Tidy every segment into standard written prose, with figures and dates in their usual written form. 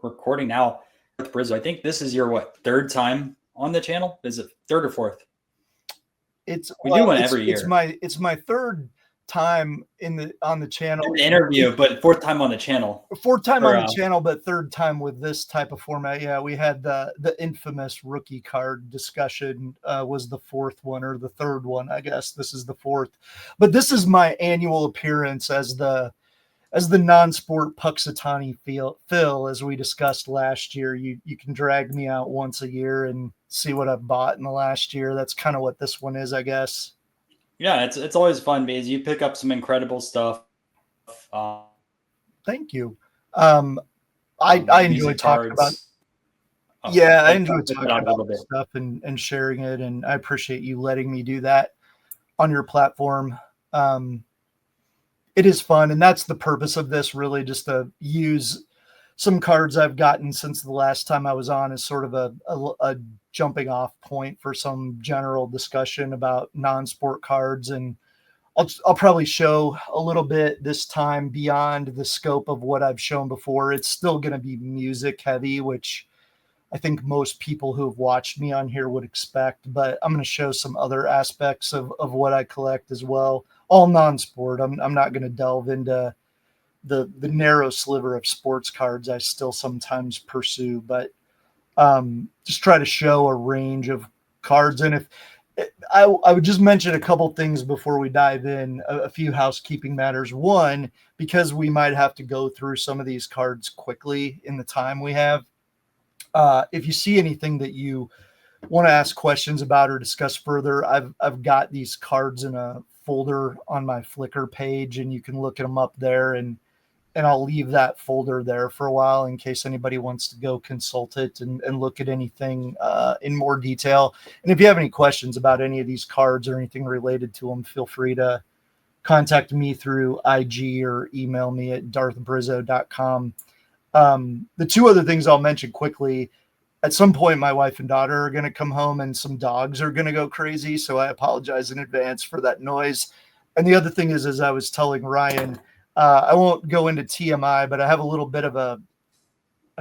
we're recording now with Brizzo. I think this is your third time on the channel? Is it third or fourth? We do one every year. It's my third time on the channel. In the interview, but fourth time on the channel. Fourth time on the channel, but third time with this type of format. Yeah, we had the infamous rookie card discussion was the fourth one, or the third one, I guess. This is the fourth. But this is my annual appearance as the non-sport Puxatani Phil, as we discussed last year. You can drag me out once a year and see what I've bought in the last year. That's kind of what this one is, I guess. Yeah, it's always fun because you pick up some incredible stuff. Thank you. I enjoy talking about. I enjoy talking about stuff and sharing it, and I appreciate you letting me do that on your platform. It is fun, and that's the purpose of this, really, just to use some cards I've gotten since the last time I was on as sort of a jumping off point for some general discussion about non-sport cards. And I'll probably show a little bit this time beyond the scope of what I've shown before. It's still going to be music heavy, which I think most people who have watched me on here would expect, but I'm going to show some other aspects of what I collect as well. All non-sport. I'm not going to delve into the narrow sliver of sports cards I still sometimes pursue, but just try to show a range of cards. And if I would just mention a couple things before we dive in, a few housekeeping matters. One, because we might have to go through some of these cards quickly in the time we have. If you see anything that you want to ask questions about or discuss further, I've got these cards in a folder on my Flickr page, and you can look at them up there, and I'll leave that folder there for a while in case anybody wants to go consult it and look at anything in more detail. And if you have any questions about any of these cards or anything related to them, feel free to contact me through IG or email me at darthbrizzo.com. The two other things I'll mention quickly: at some point, my wife and daughter are going to come home and some dogs are going to go crazy. So I apologize in advance for that noise. And the other thing is, as I was telling Ryan, I won't go into TMI, but I have a little bit of a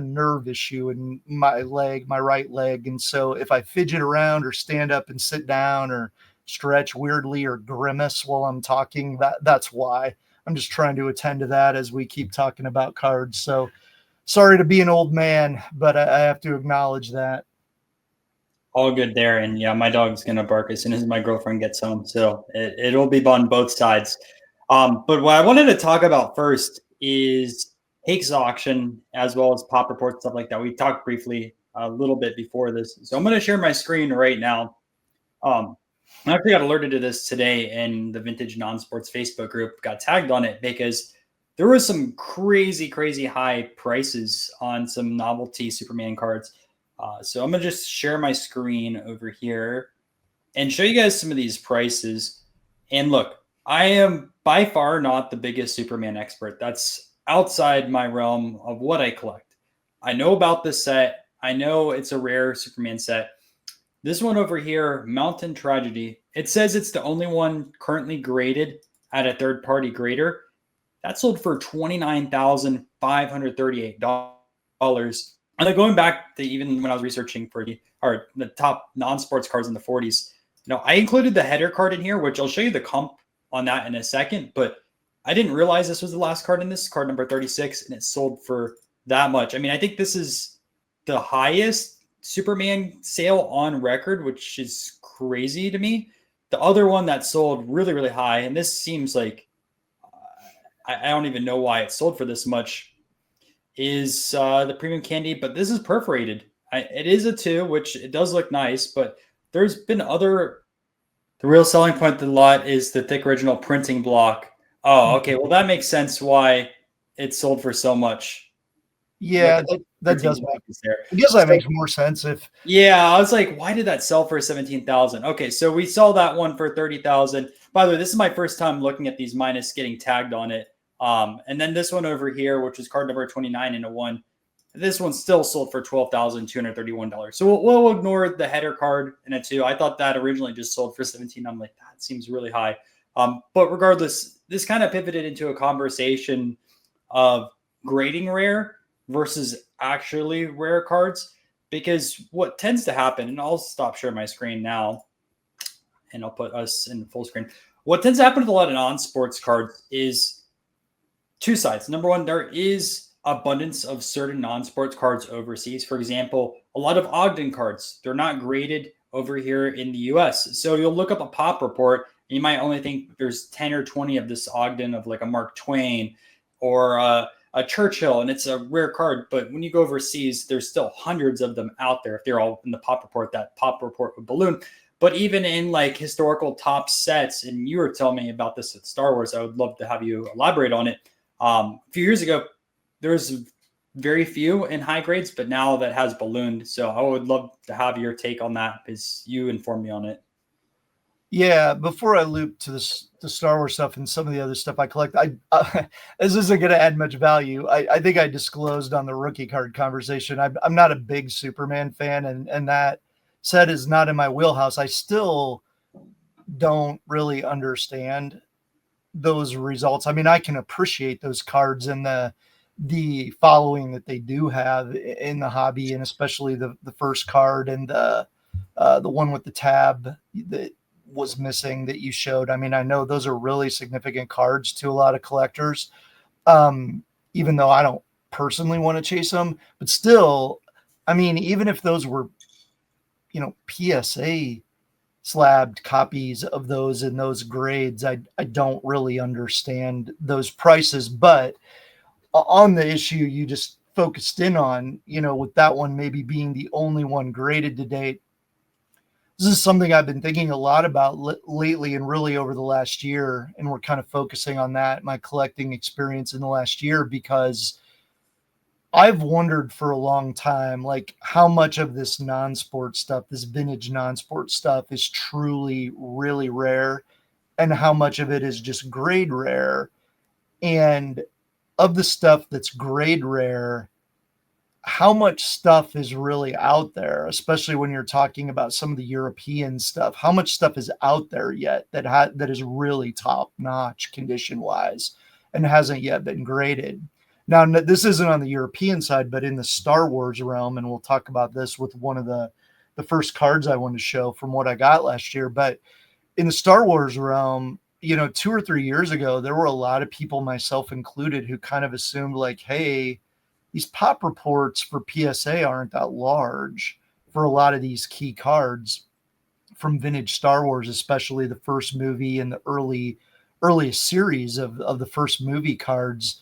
nerve issue in my right leg. And so if I fidget around or stand up and sit down or stretch weirdly or grimace while I'm talking, that's why. I'm just trying to attend to that as we keep talking about cards. So sorry to be an old man, but I have to acknowledge that. All good there. And yeah, my dog's going to bark as soon as my girlfriend gets home. So it'll be on both sides. But what I wanted to talk about first is Hake's auction, as well as pop reports, stuff like that. We talked briefly a little bit before this. So I'm going to share my screen right now. I actually got alerted to this today, and the Vintage Non-Sports Facebook group got tagged on it because there was some crazy high prices on some novelty Superman cards. So I'm going to just share my screen over here and show you guys some of these prices. And look, I am by far not the biggest Superman expert. That's outside my realm of what I collect. I know about this set. I know it's a rare Superman set. This one over here, Mountain Tragedy, it says it's the only one currently graded at a third-party grader. That sold for $29,538. And then going back to even when I was researching for the top non-sports cards in the 40s, I included the header card in here, which I'll show you the comp on that in a second. But I didn't realize this was the last card in this, card number 36, and it sold for that much. I mean, I think this is the highest Superman sale on record, which is crazy to me. The other one that sold really high, and this seems like I don't even know why it sold for this much, is the Premium Candy, but this is perforated. It is a 2, which it does look nice, but there's been other. The real selling point of the lot is the thick original printing block. Oh, okay. Well, that makes sense why it sold for so much. Yeah, that does make sense. I guess that makes more sense if. Yeah, I was like, why did that sell for $17,000? Okay, so we saw that one for $30,000. By the way, this is my first time looking at these minus getting tagged on it. And then this one over here, which is card number 29 in a 1. This one still sold for $12,231. So we'll ignore the header card in a 2. I thought that originally just sold for $17,000. I'm like, that seems really high. But regardless, this kind of pivoted into a conversation of grading rare versus actually rare cards. Because what tends to happen, and I'll stop sharing my screen now and I'll put us in full screen. What tends to happen with a lot of non-sports cards is two sides. Number one, there is abundance of certain non-sports cards overseas. For example, a lot of Ogden cards, they're not graded over here in the US. So you'll look up a pop report and you might only think there's 10 or 20 of this Ogden of like a Mark Twain or a Churchill, and it's a rare card. But when you go overseas, there's still hundreds of them out there. If they're all in the pop report, that pop report with balloon. But even in like historical top sets, and you were telling me about this at Star Wars, I would love to have you elaborate on it. A few years ago, there was very few in high grades, but now that has ballooned. So I would love to have your take on that because you informed me on it. Yeah, before I loop to the Star Wars stuff and some of the other stuff I collect, this isn't going to add much value. I think I disclosed on the rookie card conversation. I'm not a big Superman fan, and that set is not in my wheelhouse. I still don't really understand those results. I mean, I can appreciate those cards and the following that they do have in the hobby, and especially the first card and the one with the tab that was missing that you showed. I mean, I know those are really significant cards to a lot of collectors, even though I don't personally want to chase them. But still, I mean, even if those were, PSA slabbed copies of those in those grades, I don't really understand those prices. But on the issue you just focused in on, with that one maybe being the only one graded to date, this is something I've been thinking a lot about lately and really over the last year. And we're kind of focusing on that, my collecting experience in the last year, because I've wondered for a long time, like how much of this non-sport stuff, this vintage non-sport stuff is truly really rare and how much of it is just grade rare. And of the stuff that's grade rare, how much stuff is really out there, especially when you're talking about some of the European stuff, how much stuff is out there yet that is really top notch condition wise and hasn't yet been graded. Now, this isn't on the European side, but in the Star Wars realm, and we'll talk about this with one of the first cards I want to show from what I got last year. But in the Star Wars realm, 2 or 3 years ago, there were a lot of people, myself included, who kind of assumed like, hey, these pop reports for PSA aren't that large for a lot of these key cards from vintage Star Wars, especially the first movie and the earliest series of the first movie cards.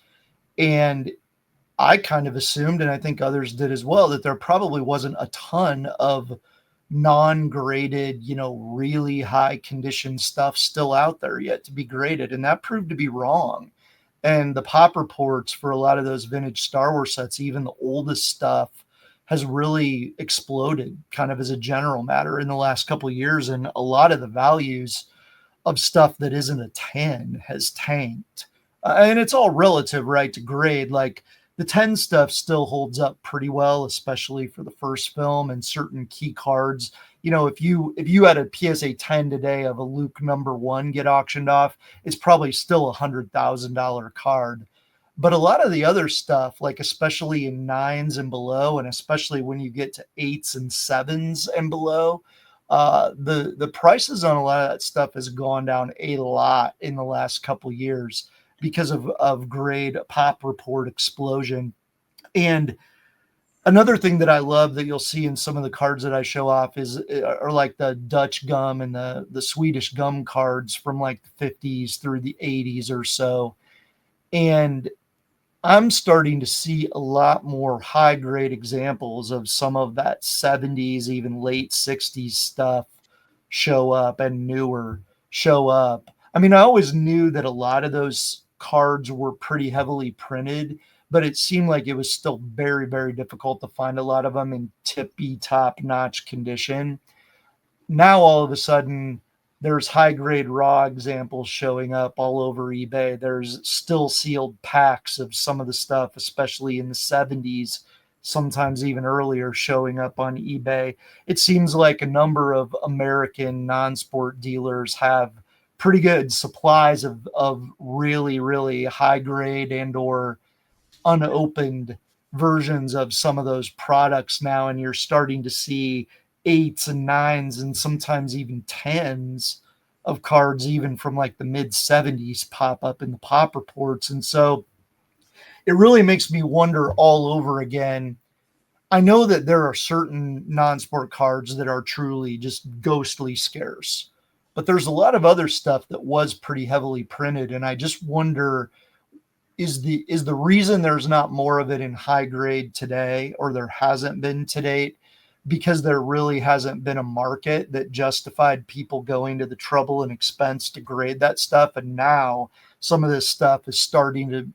And I kind of assumed, and I think others did as well, that there probably wasn't a ton of non-graded, really high condition stuff still out there yet to be graded. And that proved to be wrong. And the pop reports for a lot of those vintage Star Wars sets, even the oldest stuff, has really exploded kind of as a general matter in the last couple of years. And a lot of the values of stuff that isn't a 10 has tanked. And it's all relative, right, to grade. Like the 10 stuff still holds up pretty well, especially for the first film and certain key cards. If you had a PSA 10 today of a Luke #1 get auctioned off, it's probably still $100,000 card. But a lot of the other stuff, like especially in 9s and below, and especially when you get to 8s and 7s and below, the prices on a lot of that stuff has gone down a lot in the last couple years because of grade pop report explosion. And another thing that I love that you'll see in some of the cards that I show off are like the Dutch gum and the Swedish gum cards from like the 50s through the 80s or so. And I'm starting to see a lot more high grade examples of some of that 70s, even late 60s stuff show up and newer show up. I mean, I always knew that a lot of those cards were pretty heavily printed, but it seemed like it was still very, very difficult to find a lot of them in tippy top notch condition. Now, all of a sudden, there's high grade raw examples showing up all over eBay. There's still sealed packs of some of the stuff, especially in the 70s, sometimes even earlier, showing up on eBay. It seems like a number of American non-sport dealers have pretty good supplies of really, really high grade and or unopened versions of some of those products now, and you're starting to see eights and nines and sometimes even tens of cards, even from like the mid 70s, pop up in the pop reports. And so it really makes me wonder all over again. I know that there are certain non-sport cards that are truly just ghostly scarce, but there's a lot of other stuff that was pretty heavily printed, and I just wonder, is the reason there's not more of it in high grade today, or there hasn't been to date, because there really hasn't been a market that justified people going to the trouble and expense to grade that stuff, and now some of this stuff is starting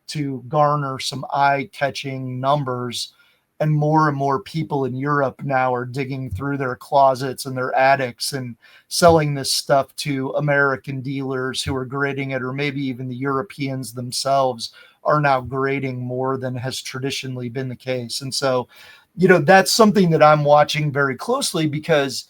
to garner some eye-catching numbers, and more people in Europe now are digging through their closets and their attics and selling this stuff to American dealers who are grading it, or maybe even the Europeans themselves are now grading more than has traditionally been the case. And so, that's something that I'm watching very closely, because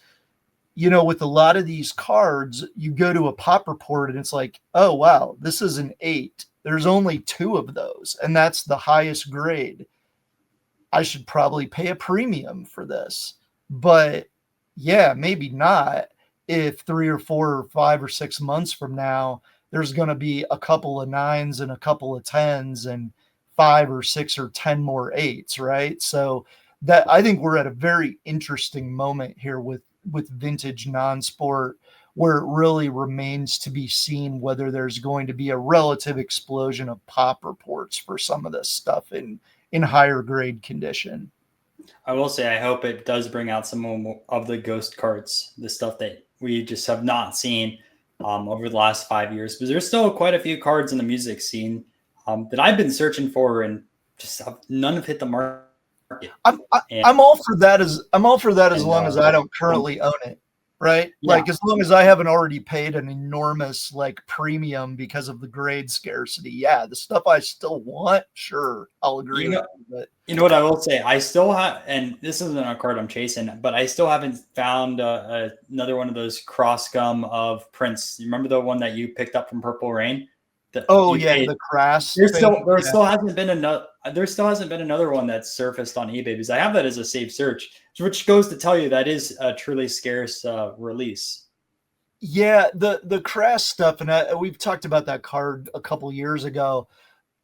with a lot of these cards, you go to a pop report and it's like, oh, wow, this is an 8. There's only 2 of those, and that's the highest grade. I should probably pay a premium for this. But yeah, maybe not if 3 or 4 or 5 or 6 months from now, there's going to be a couple of 9s and a couple of 10s and 5 or 6 or 10 more 8s, right? So that, I think we're at a very interesting moment here with vintage non-sport, where it really remains to be seen whether there's going to be a relative explosion of pop reports for some of this stuff in higher grade condition. I will say I hope it does bring out some more of the ghost cards, the stuff that we just have not seen over the last 5 years. Because there's still quite a few cards in the music scene that I've been searching for, and just none have hit the market. And, I'm all for that, as long as I don't um, currently own it, right? yeah, Like, as long as I haven't already paid an enormous like premium because of the grade scarcity. Yeah, the stuff I still want, sure, I'll agree you with know, you. But you know what I will say? I still have, and this isn't a card I'm chasing, but I still haven't found another one of those cross gum of Prince. You remember the one that you picked up from Purple Rain? That oh you yeah, paid. the crass There's thing. still there Yeah. still hasn't been another there still hasn't been another one that's surfaced on eBay, because I have that as a safe search, which goes to tell you that is a truly scarce release. Yeah, the crass stuff, and we've talked about that card a couple years ago,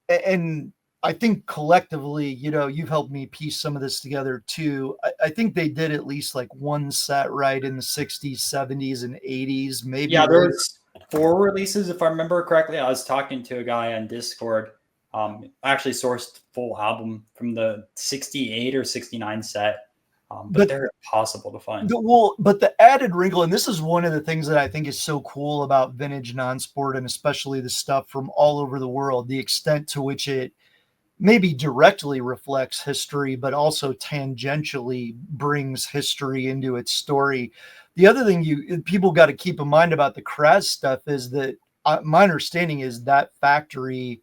and I think collectively, you've helped me piece some of this together too. I think they did at least like one set right in the 60s, 70s, and 80s, maybe Yeah, there later. was 4 releases if I remember correctly. I was talking to a guy on Discord. I actually sourced full album from the 68 or 69 set, but But they're impossible to find. but the added wrinkle, and this is one of the things that I think is so cool about vintage non-sport, and especially the stuff from all over the world, the extent to which it maybe directly reflects history, but also tangentially brings history into its story. The other thing people got to keep in mind about the Kraz stuff is that, my understanding is that factory,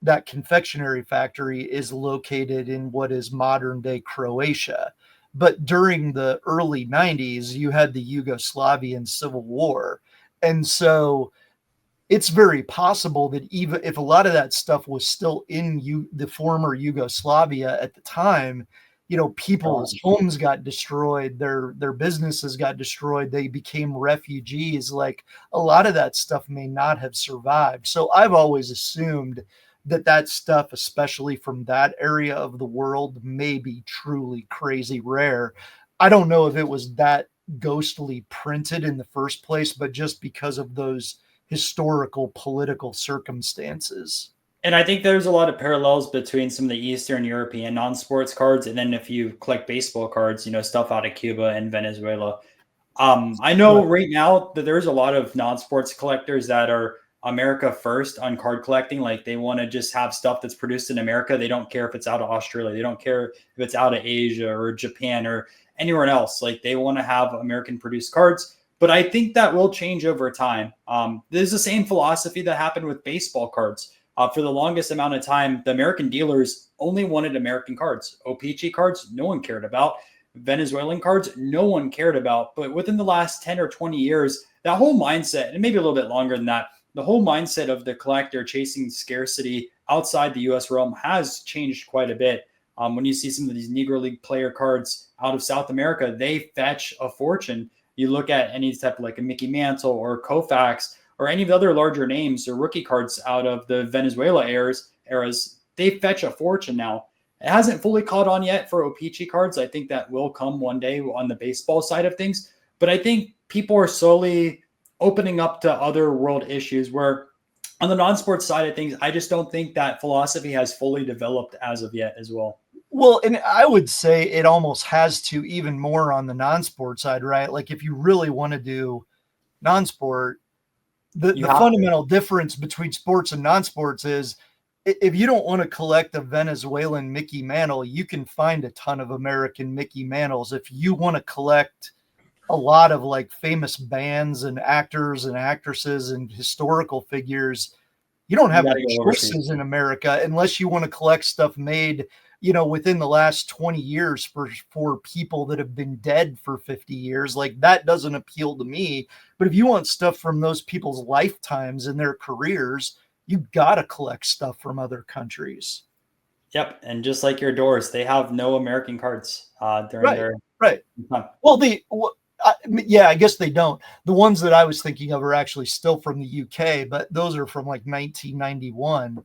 that confectionery factory, is located in what is modern day Croatia. But during the early 90s, you had the Yugoslavian Civil War. And so it's very possible that even if a lot of that stuff was still in the former Yugoslavia at the time, people's homes got destroyed, their businesses got destroyed, they became refugees. Like, a lot of that stuff may not have survived. So I've always assumed that stuff, especially from that area of the world, may be truly crazy rare. I don't know if it was that ghostly printed in the first place, but just because of those historical political circumstances. And I think there's a lot of parallels between some of the Eastern European non-sports cards, and then if you collect baseball cards, stuff out of Cuba and Venezuela. I know Right. right now that there's a lot of non-sports collectors that are America first on card collecting. Like, they want to just have stuff that's produced in America. They don't care if it's out of Australia. They don't care if it's out of Asia or Japan or anywhere else. Like, they want to have American produced cards. But I think that will change over time. There's the same philosophy that happened with baseball cards. For the longest amount of time, the American dealers only wanted American cards. OPG cards, no one cared about. Venezuelan cards, no one cared about. But within the last 10 or 20 years, that whole mindset, and maybe a little bit longer than that, the whole mindset of the collector chasing scarcity outside the US realm has changed quite a bit. When you see some of these Negro League player cards out of South America, they fetch a fortune. You look at any type of like a Mickey Mantle or Koufax or any of the other larger names or rookie cards out of the Venezuela eras, they fetch a fortune now. It hasn't fully caught on yet for O-Pee-Chee cards. I think that will come one day on the baseball side of things. But I think people are slowly opening up to other world issues where on the non-sports side of things, I just don't think that philosophy has fully developed as of yet as well. Well, and I would say it almost has to even more on the non-sport side, right? Like if you really want to do non-sport, the fundamental difference between sports and non-sports is if you don't want to collect a Venezuelan Mickey Mantle, you can find a ton of American Mickey Mantles. If you want to collect a lot of like famous bands and actors and actresses and historical figures, you don't have any choices in America unless you want to collect stuff made, you know, within the last 20 years for people that have been dead for 50 years. Like that doesn't appeal to me. But if you want stuff from those people's lifetimes and their careers, you got to collect stuff from other countries. Yep. And just like your doors, they have no American cards during their time. Well, I guess they don't. The ones that I was thinking of are actually still from the UK, but those are from like 1991.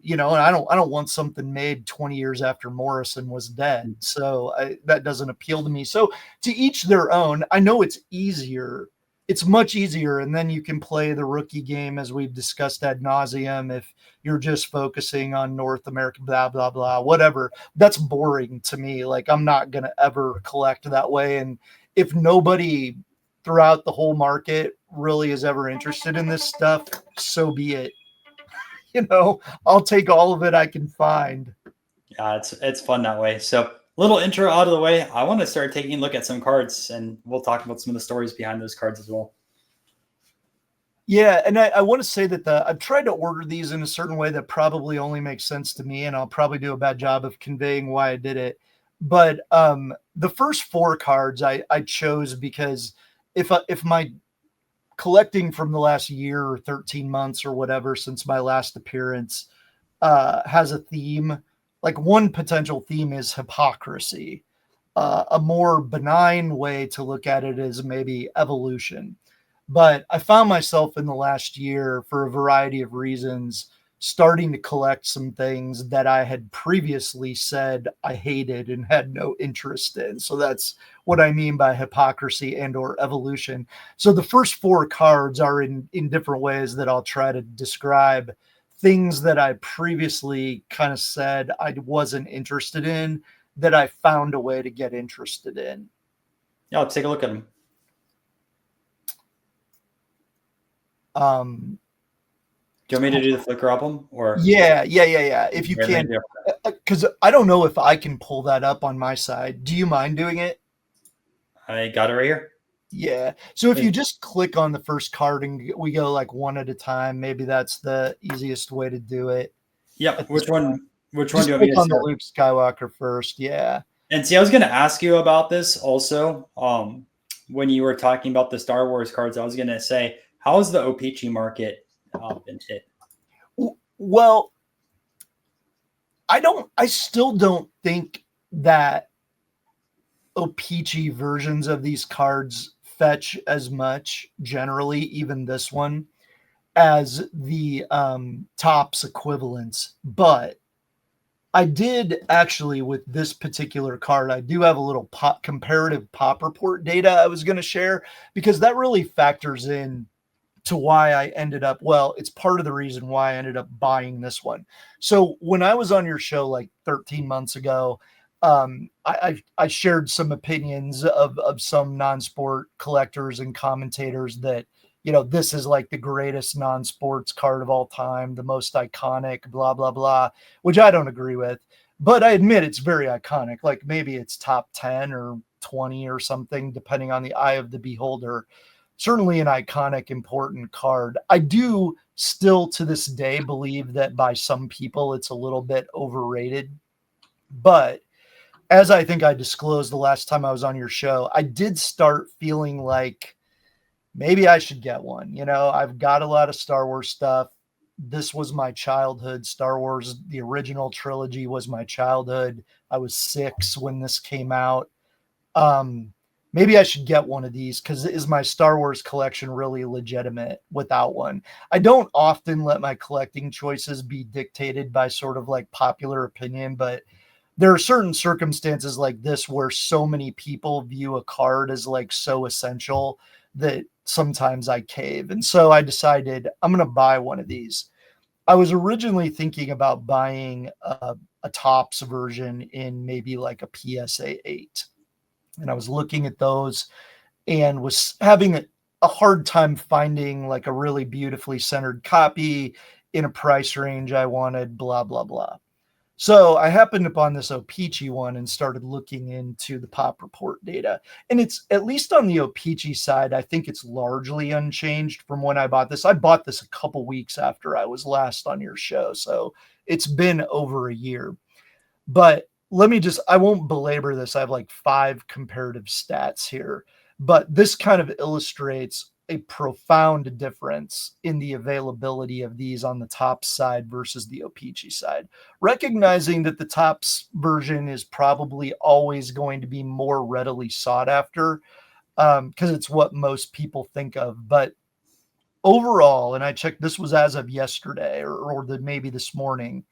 You know, and I don't want something made 20 years after Morrison was dead. So that doesn't appeal to me. So to each their own. I know it's easier. It's much easier. And then you can play the rookie game, as we've discussed ad nauseum, if you're just focusing on North America, blah, blah, blah, whatever. That's boring to me. Like I'm not going to ever collect that way. And if nobody throughout the whole market really is ever interested in this stuff, so be it. You know, I'll take all of it I can find. Yeah, it's fun that way. So little intro out of the way. I want to start taking a look at some cards, and we'll talk about some of the stories behind those cards as well. Yeah, and I want to say that I've tried to order these in a certain way that probably only makes sense to me, and I'll probably do a bad job of conveying why I did it. But the first 4 cards I chose because if my collecting from the last year or 13 months or whatever since my last appearance has a theme, like one potential theme is hypocrisy. A more benign way to look at it is maybe evolution. But I found myself in the last year, for a variety of reasons, starting to collect some things that I had previously said I hated and had no interest in. So that's what I mean by hypocrisy and or evolution. So the first 4 cards are in different ways that I'll try to describe things that I previously kind of said I wasn't interested in that I found a way to get interested in. Yeah, let's take a look at them. Do you want me to do the Flickr album? Or yeah. If you can, because I don't know if I can pull that up on my side. Do you mind doing it? I got it right here. Yeah. So if you just click on the first card and we go like one at a time, maybe that's the easiest way to do it. Yep. Which one do you want me to click on the Luke Skywalker first? Yeah. And see, I was going to ask you about this also. When you were talking about the Star Wars cards, I was going to say, how is the O-Pee-Chee market been hit? Well, I still don't think that O-Pee-Chee versions of these cards fetch as much generally, even this one, as the Topps equivalents. But I did actually, with this particular card, I do have a little comparative pop report data I was going to share, because that really factors in to why I ended up, well, it's part of the reason why I ended up buying this one. So when I was on your show like 13 months ago, I shared some opinions of some non-sport collectors and commentators that, you know, this is like the greatest non-sports card of all time, the most iconic, blah, blah, blah, which I don't agree with. But I admit it's very iconic. Like maybe it's top 10 or 20 or something, depending on the eye of the beholder. Certainly an iconic, important card. I do still to this day believe that by some people it's a little bit overrated. But as I think I disclosed the last time I was on your show, I did start feeling like maybe I should get one. You know, I've got a lot of Star Wars stuff. this was my childhood. Star Wars, the original trilogy, was my childhood. I was 6 when this came out. Maybe I should get one of these, because is my Star Wars collection really legitimate without one? I don't often let my collecting choices be dictated by sort of like popular opinion, but there are certain circumstances like this where so many people view a card as like so essential that sometimes I cave. And so I decided I'm going to buy one of these. I was originally thinking about buying a Topps version in maybe like a PSA 8. And I was looking at those and was having a hard time finding like a really beautifully centered copy in a price range I wanted, blah, blah, blah. So I happened upon this O-Pee-Chee one and started looking into the Pop Report data. And it's, at least on the O-Pee-Chee side, I think it's largely unchanged from when I bought this. I bought this a couple weeks after I was last on your show. So it's been over a year. But let me just, I won't belabor this. I have like 5 comparative stats here, but this kind of illustrates a profound difference in the availability of these on the Topps side versus the O-Pee-Chee side. Recognizing that the Topps version is probably always going to be more readily sought after, because it's what most people think of. But overall, and I checked, this was as of yesterday or maybe this morning,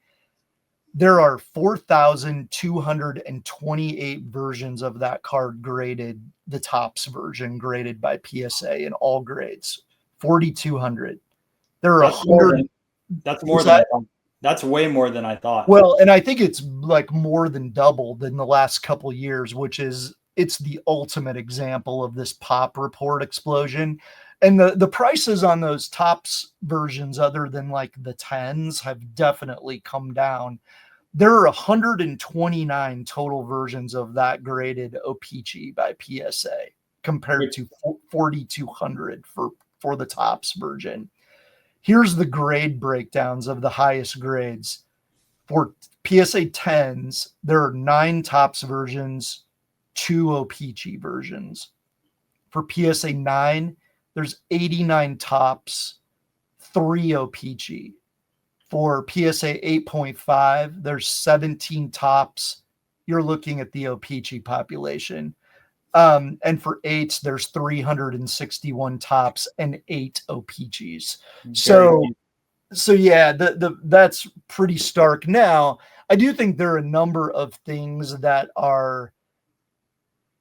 there are 4,228 versions of that card graded, the Topps version graded by PSA in all grades. 4,200. There are 100. That's more than I thought. That's way more than I thought. Well, and I think it's like more than doubled in the last couple of years, which is, it's the ultimate example of this Pop Report explosion. And the prices on those Topps versions, other than like the 10s, have definitely come down. There are 129 total versions of that graded O-Pee-Chee by PSA compared to 4,200 for the Topps version. Here's the grade breakdowns of the highest grades. For PSA 10s, there are 9 Topps versions, 2 O-Pee-Chee versions. For PSA 9, there's 89 Topps, 3 O-Pee-Chee. For PSA 8.5, there's 17 Topps. You're looking at the O-Pee-Chee population. And for 8s, there's 361 Topps and 8 O-Pee-Chees. So yeah, that's pretty stark. Now, I do think there are a number of things that are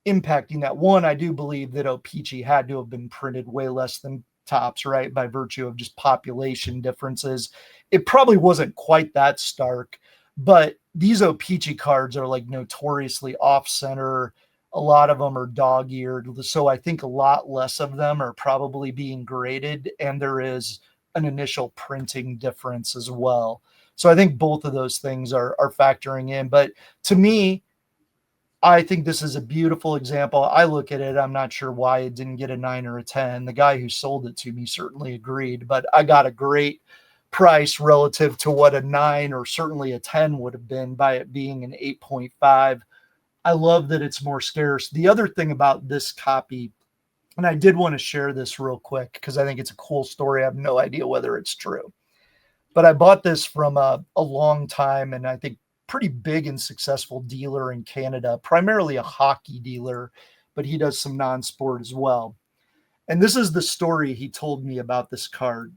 impacting that. One, I do believe that O-Pee-Chee had to have been printed way less than Topps, right? By virtue of just population differences. It probably wasn't quite that stark, but these O-Pee-Chee cards are like notoriously off center. A lot of them are dog-eared. So I think a lot less of them are probably being graded, and there is an initial printing difference as well. So I think both of those things are factoring in. But to me, I think this is a beautiful example. I look at it, I'm not sure why it didn't get a 9 or a 10. The guy who sold it to me certainly agreed, but I got a great price relative to what a 9 or certainly a 10 would have been by it being an 8.5. I love that it's more scarce. The other thing about this copy, and I did want to share this real quick because I think it's a cool story. I have no idea whether it's true, but I bought this from a long time, and I think pretty big and successful dealer in Canada, primarily a hockey dealer, but he does some non-sport as well. And this is the story he told me about this card.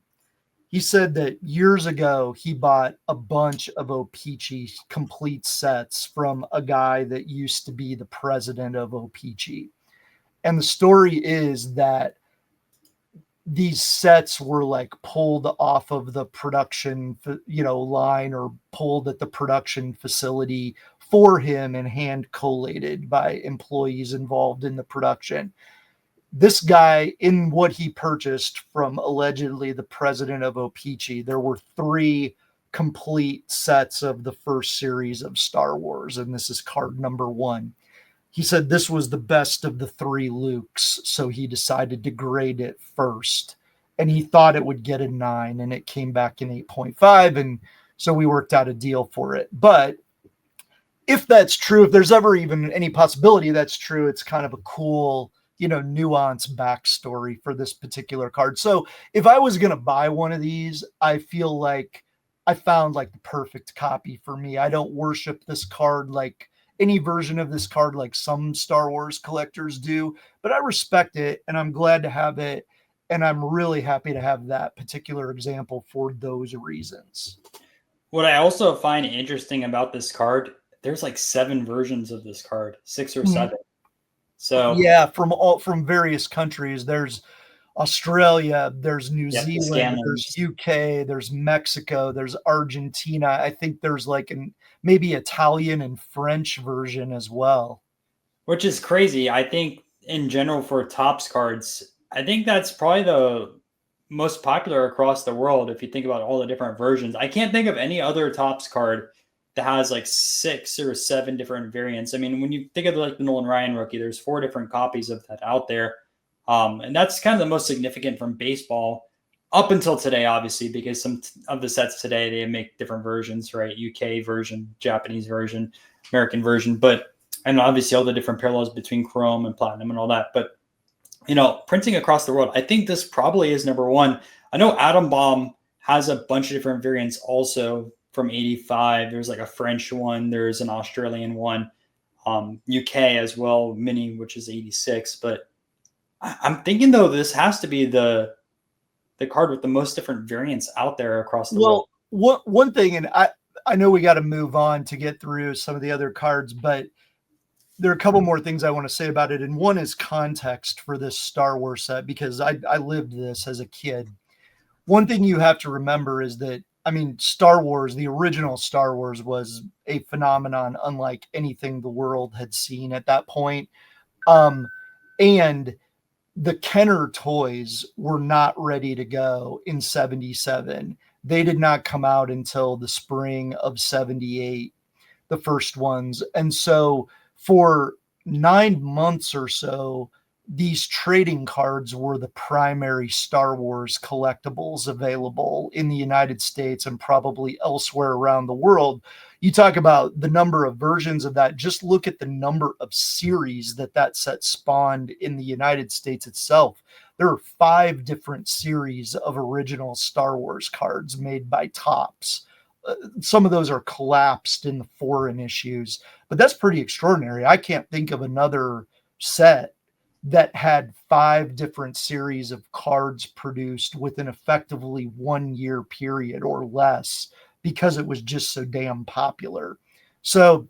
He said that years ago, he bought a bunch of O-Pee-Chee complete sets from a guy that used to be the president of O-Pee-Chee. And the story is that these sets were like pulled off of the production, line, or pulled at the production facility for him and hand collated by employees involved in the production. This guy, in what he purchased from allegedly the president of O-Pee-Chee, there were 3 complete sets of the first series of Star Wars, and this is card number 1. He said this was the best of the 3 Lukes, so he decided to grade it first. And he thought it would get a 9, and it came back in 8.5, and so we worked out a deal for it. But if that's true, if there's ever even any possibility that's true, it's kind of a cool nuanced backstory for this particular card. So if I was going to buy one of these, I feel like I found like the perfect copy for me. I don't worship this card like any version of this card like some Star Wars collectors do, but I respect it and I'm glad to have it. And I'm really happy to have that particular example for those reasons. What I also find interesting about this card, there's like 7 versions of this card, 6 or 7. So yeah, from various countries. There's Australia, there's New yeah, the Zealand, there's Scanlons, UK, there's Mexico, there's Argentina. I think there's like an maybe Italian and French version as well. which is crazy. I think in general for Topps cards, I think that's probably the most popular across the world if you think about all the different versions. I can't think of any other Topps card that has like 6 or 7 different variants. I mean, when you think of like the Nolan Ryan rookie, there's 4 different copies of that out there. And that's kind of the most significant from baseball up until today, obviously, because some of the sets today, they make different versions, right? UK version, Japanese version, American version, but and obviously all the different parallels between chrome and platinum and all that. But printing across the world, I think this probably is number one. I know Atom Bomb has a bunch of different variants also from 85. There's like a French one, there's an Australian one, UK as well, mini, which is 86. But I'm thinking though, this has to be the card with the most different variants out there across the world. Well, one thing, and I know we got to move on to get through some of the other cards, but there are a couple more things I want to say about it. And one is context for this Star Wars set, because I lived this as a kid. One thing you have to remember is that, I mean, Star Wars, the original Star Wars, was a phenomenon unlike anything the world had seen at that point. And the Kenner toys were not ready to go in 77. They did not come out until the spring of 78, the first ones. And so for 9 months or so, these trading cards were the primary Star Wars collectibles available in the United States and probably elsewhere around the world. You talk about the number of versions of that. Just look at the number of series that set spawned in the United States itself. There are 5 different series of original Star Wars cards made by Topps. Some of those are collapsed in the foreign issues, but that's pretty extraordinary. I can't think of another set that had 5 different series of cards produced within effectively 1 year period or less, because it was just so damn popular. So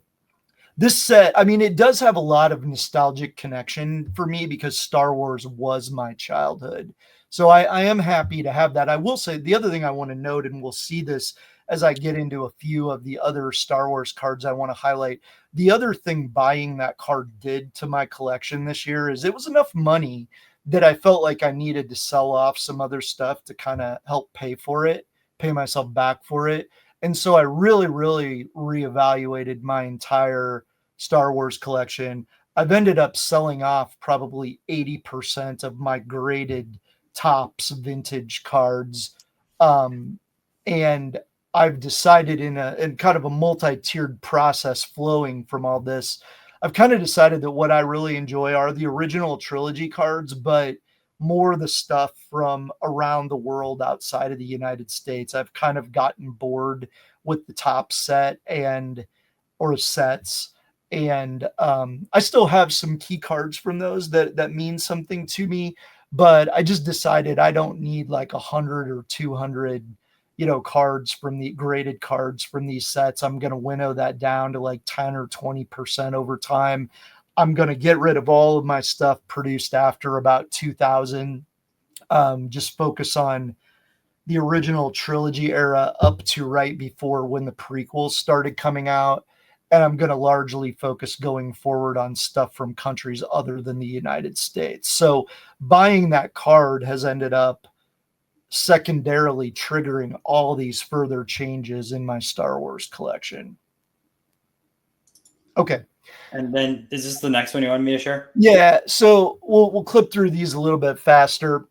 this set, I mean, it does have a lot of nostalgic connection for me because Star Wars was my childhood. So I am happy to have that. I will say the other thing I want to note, and we'll see this as I get into a few of the other Star Wars cards I want to highlight. The other thing buying that card did to my collection this year is it was enough money that I felt like I needed to sell off some other stuff to kind of help pay for it, pay myself back for it. And so I really, really reevaluated my entire Star Wars collection. I've ended up selling off probably 80% of my graded Topps vintage cards. And I've decided in kind of a multi-tiered process flowing from all this, I've kind of decided that what I really enjoy are the original trilogy cards, but more the stuff from around the world outside of the United States. I've kind of gotten bored with the top set or sets. And I still have some key cards from those that mean something to me, but I just decided I don't need like 100 or 200 cards from the graded cards from these sets. I'm going to winnow that down to like 10 or 20% over time. I'm going to get rid of all of my stuff produced after about 2000. Just focus on the original trilogy era up to right before when the prequels started coming out. And I'm going to largely focus going forward on stuff from countries other than the United States. So buying that card has ended up secondarily triggering all these further changes in my Star Wars collection. Okay. And then is this the next one you want me to share? Yeah. So we'll clip through these a little bit faster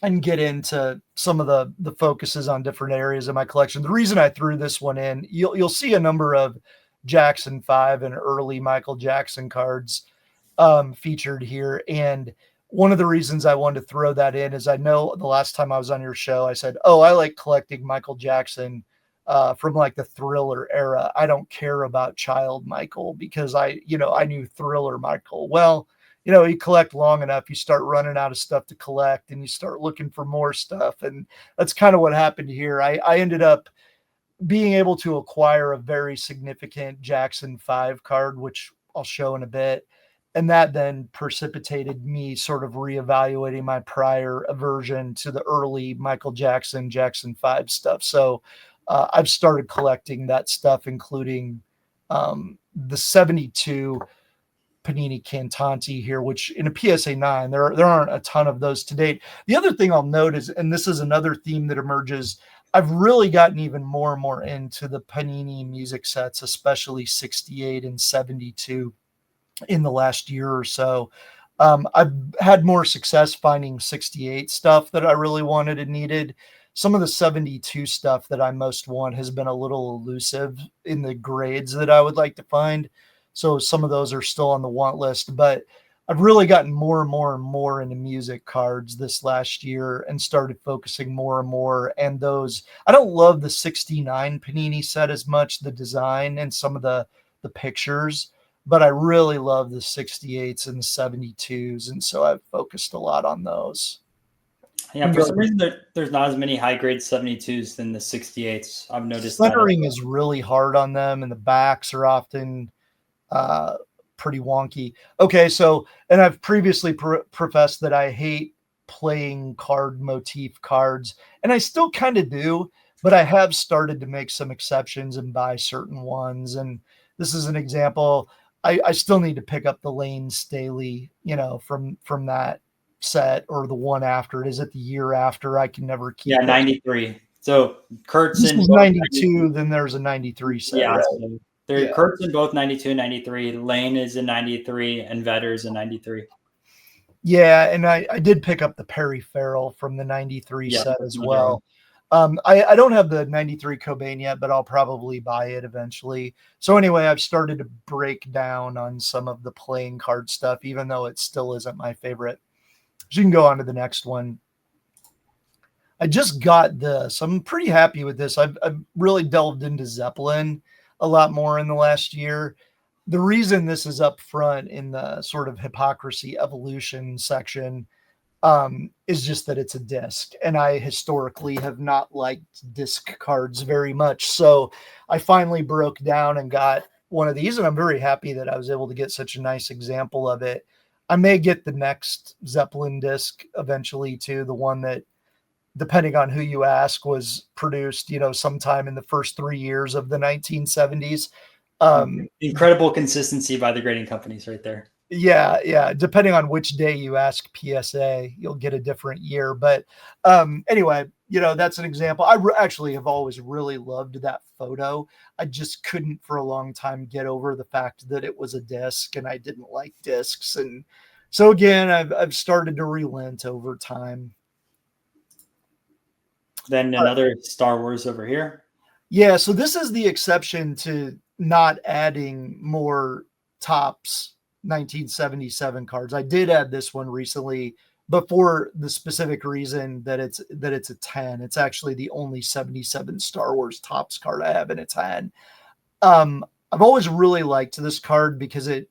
and get into some of the focuses on different areas of my collection. The reason I threw this one in, you'll see a number of Jackson 5 and early Michael Jackson cards featured here. And one of the reasons I wanted to throw that in is I know the last time I was on your show, I said, "Oh, I like collecting Michael Jackson from like the Thriller era. I don't care about Child Michael because I knew Thriller Michael. Well, you collect long enough, you start running out of stuff to collect, and you start looking for more stuff, and that's kind of what happened here. I ended up being able to acquire a very significant Jackson 5 card, which I'll show in a bit. And that then precipitated me sort of reevaluating my prior aversion to the early Michael Jackson 5 stuff. So I've started collecting that stuff, including the 72 Panini Cantanti here, which in a PSA 9, there aren't a ton of those to date. The other thing I'll note is, and this is another theme that emerges, I've really gotten even more and more into the Panini music sets, especially 68 and 72 in the last year or so. I've had more success finding 68 stuff that I really wanted and needed. Some of the 72 stuff that I most want has been a little elusive in the grades that I would like to find. So some of those are still on the want list, but I've really gotten more and more and more into music cards this last year and started focusing more and more. And those, I don't love the 69 Panini set as much, the design and some of the pictures, but I really love the 68s and the 72s. And so I've focused a lot on those. Yeah, for some reason there's not as many high grade 72s than the 68s. I've noticed that. Centering is really hard on them, and the backs are often pretty wonky. Okay, so, and I've previously professed that I hate playing card motif cards, and I still kind of do, but I have started to make some exceptions and buy certain ones. And this is an example. I still need to pick up the Lane Staley, from that set, or the one after it. Is it the year after? I can never keep it. 93. So Kurt's This in is both 92, then there's a 93 set. Yeah, right? so Kurt's in both 92 and 93. Lane is in 93, and Vedder's in 93. Yeah, and I did pick up the Perry Farrell from the 93 Yeah, set that's as another well. I don't have the 93 Cobain yet, but I'll probably buy it eventually. So anyway, I've started to break down on some of the playing card stuff, even though it still isn't my favorite. So you can go on to the next one. I just got this. I'm pretty happy with this. I've really delved into Zeppelin a lot more in the last year. The reason this is up front in the sort of hypocrisy evolution section is just that it's a disc, and I historically have not liked disc cards very much. So I finally broke down and got one of these, and I'm very happy that I was able to get such a nice example of it. I may get the next Zeppelin disc eventually too, the one that, depending on who you ask, was produced, sometime in the first 3 years of the 1970s. Incredible consistency by the grading companies right there. Yeah. Depending on which day you ask PSA, you'll get a different year. But anyway, that's an example. I actually have always really loved that photo. I just couldn't for a long time get over the fact that it was a disc, and I didn't like discs. And so again, I've started to relent over time. Then another Star Wars over here. Yeah, so this is the exception to not adding more Topps 1977 cards. I did add this one recently, but for the specific reason that it's a 10. It's actually the only 77 Star Wars Topps card I have in a 10. I've always really liked this card because it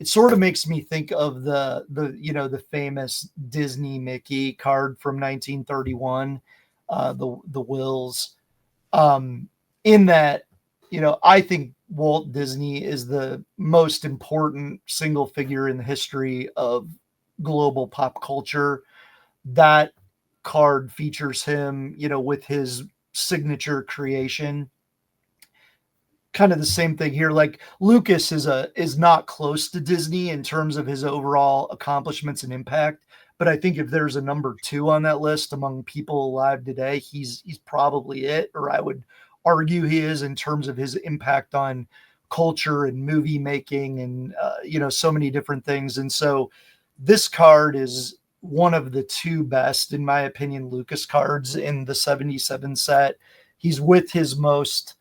sort of makes me think of the famous Disney Mickey card from 1931, the Wills. In that, I think Walt Disney is the most important single figure in the history of global pop culture. That card features him, with his signature creation. Kind of the same thing here. Like, Lucas is not close to Disney in terms of his overall accomplishments and impact, but I think if there's a number 2 on that list among people alive today, he's probably it, or I would argue he is, in terms of his impact on culture and movie making and so many different things. And so this card is one of the 2 best, in my opinion, Lucas cards in the 77 set. He's with his most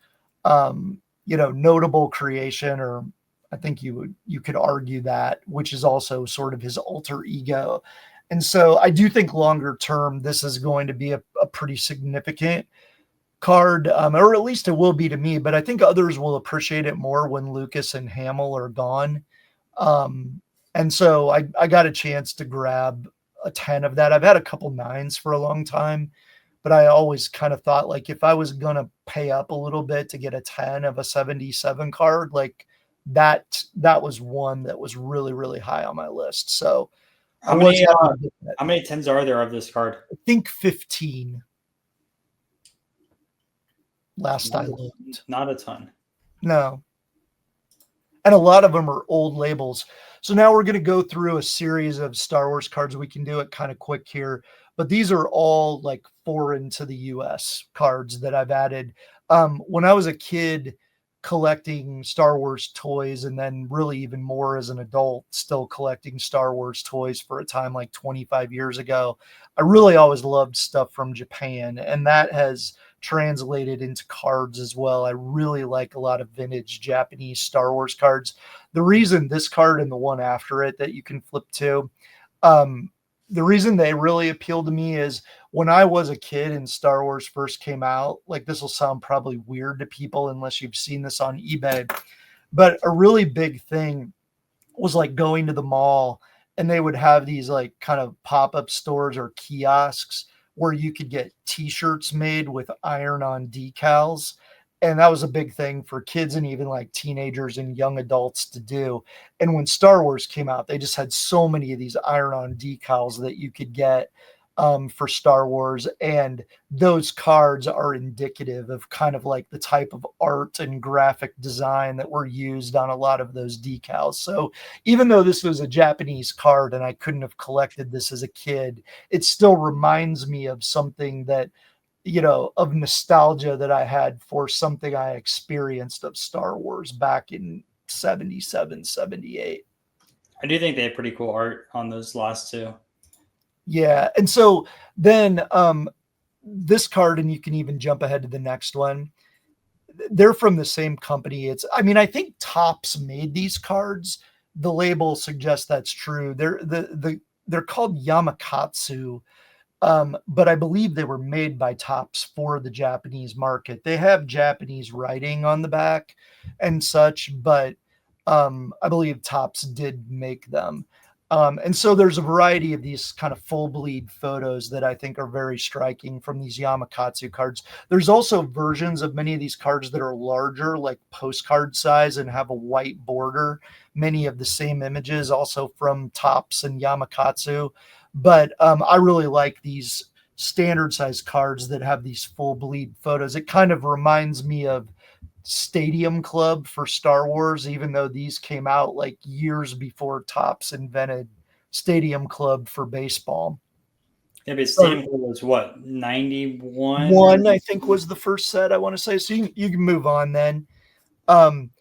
notable creation, or I think you could argue that, which is also sort of his alter ego. And so I do think longer term, this is going to be a pretty significant card, or at least it will be to me. But I think others will appreciate it more when Lucas and Hamill are gone. And so I got a chance to grab a 10 of that. I've had a couple nines for a long time, but I always kind of thought like if I was going to pay up a little bit to get a 10 of a 77 card, like that was one that was really, really high on my list. So I How was many happy to get that. how many tens are there of this card? I think 15 last I Not, looked. not a ton. No. And a lot of them are old labels. So now we're going to go through a series of Star Wars cards. We can do it kind of quick here, but these are all like foreign to the US cards that I've added. When I was a kid collecting Star Wars toys, and then really even more as an adult, still collecting Star Wars toys for a time like 25 years ago, I really always loved stuff from Japan. And that has translated into cards as well. I really like a lot of vintage Japanese Star Wars cards. The reason this card and the one after it that you can flip to, the reason they really appeal to me is when I was a kid and Star Wars first came out, like this will sound probably weird to people unless you've seen this on eBay, but a really big thing was like going to the mall and they would have these like kind of pop-up stores or kiosks where you could get t-shirts made with iron-on decals. And that was a big thing for kids and even like teenagers and young adults to do. And when Star Wars came out, they just had so many of these iron-on decals that you could get for Star Wars. And those cards are indicative of kind of like the type of art and graphic design that were used on a lot of those decals. So even though this was a Japanese card and I couldn't have collected this as a kid, it still reminds me of something that, you know, of nostalgia that I had for something I experienced of Star Wars back in 77, 78. I do think they have pretty cool art on those last two. Yeah. And so then this card, and you can even jump ahead to the next one. They're from the same company. I think Topps made these cards. The label suggests that's true. They're called Yamakatsu. But I believe they were made by Topps for the Japanese market. They have Japanese writing on the back and such, but I believe Topps did make them. And so there's a variety of these kind of full bleed photos that I think are very striking from these Yamakatsu cards. There's also versions of many of these cards that are larger, like postcard size, and have a white border. Many of the same images also from Topps and Yamakatsu. But I really like these standard size cards that have these full bleed photos. It kind of reminds me of Stadium Club for Star Wars, even though these came out like years before Topps invented Stadium Club for baseball. Yeah, but Or Stadium Club was what, 91? one, I think, was the first set, I want to say. So you can move on then. Um,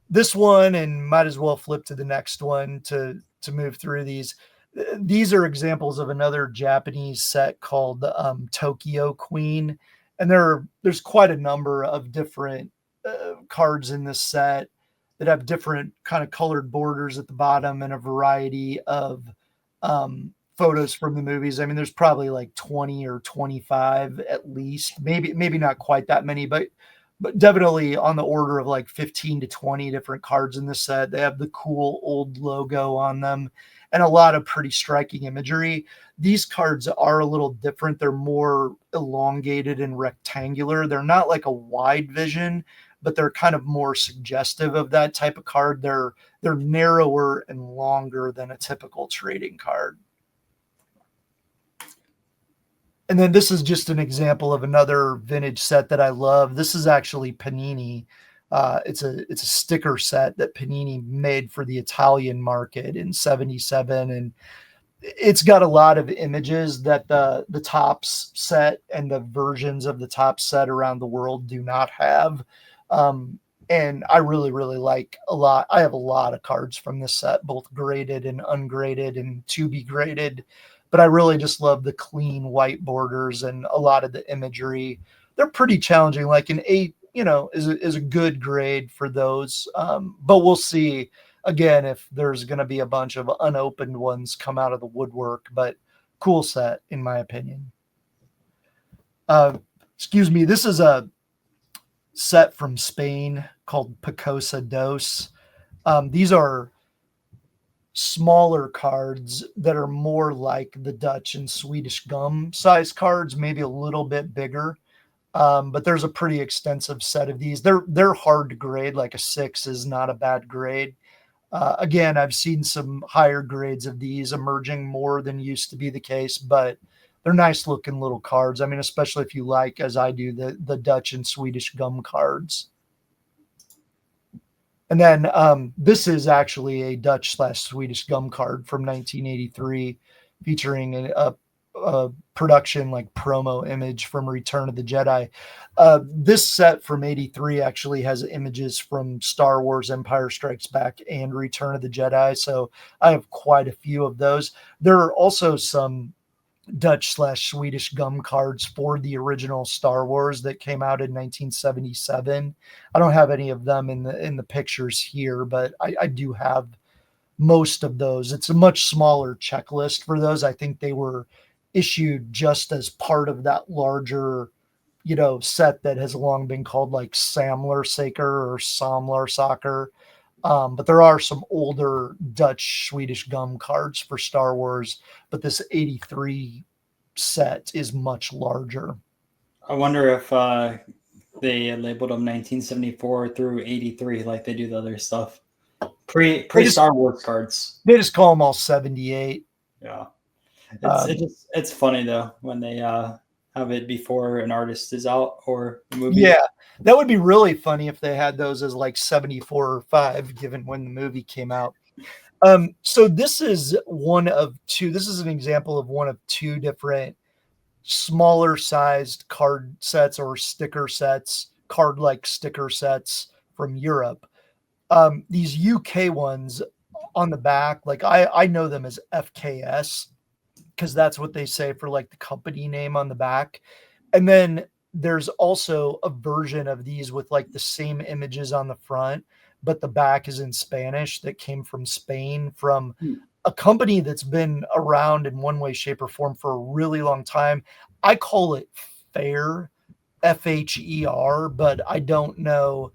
this one, and might as well flip to the next one to move through these. These are examples of another Japanese set called Tokyo Queen, and there's quite a number of different cards in this set that have different kind of colored borders at the bottom and a variety of photos from the movies. I mean, there's probably like 20 or 25 at least, maybe not quite that many, but definitely on the order of like 15 to 20 different cards in this set. They have the cool old logo on them and a lot of pretty striking imagery. These cards are a little different. They're more elongated and rectangular. They're not like a wide vision, but they're kind of more suggestive of that type of card. They're narrower and longer than a typical trading card. And then this is just an example of another vintage set that I love. This is actually Panini. It's a sticker set that Panini made for the Italian market in 77. And it's got a lot of images that the Topps set and the versions of the Topps set around the world do not have. And I really, really like a lot. I have a lot of cards from this set, both graded and ungraded and to be graded. But I really just love the clean white borders and a lot of the imagery. They're pretty challenging. Like an 8, is a good grade for those. But we'll see again if there's going to be a bunch of unopened ones come out of the woodwork. But Cool set, in my opinion. Excuse me. This is a set from Spain called Picosa Dos. These are smaller cards that are more like the Dutch and Swedish gum size cards, maybe a little bit bigger. But there's a pretty extensive set of these. They're hard to grade. Like a 6 is not a bad grade. Again, I've seen some higher grades of these emerging more than used to be the case, but they're nice looking little cards. I mean, especially if you like, as I do, the Dutch and Swedish gum cards. And then this is actually a Dutch/Swedish gum card from 1983, featuring a production like promo image from Return of the Jedi. This set from 83 actually has images from Star Wars Empire Strikes Back and Return of the Jedi. So I have quite a few of those. There are also some Dutch/Swedish gum cards for the original Star Wars that came out in 1977. I don't have any of them in the pictures here, but I do have most of those. It's a much smaller checklist for those. I think they were issued just as part of that larger, set that has long been called like Samler Saker or Samler Soccer. But there are some older Dutch Swedish gum cards for Star Wars, but this 83 set is much larger. I wonder if they labeled them 1974 through 83 like they do the other stuff. Pre Star Wars cards. They just call them all 78. Yeah. It's funny though when they have it before an artist is out or a movie. Yeah, that would be really funny if they had those as like 74 or 5, given when the movie came out. So this is one of two. This is an example of one of two different smaller sized card sets or sticker sets, card-like sticker sets from Europe. These UK ones on the back, like I know them as FKS because that's what they say for like the company name on the back. And then there's also a version of these with like the same images on the front, but the back is in Spanish that came from Spain from a company that's been around in one way, shape, or form for a really long time. I call it Fair, FHER, but I don't know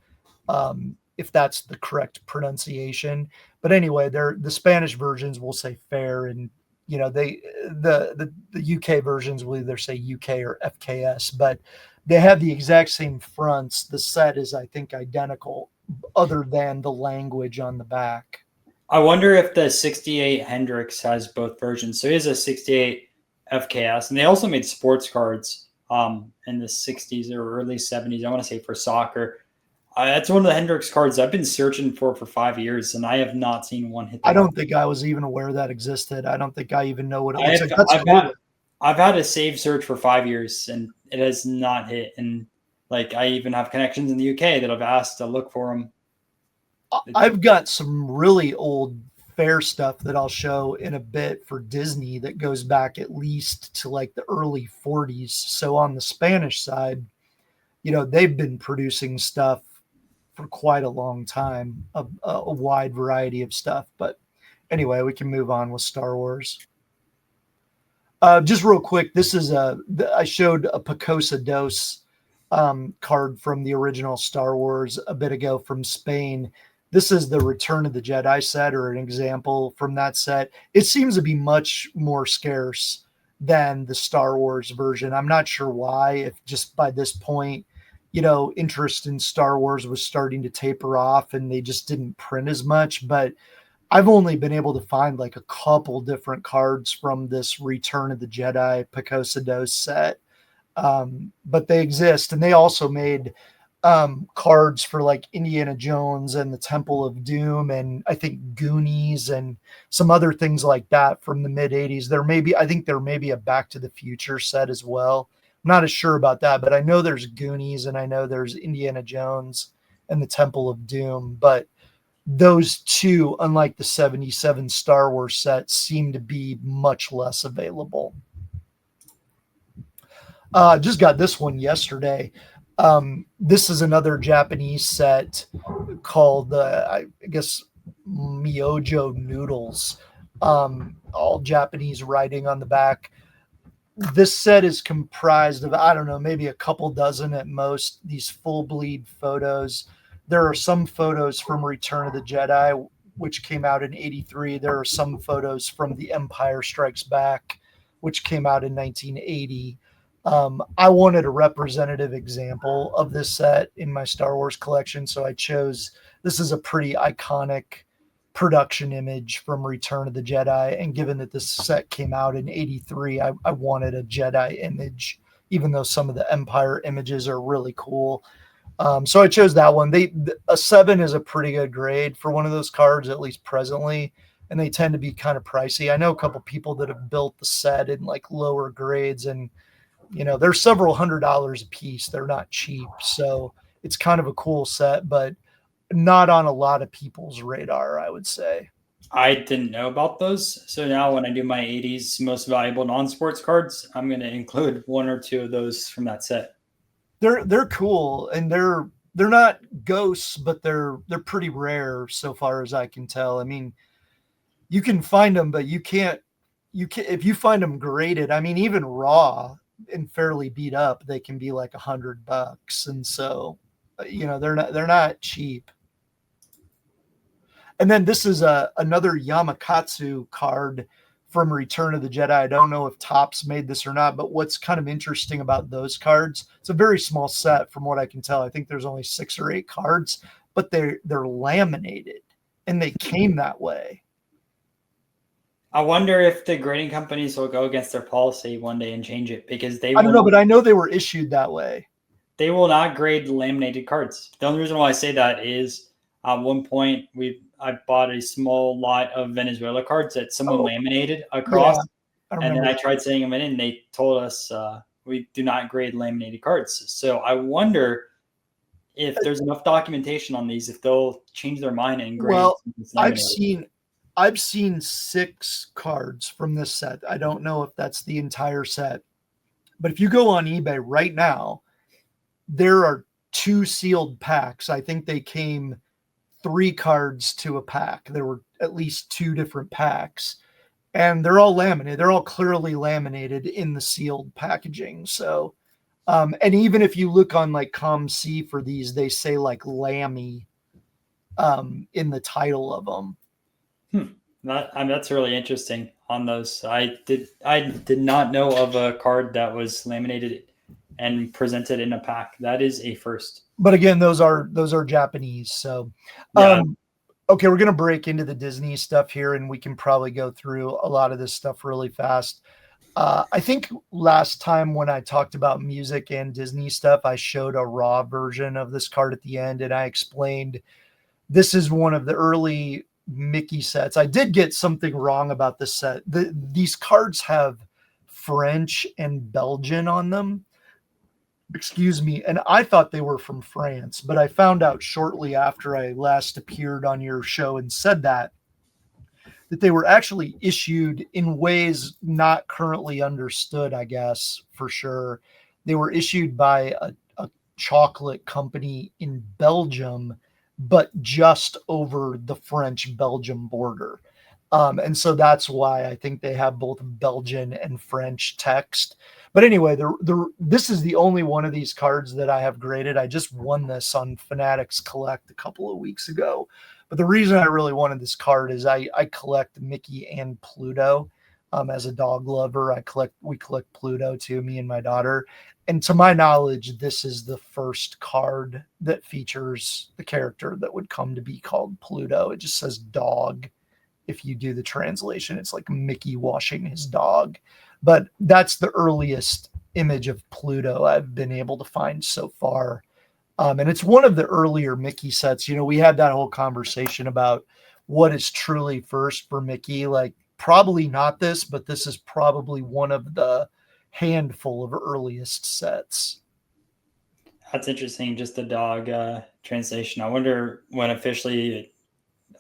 if that's the correct pronunciation. But anyway, the Spanish versions will say Fair, and the UK versions will either say UK or FKS, but they have the exact same fronts. The set is, I think, identical, other than the language on the back. I wonder if the 68 Hendrix has both versions. So he has a 68 FKS, and they also made sports cards in the 60s or early 70s. I want to say for soccer. That's one of the Hendrix cards I've been searching for 5 years, and I have not seen one hit. I don't think I was even aware that existed. I don't think I even know what it looks like. I've had a save search for 5 years, and it has not hit. And like I even have connections in the UK that I've asked to look for them. I've got some really old Fair stuff that I'll show in a bit for Disney that goes back at least to like the early 40s. So on the Spanish side, they've been producing stuff for quite a long time, a wide variety of stuff. But anyway, we can move on with Star Wars. Just real quick, this is I showed a Picosa Dos card from the original Star Wars a bit ago from Spain. This is the Return of the Jedi set, or an example from that set. It seems to be much more scarce than the Star Wars version. I'm not sure why, if just by this point, interest in Star Wars was starting to taper off and they just didn't print as much. But I've only been able to find like a couple different cards from this Return of the Jedi Picosa Dos set. But they exist. And they also made cards for like Indiana Jones and the Temple of Doom, and I think Goonies and some other things like that from the mid 80s. I think there may be a Back to the Future set as well. I'm not as sure about that, but I know there's Goonies and I know there's Indiana Jones and the Temple of Doom. But those two, unlike the 77 Star Wars set, seem to be much less available. Just got this one yesterday. This is another Japanese set called, I guess, Myojo Noodles. all Japanese writing on the back. This set is comprised of, I don't know, maybe a couple dozen at most, these full bleed photos. There are some photos from Return of the Jedi, which came out in 83. There are some photos from The Empire Strikes Back, which came out in 1980. I wanted a representative example of this set in my Star Wars collection, so I chose this is a pretty iconic production image from Return of the Jedi. And given that this set came out in 83, I wanted a Jedi image, even though some of the Empire images are really cool. So I chose that one. A 7 is a pretty good grade for one of those cards, at least presently, and they tend to be kind of pricey. I know a couple people that have built the set in like lower grades, and they're several $100s a piece. They're not cheap, so it's kind of a cool set, but not on a lot of people's radar, I would say. I didn't know about those. So now when I do my 80s most valuable non-sports cards, I'm going to include one or two of those from that set. They're cool, and they're not ghosts, but they're pretty rare so far as I can tell. I mean, you can find them, but you can't if you find them graded. I mean, even raw and fairly beat up, they can be like $100, and so they're not cheap. And then this is another Yamakatsu card from Return of the Jedi. I don't know if Topps made this or not, but what's kind of interesting about those cards, it's a very small set from what I can tell. I think there's only 6 or 8 cards, but they're laminated, and they came that way. I wonder if the grading companies will go against their policy one day and change it, because I don't know, but I know they were issued that way. They will not grade laminated cards. The only reason why I say that is at one point I bought a small lot of Venezuela cards that someone laminated across, and then I tried sending them in, and they told us we do not grade laminated cards. So I wonder if there's enough documentation on these, if they'll change their mind and grade. Well, I've seen 6 cards from this set. I don't know if that's the entire set, but if you go on eBay right now, there are 2 sealed packs. I think they came 3 cards to a pack. There were at least 2 different packs, and they're all laminated. They're all clearly laminated in the sealed packaging. So, and even if you look on like ComC for these, they say like Lammy in the title of them. That's really interesting on those. I did not know of a card that was laminated and presented in a pack. That is a first. But again, those are Japanese. So, okay, we're going to break into the Disney stuff here, and we can probably go through a lot of this stuff really fast. I think last time when I talked about music and Disney stuff, I showed a raw version of this card at the end, and I explained this is one of the early Mickey sets. I did get something wrong about this set. These cards have French and Belgian on them. Excuse me. And I thought they were from France, but I found out shortly after I last appeared on your show and said that they were actually issued in ways not currently understood, I guess, for sure. They were issued by a chocolate company in Belgium, but just over the French-Belgium border. And so that's why I think they have both Belgian and French text. But anyway, this is the only one of these cards that I have graded. I just won this on Fanatics Collect a couple of weeks ago. But the reason I really wanted this card is I collect Mickey and Pluto. As a dog lover, we collect Pluto too, me and my daughter. And to my knowledge, this is the first card that features the character that would come to be called Pluto. It just says dog. If you do the translation, it's like Mickey washing his dog. But that's the earliest image of Pluto I've been able to find so far. And it's one of the earlier Mickey sets. We had that whole conversation about what is truly first for Mickey. Like, probably not this, but this is probably one of the handful of earliest sets. That's interesting. Just the dog translation. I wonder when officially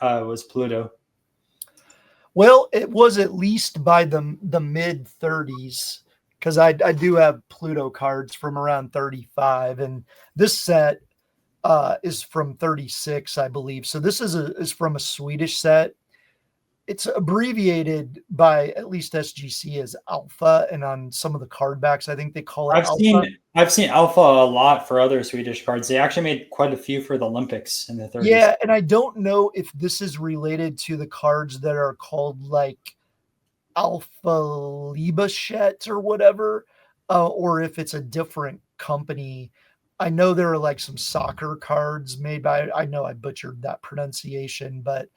was Pluto. Well, it was at least by the mid 30s, because I do have Pluto cards from around 35, and this set is from 36, I believe. So this is from a Swedish set. it's abbreviated by at least SGC as alpha, and on some of the card backs, I think they call it I've alpha. seen I've seen Alpha a lot for other Swedish cards. They actually made quite a few for the Olympics in the 30s. Yeah, and I don't know if this is related to the cards that are called like Alpha Libachet or whatever, or if it's a different company. I know there are like some soccer cards made by, I know I butchered that pronunciation, but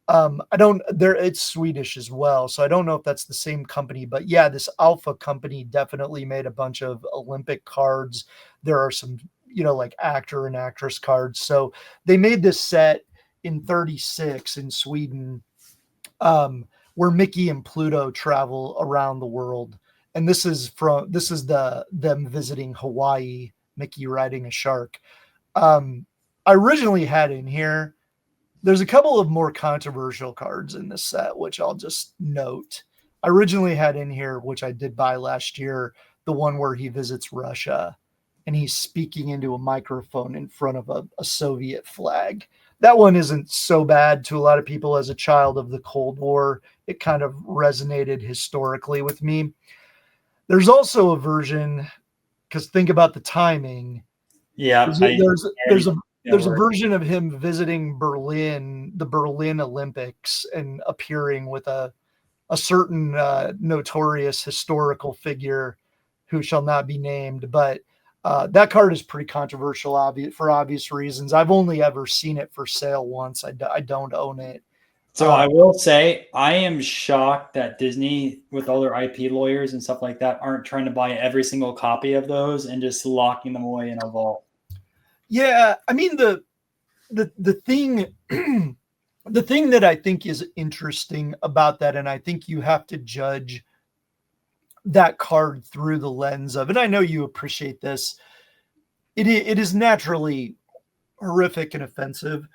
I don't, there, it's Swedish as well. So I don't know if that's the same company, but yeah, this Alpha company definitely made a bunch of Olympic cards. There are some, like actor and actress cards. So they made this set in 36 in Sweden, where Mickey and Pluto travel around the world. And this is them visiting Hawaii, Mickey riding a shark. I originally had in here, there's a couple of more controversial cards in this set, which I'll just note. I originally had in here, which I did buy last year, the one where he visits Russia and he's speaking into a microphone in front of a Soviet flag. That one isn't so bad to a lot of people. As a child of the Cold War, it kind of resonated historically with me. There's also a version, because think about the timing. Yeah, There's a version of him visiting Berlin, the Berlin Olympics, and appearing with a certain notorious historical figure who shall not be named. But that card is pretty controversial, for obvious reasons. I've only ever seen it for sale once. I don't own it. So I will say I am shocked that Disney, with all their IP lawyers and stuff like that, aren't trying to buy every single copy of those and just locking them away in a vault. Yeah, I mean the thing the thing that I think is interesting about that, and I think you have to judge that card through the lens of, and I know you appreciate this, it is naturally horrific and offensive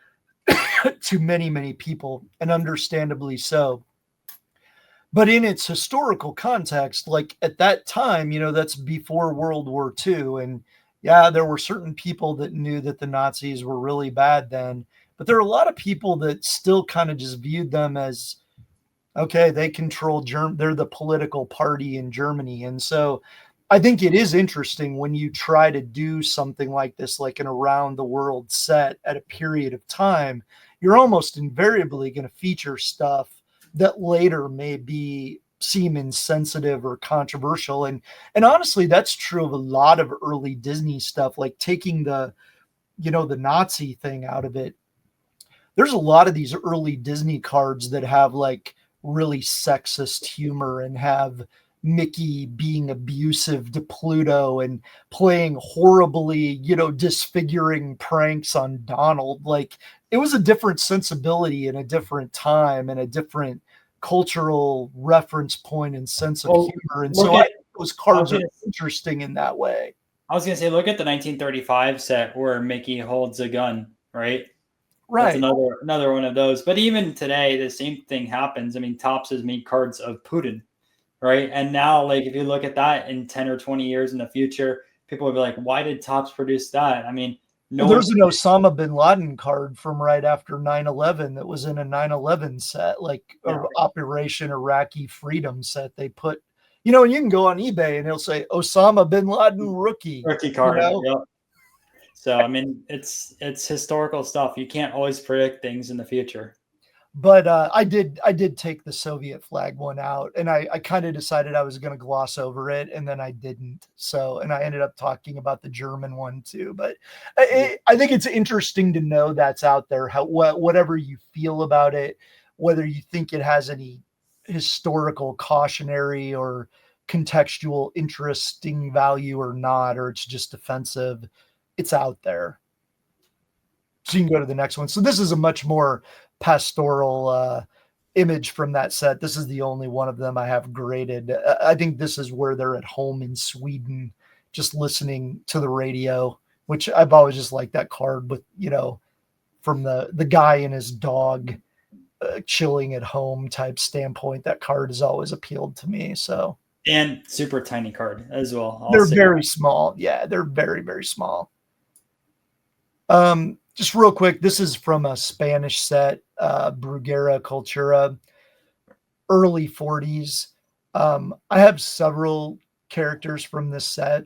to many people, and understandably so. But in its historical context, like at that time, that's before World War II. And yeah, there were certain people that knew that the Nazis were really bad then, but there are a lot of people that still kind of just viewed them as, okay, they control they're the political party in Germany. And so I think it is interesting when you try to do something like this, like an around the world set at a period of time, you're almost invariably going to feature stuff that later may seem insensitive or controversial. And honestly, that's true of a lot of early Disney stuff, like taking the Nazi thing out of it. There's a lot of these early Disney cards that have like really sexist humor and have Mickey being abusive to Pluto and playing horribly, disfiguring pranks on Donald. Like, it was a different sensibility and a different time and a different cultural reference point and sense of humor. And so I think those cards are interesting in that way. I was going to say, look at the 1935 set where Mickey holds a gun, right? Right. That's another one of those. But even today, the same thing happens. I mean, Topps has made cards of Putin, right? And now, like, if you look at that in 10 or 20 years in the future, people will be like, why did Topps produce that? I mean, there's an Osama bin Laden card from right after 9/11 that was in a 9/11 set, like Operation Iraqi Freedom set. They put, and you can go on eBay and it'll say Osama bin Laden rookie card. Yep. So, I mean, it's historical stuff. You can't always predict things in the future. But I did take the Soviet flag one out, and I kind of decided I was going to gloss over it, and then I didn't. So, and I ended up talking about the German one too. But I think it's interesting to know that's out there. Whatever you feel about it, whether you think it has any historical cautionary or contextual interesting value or not, or it's just offensive, it's out there. So you can go to the next one. So this is a much more pastoral image from that set. This is the only one of them I have graded. I think this is where they're at home in Sweden, just listening to the radio, which I've always just liked that card with, from the guy and his dog chilling at home type standpoint. That card has always appealed to me. So, and super tiny card as well. They're very small. Yeah, they're very, very small. Just real quick, this is from a Spanish set, Bruguera Cultura. early 40s. I have several characters from this set,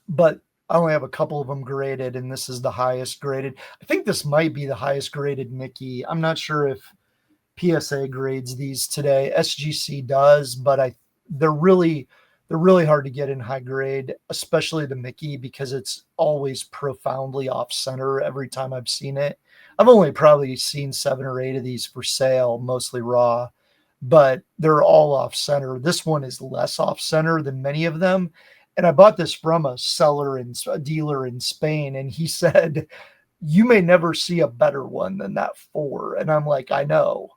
but I only have a couple of them graded, and this is the highest graded. I think this might be the highest graded Mickey. I'm not sure if PSA grades these today. SGC does, but they're really hard to get in high grade, especially the Mickey, because it's always profoundly off center every time I've seen it. I've only probably seen 7 or 8 of these for sale, mostly raw, but they're all off center. This one is less off center than many of them. And I bought this from a dealer in Spain, and he said, "You may never see a better one than that 4." And I'm like, "I know."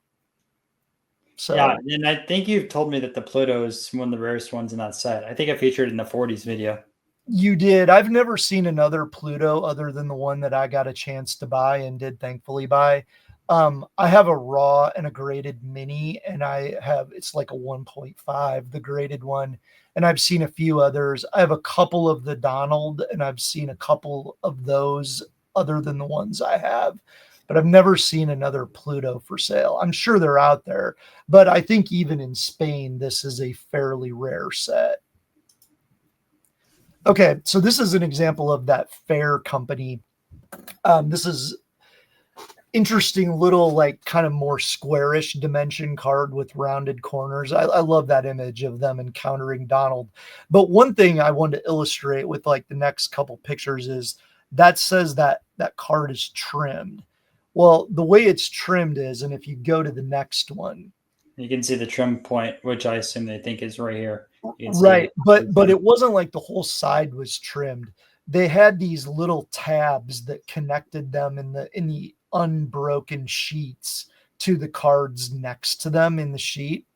Yeah, So and I think you've told me that the Pluto is one of the rarest ones in that set. I think I featured in the 40s video. you did. I've never seen another Pluto other than the one that I got a chance to buy and did thankfully buy. I have a raw and a graded mini, and it's like a 1.5, the graded one. And I've seen a few others. I have a couple of the Donald, and I've seen a couple of those other than the ones I have. But I've never seen another Pluto for sale. I'm sure they're out there, but I think even in Spain, this is a fairly rare set. Okay, so this is an example of that Fair company. This is interesting little, like, kind of more squarish dimension card with rounded corners. I love that image of them encountering Donald. But one thing I wanted to illustrate with like the next couple pictures is that says that that card is trimmed. Well, the way it's trimmed is, and if you go to the next one, You can see the trim point, which I assume they think is right here. You can see right, it. but it wasn't like the whole side was trimmed. They had these little tabs that connected them in the unbroken sheets to the cards next to them in the sheet.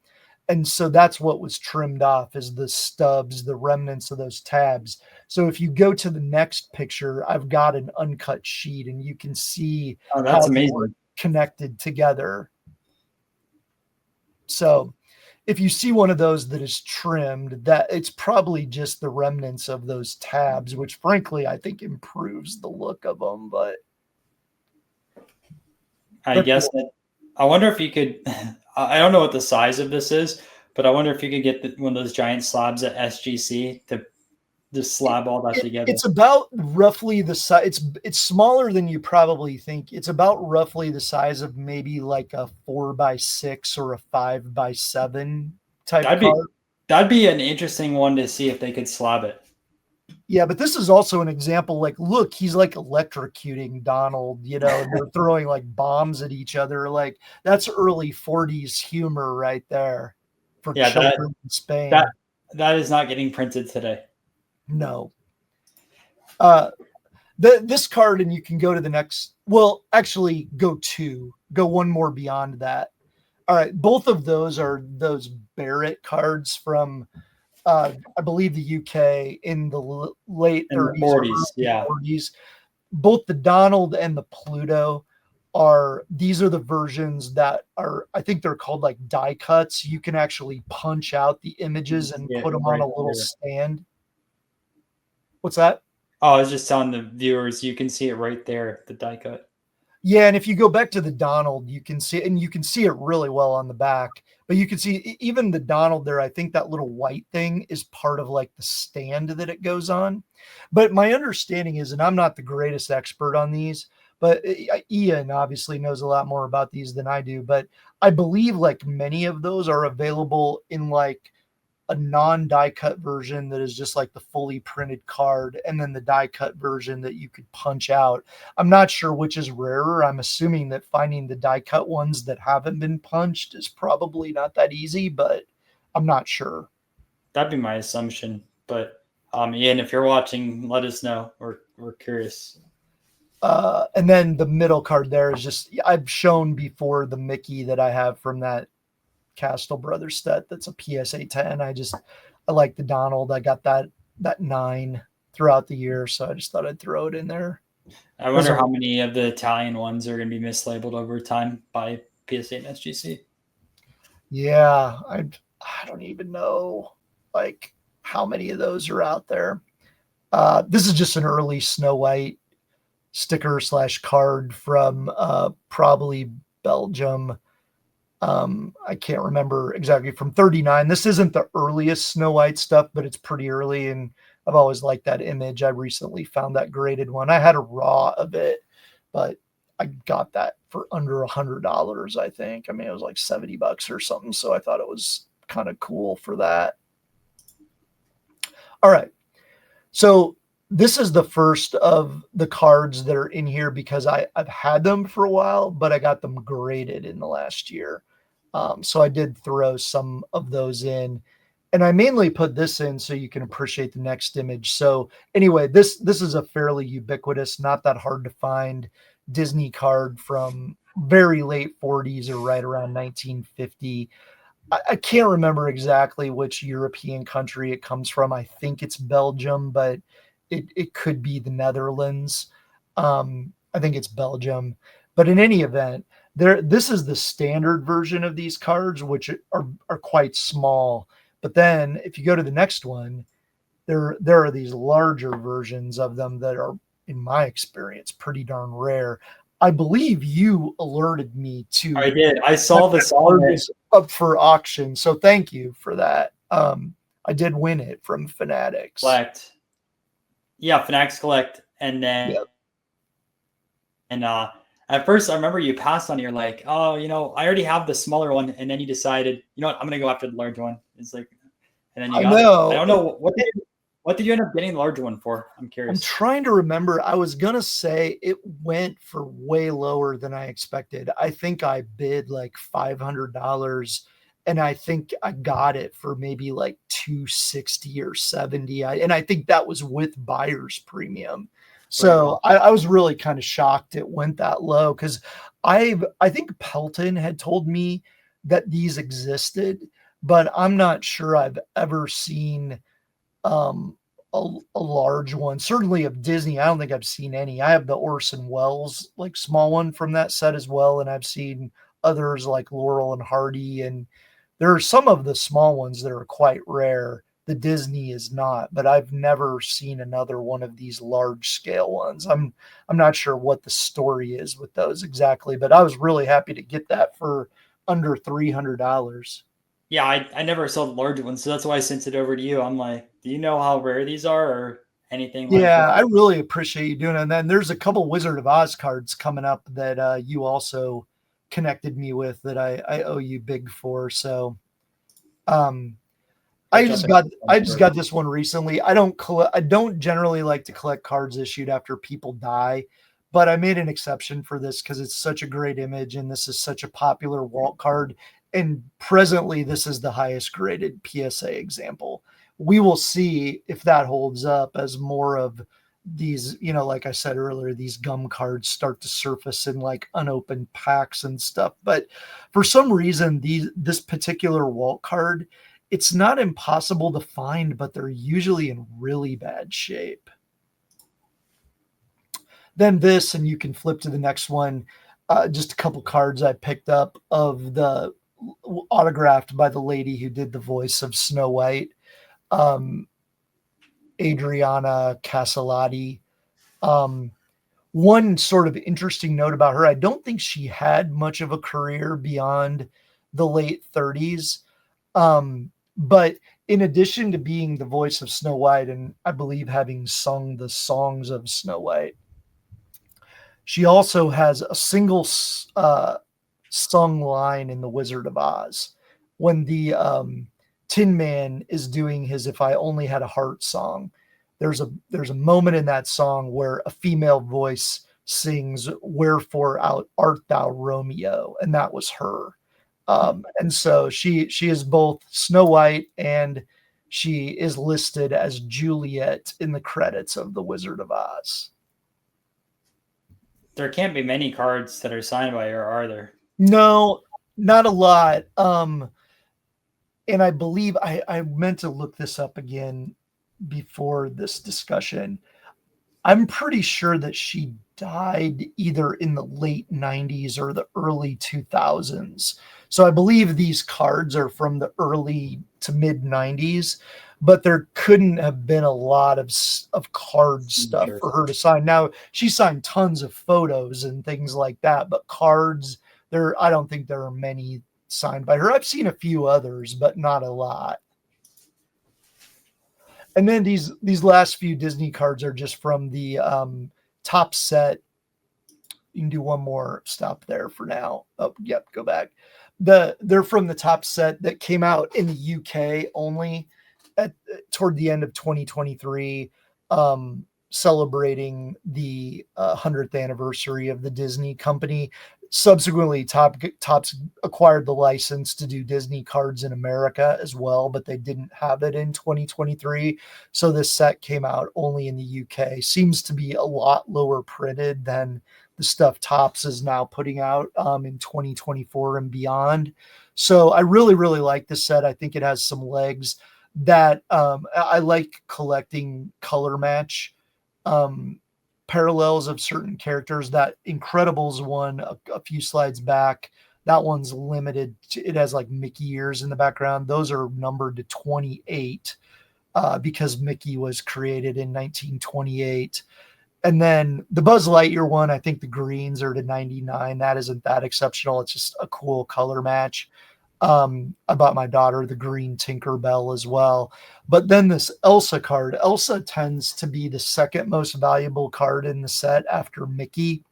And so that's what was trimmed off, is the stubs, the remnants of those tabs. So if you go to the next picture, I've got an uncut sheet, and you can see Oh, that's how they were amazing. connected together. So if you see one of those that is trimmed, that it's probably just the remnants of those tabs, which frankly I think improves the look of them. But I they're guess cool. that I wonder if you could. I don't know what the size of this is, but I wonder if you could get one of those giant slabs at SGC to just slab all that together. It's about roughly the size. It's smaller than you probably think. It's about roughly the size of maybe like a 4x6 or a 5x7 type That'd be card. that'd be an interesting one to see if they could slab it. Yeah, but this is also an example. Like, look, he's like electrocuting Donald, and they're throwing like bombs at each other. Like, that's early 40s humor right there for Yeah, that children in that Spain. that is not getting printed today. No. Uh, this card, and you can go to the next. Well, actually, go one more beyond that. All right, both of those are those Barrett cards from, I believe, the UK in the late In the 30s or 40s, early yeah. 40s. Both the Donald and the Pluto these are the versions that are, I think they're called like die cuts. You can actually punch out the You can images and see it put them on right a little here. stand. What's that? Oh, I was just telling the viewers, you can see it right there, the die cut. Yeah, and if you go back to the Donald, you can see, and you can see it really well on the back. But you can see even the Donald there. I think that little white thing is part of like the stand that it goes on. But my understanding is, and I'm not the greatest expert on these, but Ian obviously knows a lot more about these than I do. But I believe like many of those are available in like a non-die cut version that is just like the fully printed card, and then the die cut version that you could punch out. I'm not sure which is rarer. I'm assuming that finding the die cut ones that haven't been punched is probably not that easy, but I'm not sure. That'd be my assumption. But Ian, if you're watching, let us know. We're curious. And then the middle card there is just, I've shown before the Mickey that I have from that Castle Brothers set. That's a PSA 10. I like the Donald. I got that 9 throughout the year, so I just thought I'd throw it in there. I Those wonder are, how many of the Italian ones are going to be mislabeled over time by PSA and SGC. yeah, I don't even know like how many of those are out there. This is just an early Snow White sticker / card from probably Belgium. I can't remember exactly, from 39. This isn't the earliest Snow White stuff, but it's pretty early. And I've always liked that image. I recently found that graded one. I had a raw of it, but I got that for under $100, I think. I mean, it was like $70 or something. So I thought it was kind of cool for that. All right. So this is the first of the cards that are in here because I've had them for a while, but I got them graded in the last year. So I did throw some of those in. And I mainly put this in so you can appreciate the next image. So anyway, this is a fairly ubiquitous, not that hard to find Disney card from very late 40s or right around 1950. I can't remember exactly which European country it comes from. I think it's Belgium, but it could be the Netherlands. I think it's Belgium. But in any event, this is the standard version of these cards, which are quite small. But then if you go to the next one, there are these larger versions of them that are, in my experience, pretty darn rare. I believe you alerted me I to did. I saw the song that is up for auction, so thank you for that. I did win it from Fanatics. collect. Yeah, Fanatics Collect. And then, Yep. and at first, I remember you passed on. You're like, oh, I already have the smaller one, and then you decided, I'm gonna go after the large one. It's like, and then you I got it. I know. don't know what did you end up getting the large one for? I'm I'm curious. trying to remember. I was gonna say it went for way lower than I expected. I think I bid like $500, and I think I got it for maybe like 260 or 70. And I think that was with buyer's premium. Right. So I was really kind of shocked it went that low because I think Pelton had told me that these existed, but I'm not sure I've ever seen um, a large one. Certainly of Disney, I don't think I've seen any. I have the Orson Welles like small one from that set as well, and I've seen others like Laurel and Hardy, and there are some of the small ones that are quite rare. The Disney is not, but I've never seen another one of these large scale ones. I'm not sure what the story is with those exactly, but I was really happy to get that for under $300. Yeah, I never saw the large one, so that's why I sent it over to you. I'm like, do you know how rare these are or anything like Yeah, I that? really appreciate you doing it. And then there's a couple Wizard of Oz cards coming up that you also connected me with that I owe you big for. So um, Catch up. I just got this one recently. I don't generally like to collect cards issued after people die, but I made an exception for this because it's such a great image and this is such a popular Walt card. And presently, this is the highest graded PSA example. We will see if that holds up as more of these, like I said earlier, these gum cards start to surface in like unopened packs and stuff. But for some reason, this particular Walt card, it's not impossible to find, but they're usually in really bad shape. Then this, and you can flip to the next one. Just a couple cards I picked up of the autographed by the lady who did the voice of Snow White, um, Adriana Casalati. Um, One sort of interesting note about her, I don't think she had much of a career beyond the late 30s. But in addition to being the voice of Snow White, and I believe having sung the songs of Snow White, she also has a single sung line in The Wizard of Oz when the Tin Man is doing his "If I Only Had a Heart" song. There's a moment in that song where a female voice sings "Wherefore art thou, Romeo," and that was her. And so she is both Snow White and she is listed as Juliet in the credits of The Wizard of Oz. There can't be many cards that are signed by her, are there? No, not a lot. And I believe I meant to look this up again before this discussion. I'm pretty sure that she died either in the late 90s or the early 2000s. So I believe these cards are from the early to mid 90s, but there couldn't have been a lot of card stuff Sure. for her to sign. Now, she signed tons of photos and things like that, but cards, I don't think there are many signed by her. I've seen a few others, but not a lot. And then these last few Disney cards are just from the top set. You can do one more stop there for now. Oh, yep, go back. They're from the top set that came out in the UK only toward the end of 2023, celebrating the 100th anniversary of the Disney company. Subsequently, Topps acquired the license to do Disney cards in America as well, but they didn't have it in 2023. So this set came out only in the UK. Seems to be a lot lower printed than the stuff Topps is now putting out in 2024 and beyond. So I really, really like this set. I think it has some legs that I like collecting color match parallels of certain characters. That Incredibles one a few slides back, that one's limited it has like Mickey ears in the background. Those are numbered to 28 because Mickey was created in 1928. And then the Buzz Lightyear one, I think the greens are to 99. That isn't that exceptional. It's just a cool color match. I bought my daughter the green Tinkerbell as well. But then this Elsa card, Elsa tends to be the second most valuable card in the set after Mickey.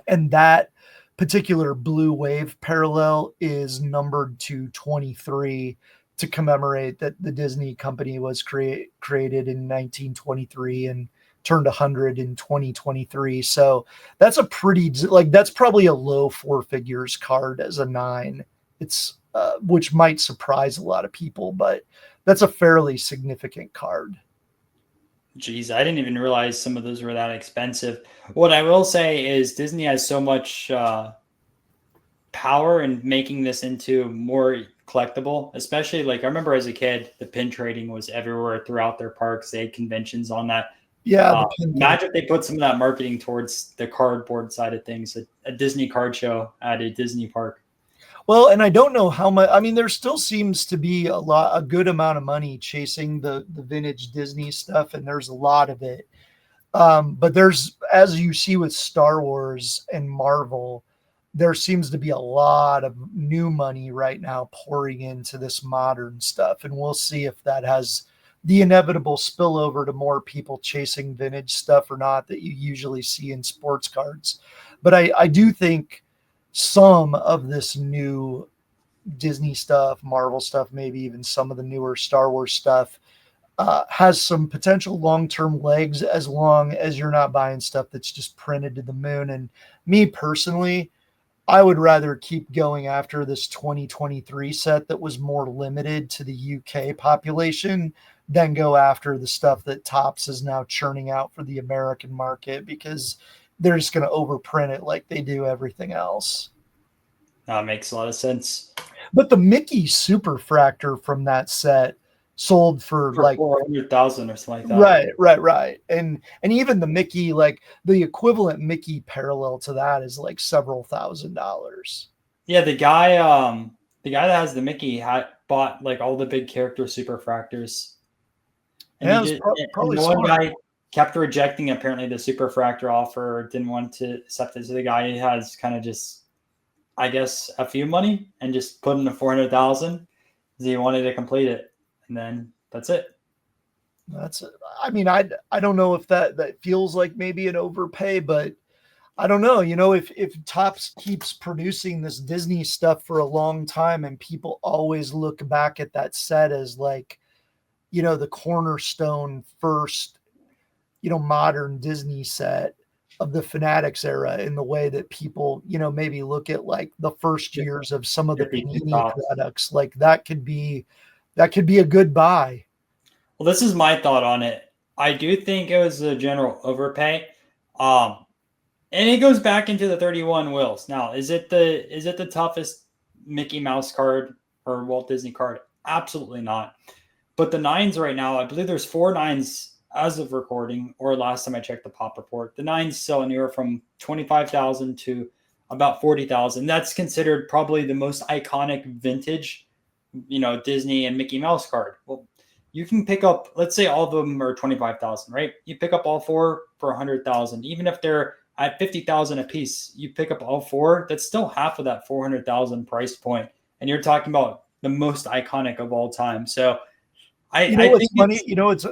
And that particular blue wave parallel is numbered to 23 to commemorate that the Disney company was created in 1923 and turned 100 in 2023. So that's a pretty, like, that's probably a low four figures card as a 9. It's which might surprise a lot of people, but that's a fairly significant card. Geez, I didn't even realize some of those were that expensive. What I will say is Disney has so much power in making this into more collectible, especially like I remember as a kid, the pin trading was everywhere throughout their parks. They had conventions on that. Yeah. Imagine if they put some of that marketing towards the cardboard side of things, a Disney card show at a Disney park. Well, and I don't know how much. I mean, there still seems to be a good amount of money chasing the vintage Disney stuff, and there's a lot of it. But there's, as you see with Star Wars and Marvel, there seems to be a lot of new money right now pouring into this modern stuff, and we'll see if that has the inevitable spillover to more people chasing vintage stuff or not that you usually see in sports cards. But I do think some of this new Disney stuff, Marvel stuff, maybe even some of the newer Star Wars stuff has some potential long-term legs as long as you're not buying stuff that's just printed to the moon. And me personally, I would rather keep going after this 2023 set that was more limited to the UK population than go after the stuff that Topps is now churning out for the American market, because they're just going to overprint it like they do everything else. That makes a lot of sense. But the Mickey Superfractor from that set sold for like 400,000 or something like that. Right. And even the Mickey, like the equivalent Mickey parallel to that is like several $1,000s. Yeah, the guy that has the Mickey bought like all the big character Superfractors. And yeah, probably and one guy kept rejecting apparently the Superfractor offer, didn't want to accept it. So the guy has kind of just, I guess, a few money and just put in the 400,000 because he wanted to complete it, and then that's it. I mean, I don't know if that feels like maybe an overpay, but I don't know. You know, if Topps keeps producing this Disney stuff for a long time and people always look back at that set as like, you know, the cornerstone first, you know, modern Disney set of the Fanatics era, in the way that people, you know, maybe look at like the first years of some of the Panini products, like that could be a good buy. Well, this is my thought on it. I do think it was a general overpay. And it goes back into the 31 wheels. Now, is it the toughest Mickey Mouse card or Walt Disney card? Absolutely not. But the 9s right now, I believe there's 4 9s as of recording, or last time I checked the pop report. The 9s sell anywhere from 25,000 to about 40,000. That's considered probably the most iconic vintage, you know, Disney and Mickey Mouse card. Well, you can pick up, let's say all of them are 25,000, right? You pick up all 4 for 100,000. Even if they're at 50,000 a piece, you pick up all 4. That's still half of that 400,000 price point. and you're talking about the most iconic of all time. So You know I what's think funny? it's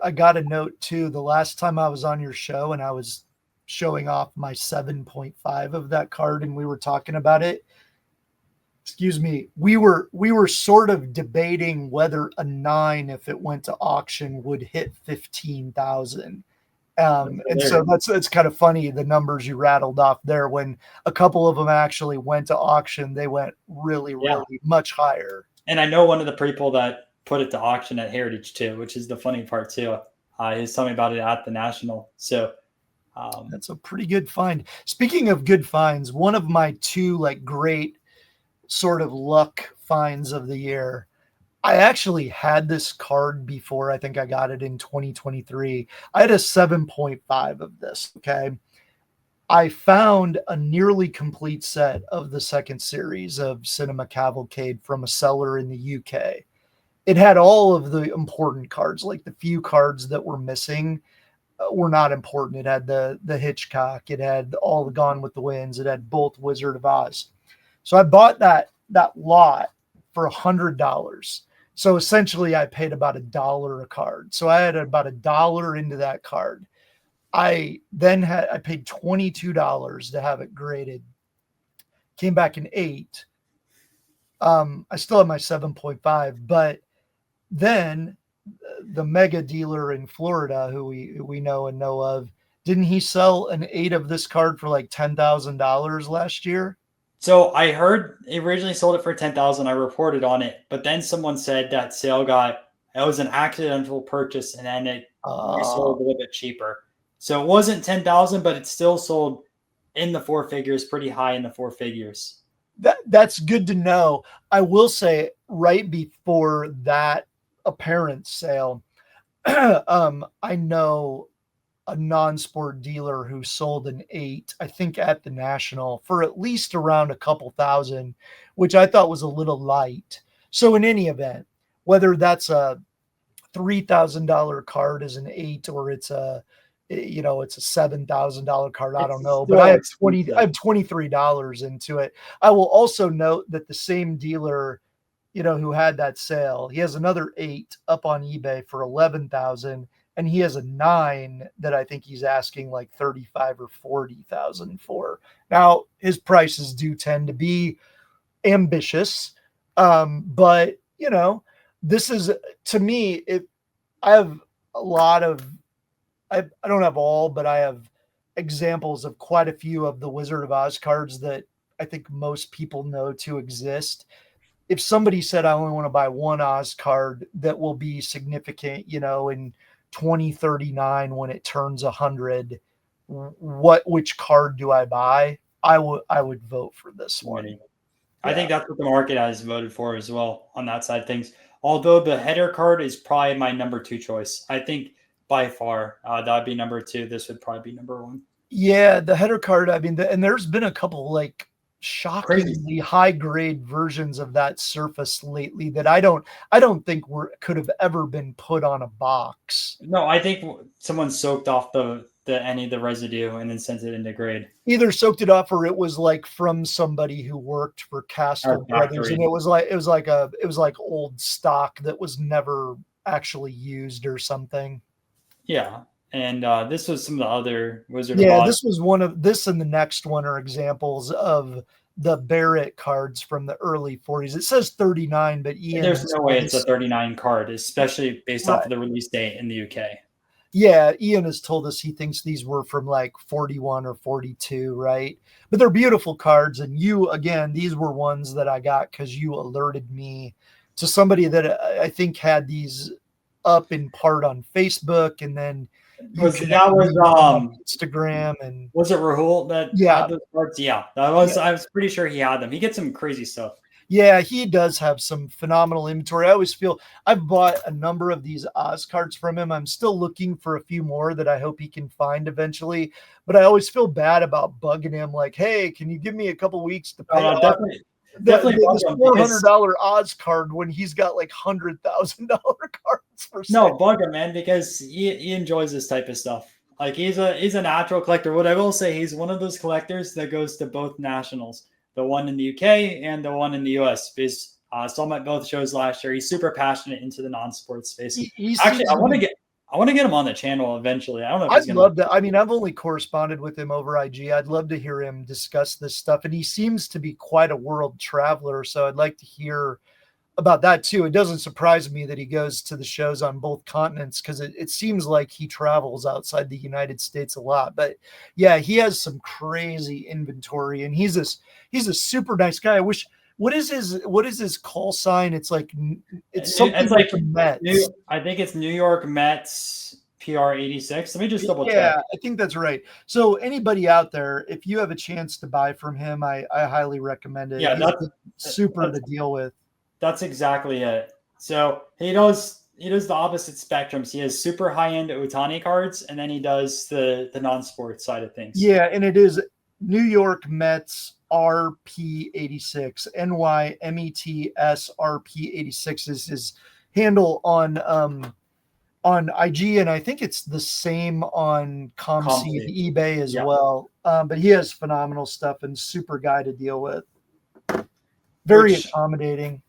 I got a note too. The last time I was on your show and I was showing off my 7.5 of that card and we were talking about it, excuse me, we were sort of debating whether a 9, if it went to auction, would hit 15,000. And so hilarious. that's kind of funny, the numbers you rattled off there. When a couple of them actually went to auction, they went really, Yeah. really much higher. And I know one of the people that put it to auction at Heritage too, which is the funny part too. He was telling me about it at the National. So That's a pretty good find. Speaking of good finds, one of my two like great sort of luck finds of the year. I actually had this card before. I think I got it in 2023. I had a 7.5 of this. Okay. I found a nearly complete set of the second series of Cinema Cavalcade from a seller in the UK. It had all of the important cards, like the few cards that were missing were not important. It had the Hitchcock, it had all the Gone with the Winds, it had both Wizard of Oz. So I bought that lot for $100. So essentially, I paid about $1 a card. So I had about $1 into that card. I paid $22 to have it graded. Came back in 8. I still have my 7.5, but then the mega dealer in Florida, who we know and know of, didn't he sell an 8 of this card for like $10,000 last year? so I heard he originally sold it for 10,000. I reported on it, but then someone said that sale got it was an accidental purchase, and then it resold a little bit cheaper. So it wasn't 10,000, but it still sold in the four figures, pretty high in the four figures. That's good to know. I will say, right before that apparent sale, I know a non-sport dealer who sold an 8, I think at the National, for at least around a couple thousand, which I thought was a little light. So in any event, whether that's a $3,000 card as an 8 or it's a $7,000 card, I don't It's know, but still expensive. I have $23 into it. I will also note that the same dealer, who had that sale, he has another 8 up on eBay for 11,000, and he has a 9 that I think he's asking like 35 or 40,000 for. Now, his prices do tend to be ambitious, but this is, to me, I have a lot of, I don't have all, but I have examples of quite a few of the Wizard of Oz cards that I think most people know to exist. If somebody said I only want to buy one Oz card that will be significant, in 2039 when it turns 100, which card do I buy? I would vote for this one. I Yeah. think that's what the market has voted for as well on that side of things. Although the header card is probably my number two choice. I think by far that'd be number two. This would probably be number one. Yeah, the header card, I mean, and there's been a couple like Crazy. shockingly high grade versions of that surface lately that I don't think could have ever been put on a box. No, I think someone soaked off the any of the residue and then sent it into grade Either soaked it off or it was like from somebody who worked for or Castle Brothers, and factory. it was like old stock that was never actually used or something. Yeah, and this was some of the other Wizard of Yeah, Oz. this was one of this and the next one are examples of the Barrett cards from the early 40s. It says 39, but Ian There's has no way told it's a us 39 card, especially based off right. of the release date in the UK. Yeah, Ian has told us he thinks these were from like 41 or 42, right? But they're beautiful cards. And again, these were ones that I got because you alerted me to somebody that I think had these up in part on Facebook, and then you Was that connected was me with them on Instagram. And Was it Rahul that yeah, had those cards? Yeah, yeah, I was pretty sure he had them. He gets some crazy stuff. yeah, he does have some phenomenal inventory. I always feel I've bought a number of these Oz cards from him. I'm still looking for a few more that I hope he can find eventually. But I always feel bad about bugging him, like, "Hey, can you give me a couple weeks to pay off Definitely bug this him because $400 Oz card when he's got like $100,000 cards for sale?" no, bug him, man, because he enjoys this type of stuff. Like he's a natural collector. What I will say, he's one of those collectors that goes to both nationals. the one in the UK and the one in the US. Because saw him at both shows last year. He's super passionate into the non-sports space. He Actually, seems to be. I want to get him on the channel eventually. I don't know if he's I'd gonna. love to. I mean, I've only corresponded with him over IG. I'd love to hear him discuss this stuff. And he seems to be quite a world traveler. So I'd like to hear about that too. It doesn't surprise me that he goes to the shows on both continents because it seems like he travels outside the United States a lot. But yeah, he has some crazy inventory, and he's a super nice guy. I wish. What is his call sign? It's like it's something It's like with the Mets. I think it's New York Mets PR86. Let me just double check. Yeah, I think that's right. So anybody out there, if you have a chance to buy from him, I highly recommend it. Yeah, He's super to deal with. That's exactly it. So he does the opposite spectrums. He has super high end Otani cards, and then he does the non-sports side of things. Yeah, and it is New York Mets RP86, NYMETS RP86 is his handle on IG, and I think it's the same on ComC and eBay as well. But he has phenomenal stuff and super guy to deal with. Very accommodating.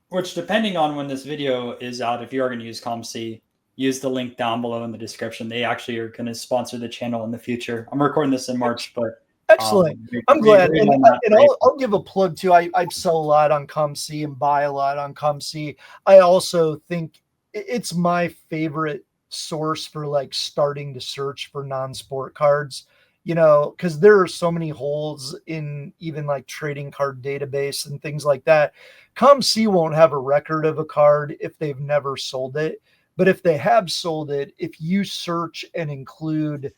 Which, depending on when this video is out, if you are going to use ComC, use the link down below in the description. They actually are going to sponsor the channel in the future. I'm recording this in March, but excellent. I'm glad. And I'll give a plug too. I sell a lot on ComC and buy a lot on ComC. I also think it's my favorite source for like starting to search for non-sport cards, you know, because there are so many holes in even like trading card database and things like that. ComC won't have a record of a card if they've never sold it. But if they have sold it, if you search and include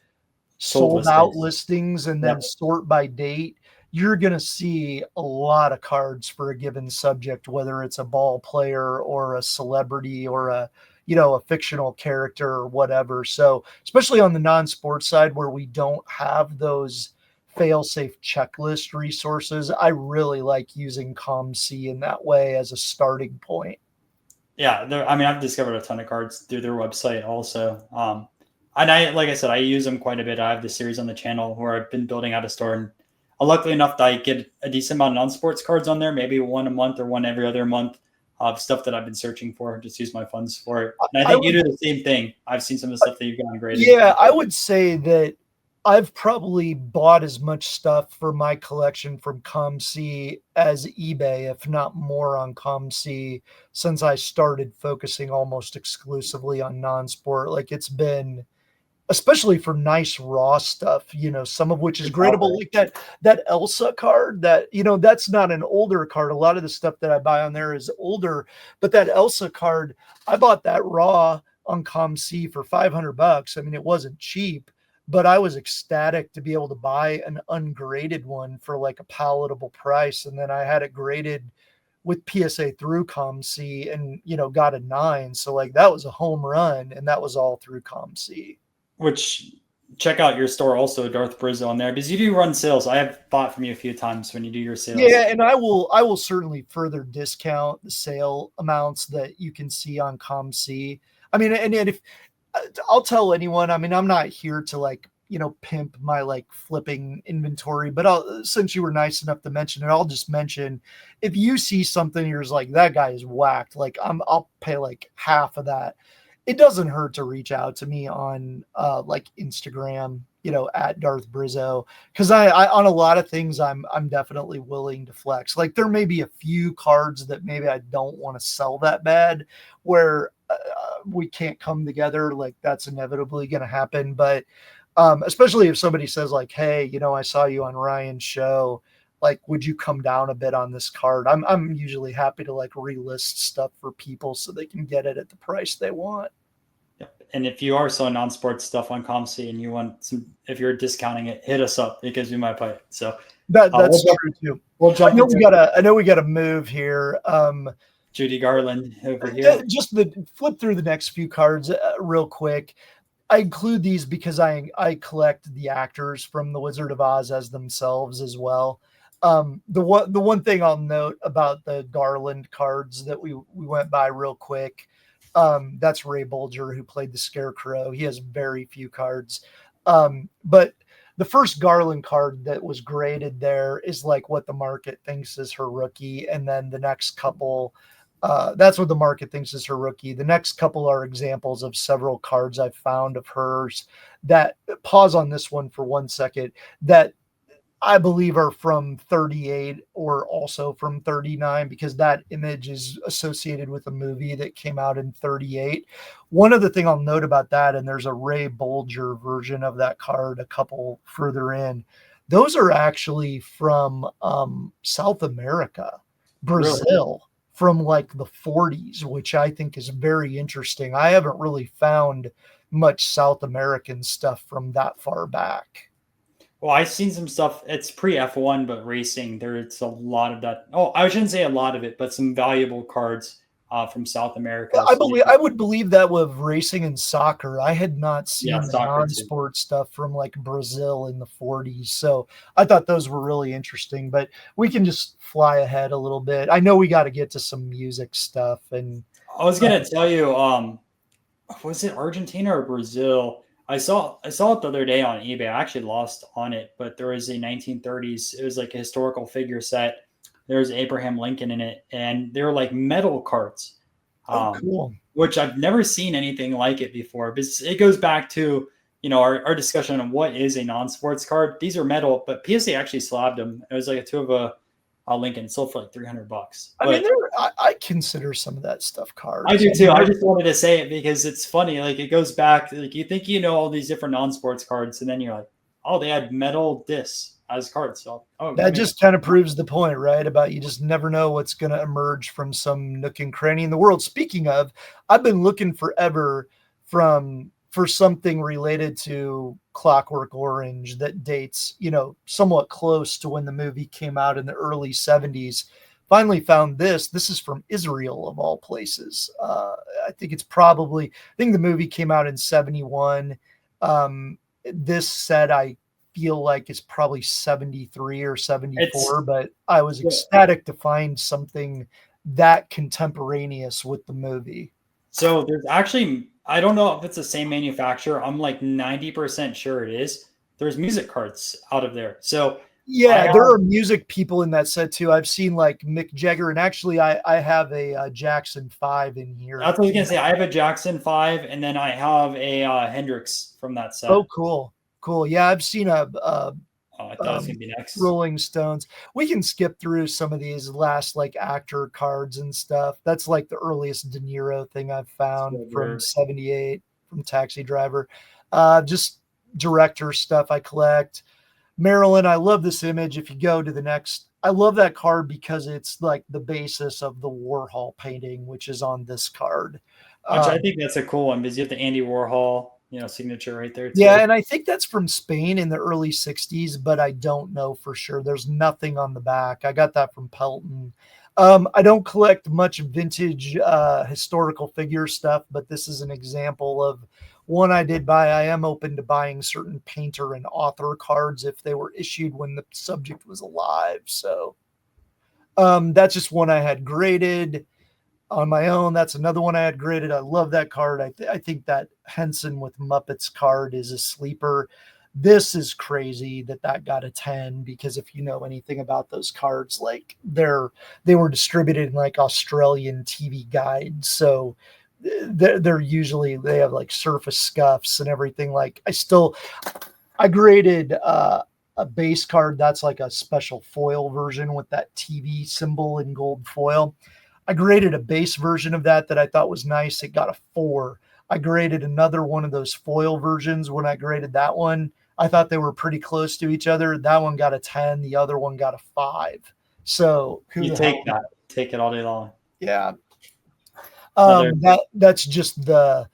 sold out listings and then sort by date, you're going to see a lot of cards for a given subject, whether it's a ball player or a celebrity or a fictional character or whatever. So especially on the non-sports side where we don't have those fail-safe checklist resources, I really like using ComC in that way as a starting point. Yeah, I mean, I've discovered a ton of cards through their website also. And like I said, I use them quite a bit. I have this series on the channel where I've been building out a store, and luckily enough that I get a decent amount of non-sports cards on there, maybe one a month or one every other month of stuff that I've been searching for. Just use my funds for it. And I think you do the same thing. I've seen some of the stuff that you've gotten graded. Yeah, I would say that I've probably bought as much stuff for my collection from ComC as eBay, if not more on ComC, since I started focusing almost exclusively on non-sport. Like it's been, especially for nice raw stuff, some of which is gradable, like that Elsa card that, that's not an older card. A lot of the stuff that I buy on there is older, but that Elsa card, I bought that raw on ComC for $500. I mean, it wasn't cheap, but I was ecstatic to be able to buy an ungraded one for like a palatable price. And then I had it graded with PSA through ComC and, got a 9. So like that was a home run, and that was all through ComC. Which, check out your store also, Darth Brizzo, on there, because you do run sales. I have bought from you a few times when you do your sales. Yeah, and I will certainly further discount the sale amounts that you can see on ComC. I mean, and if I'll tell anyone, I mean, I'm not here to like, pimp my like flipping inventory, but since you were nice enough to mention it, I'll just mention if you see something you're like, that guy is whacked, like I'll pay like half of that. It doesn't hurt to reach out to me on like Instagram, at Darth Brizzo, because I on a lot of things I'm definitely willing to flex. Like there may be a few cards that maybe I don't want to sell that bad, where we can't come together. Like that's inevitably going to happen. But especially if somebody says like, hey, I saw you on Ryan's show, like, would you come down a bit on this card? I'm usually happy to like relist stuff for people so they can get it at the price they want. Yep. And if you are selling non-sports stuff on ComC and you want some, if you're discounting it, hit us up because we might buy it. So that's true too. We'll jump. I know we gotta move here. Judy Garland over here. Just flip through the next few cards real quick. I include these because I collect the actors from The Wizard of Oz as themselves as well. The one thing I'll note about the Garland cards that we went by real quick, that's Ray Bolger, who played the Scarecrow. He has very few cards. But the first Garland card that was graded there is like what the market thinks is her rookie, and then the next couple, that's what the market thinks is her rookie. The next couple are examples of several cards I've found of hers that, pause on this one for 1 second, that I believe are from 38 or also from 39, because that image is associated with a movie that came out in 38. One other thing I'll note about that, and there's a Ray Bolger version of that card a couple further in, those are actually from South America, Really? Brazil, from like the 40s, which I think is very interesting. I haven't really found much South American stuff from that far back. Well, I've seen some stuff. It's pre F1, but racing. There's a lot of that. Oh, I shouldn't say a lot of it, but some valuable cards from South America. I So believe I would believe that with racing and soccer. I had not yeah, seen the soccer too. non-sport stuff from like Brazil in the 40s. So I thought those were really interesting, but we can just fly ahead a little bit. I know we got to get to some music stuff and I was gonna tell you, was it Argentina or Brazil? I saw it the other day on eBay. I actually lost on it, but there was a 1930s. It was like a historical figure set. There was Abraham Lincoln in it, and they were like metal cards, oh um, cool. which I've never seen anything like it before. But it goes back to our discussion on what is a non-sports card. These are metal, but PSA actually slabbed them. It was like a two of a Lincoln, sold for like $300. I mean, But I consider some of that stuff I cards. do I too. mean, I just wanted to say it because it's funny. Like it goes back. Like you think you know all these different non-sports cards, and then you're like, oh, they had metal discs as cards. So that maybe. just kind of proves the point, right? About you just never know what's going to emerge from some nook and cranny in the world. Speaking of, I've been looking forever for something related to Clockwork Orange that dates, somewhat close to when the movie came out in the early 70s. Finally found this. This is from Israel of all places. I think the movie came out in 71. This set I feel like is probably 73 or 74, It's but I was ecstatic to find something that contemporaneous with the movie. so there's actually I don't know if it's the same manufacturer. I'm like 90% sure it is. There's music cards out of there. So I Yeah, have there are music people in that set too. I've seen like Mick Jagger, and actually, I have a, Jackson 5 in here. that's what I was gonna say. I have a Jackson 5, and then I have a Hendrix from that Oh, set. cool, cool. Yeah, I've seen Oh, I thought it was gonna be next. Rolling Stones. We can skip through some of these last like actor cards and stuff. That's like the earliest De Niro thing I've found from Spielberg. 78 from Taxi Driver. Just director stuff I collect. Marilyn, I love this image. If you go to the next, I love that card because it's like the basis of the Warhol painting, which is on this card. Which I Um, think that's a cool one because you have the Andy Warhol, signature right there Yeah, too. and I think that's from Spain in the early 60s, but I don't know for sure. There's nothing on the back. I got that from Pelton. I don't collect much vintage historical figure stuff, but this is an example of one I did buy. I am open to buying certain painter and author cards if they were issued when the subject was alive. So that's just one I had graded on my own. That's another one I had graded. I love that card. I think that Henson with Muppets card is a sleeper. This is crazy that got a 10, because if you know anything about those cards, like they were distributed in like Australian TV guides. So they're usually, they have like surface scuffs and everything. Like I graded a base card that's like a special foil version with that TV symbol in gold foil. I graded a base version of that I thought was nice. It got a 4. I graded another one of those foil versions. When I graded that one, I thought they were pretty close to each other. That one got a 10. The other one got a 5. So who You the take hell? that, take it all day long. Yeah. Another That's just the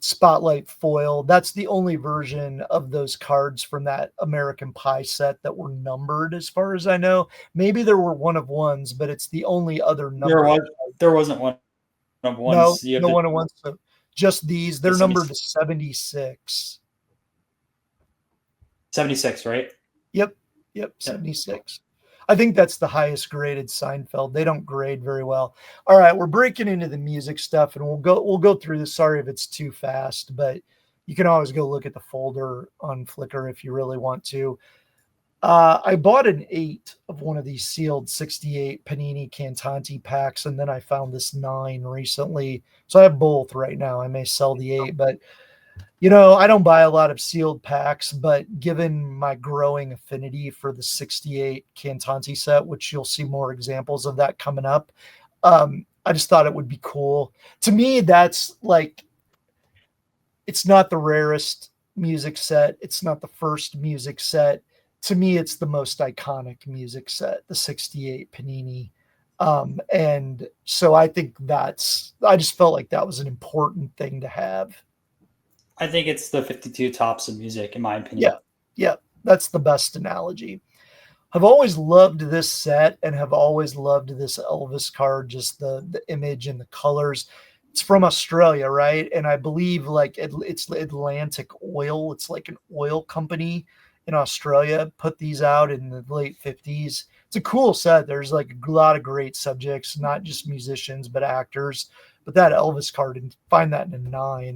spotlight foil. That's the only version of those cards from that American Pie set that were numbered, as far as I know. Maybe there were one of ones, but it's the only other there number. was there wasn't one of No, ones. You have no one of ones. So just these. the They're numbered to 76. 76, right? Yep, yep, Yep. 76. I think that's the highest graded Seinfeld. They don't grade very well. All right, we're breaking into the music stuff, and we'll go through this. Sorry if it's too fast, but You can always go look at the folder on Flickr if you really want to. I bought an 8 of one of these sealed 68 Panini Cantanti packs, and then I found this 9 recently. So I have both right now. I may sell the 8, but I don't buy a lot of sealed packs, but given my growing affinity for the 68 Cantanti set, which you'll see more examples of that coming up, I just thought it would be cool. To me, that's like, it's not the rarest music set. It's not the first music set. To me, it's the most iconic music set, the 68 Panini. And so I think I just felt like that was an important thing to have. I think it's the 52 tops of music, in my opinion. Yeah. Yeah. That's the best analogy. I've always loved this set and have always loved this Elvis card, just the image and the colors. It's from Australia, right? And I believe like it's Atlantic Oil. It's like an oil company in Australia put these out in the late 50s. It's a cool set. There's like a lot of great subjects, not just musicians, but actors. But that Elvis card, and find that in a 9,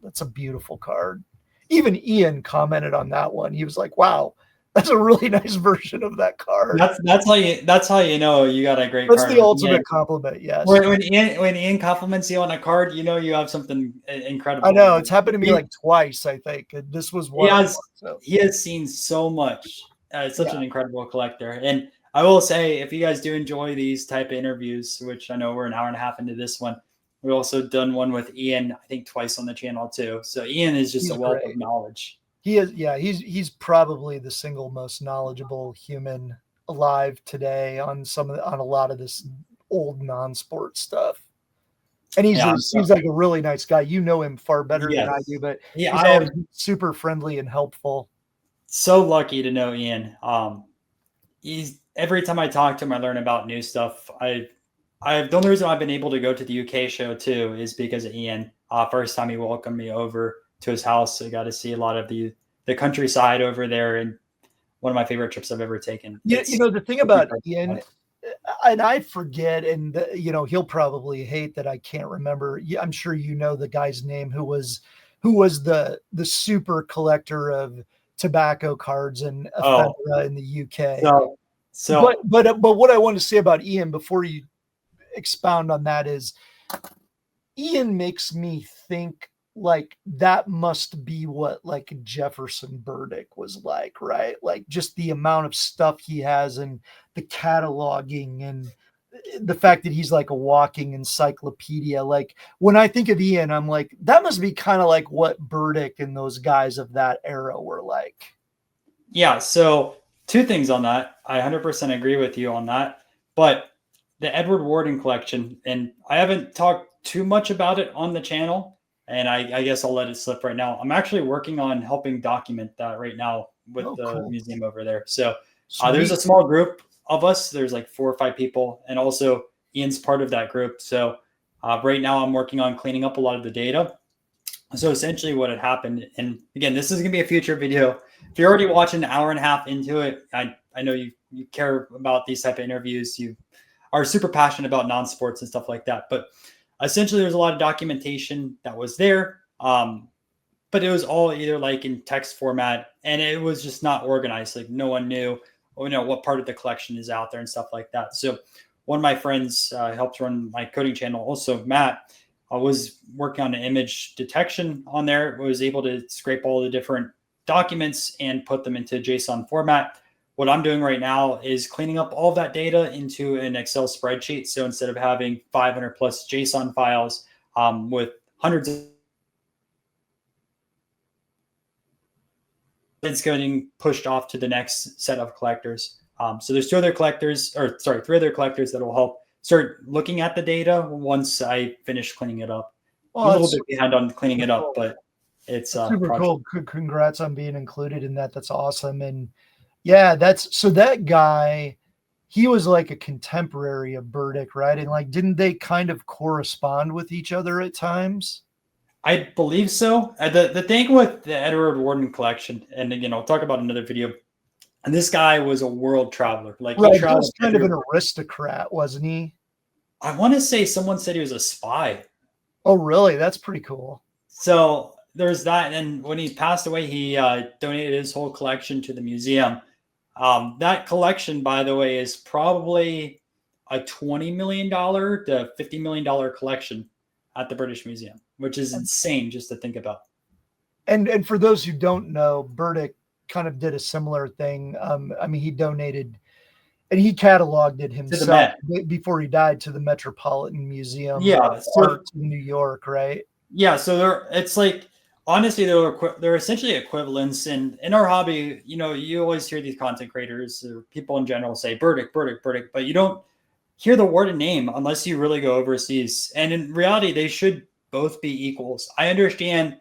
that's a beautiful card. Even Ian commented on that one. He was like, wow, that's a really nice version of that card. That's how you know you got a great That's card. the ultimate compliment, yes. When Ian compliments you on a card, you know you have something incredible. I know. It's happened to me like twice, I think. This was one. He has seen so much. Such an incredible collector. And I will say, if you guys do enjoy these type of interviews, which I know we're an hour and a half into this one, we've also done one with Ian, I think twice on the channel too. So Ian is just a wealth of knowledge. He is, yeah. He's probably the single most knowledgeable human alive today on a lot of this old non-sport stuff. And he seems like a really nice guy. You know him far better than I do, but he's always super friendly and helpful. So lucky to know Ian. He's every time I talk to him, I learn about new stuff. The only reason I've been able to go to the UK show too is because of Ian. First time he welcomed me over to his house, I got to see a lot of the countryside over there, and one of my favorite trips I've ever taken. Yeah, the thing about Ian, and I forget, and he'll probably hate that I can't remember. I'm sure the guy's name who was the super collector of tobacco cards and ephemera in the UK. But what I want to say about Ian before you expound on that is Ian makes me think like that must be what like Jefferson Burdick was like, right? Like just the amount of stuff he has and the cataloging and the fact that he's like a walking encyclopedia. Like when I think of Ian, I'm like, that must be kind of like what Burdick and those guys of that era were like. Yeah. So 2 things on that. I 100% agree with you on that. But the Edward Warden collection, and I haven't talked too much about it on the channel, and I guess I'll let it slip right now. I'm actually working on helping document that right now with the museum over there. So there's a small group of us. There's like 4 or 5 people, and also Ian's part of that group. So right now I'm working on cleaning up a lot of the data. So essentially what had happened, and again, this is going to be a future video. If you're already watching an hour and a half into it, I know you care about these type of interviews. You are super passionate about non-sports and stuff like that. But essentially there's a lot of documentation that was there. But it was all either like in text format, and it was just not organized. Like no one knew, what part of the collection is out there and stuff like that. So one of my friends helped run my coding channel. Also, Matt was working on an image detection on there, was able to scrape all the different documents and put them into JSON format. What I'm doing right now is cleaning up all of that data into an Excel spreadsheet. So instead of having 500 plus JSON files with hundreds of, it's getting pushed off to the next set of collectors. So there's 3 other collectors that will help start looking at the data once I finish cleaning it up. Well, I'm a little bit behind on cleaning it up, but it's super cool. Congrats on being included in that. That's awesome. And yeah, that guy, he was like a contemporary of Burdick, right? And like, didn't they kind of correspond with each other at times? I believe so. The thing with the Edward Warden collection, and again, I'll talk about another video. And this guy was a world traveler. Like he was kind of an aristocrat, wasn't he? I want to say someone said he was a spy. Oh, really? That's pretty cool. So there's that. And when he passed away, he donated his whole collection to the museum. That collection, by the way, is probably a $20 million to $50 million collection at the British Museum, which is insane just to think about. And for those who don't know, Burdick kind of did a similar thing. I mean, he donated and he cataloged it To the himself Met. before he died to the Metropolitan Museum of Yeah. So Art in New York, right? yeah, so it's like honestly they're essentially equivalents in our hobby. You always hear these content creators or people in general say Burdick, Burdick, Burdick, but you don't hear the word and name unless you really go overseas. And in reality, they should both be equals. I understand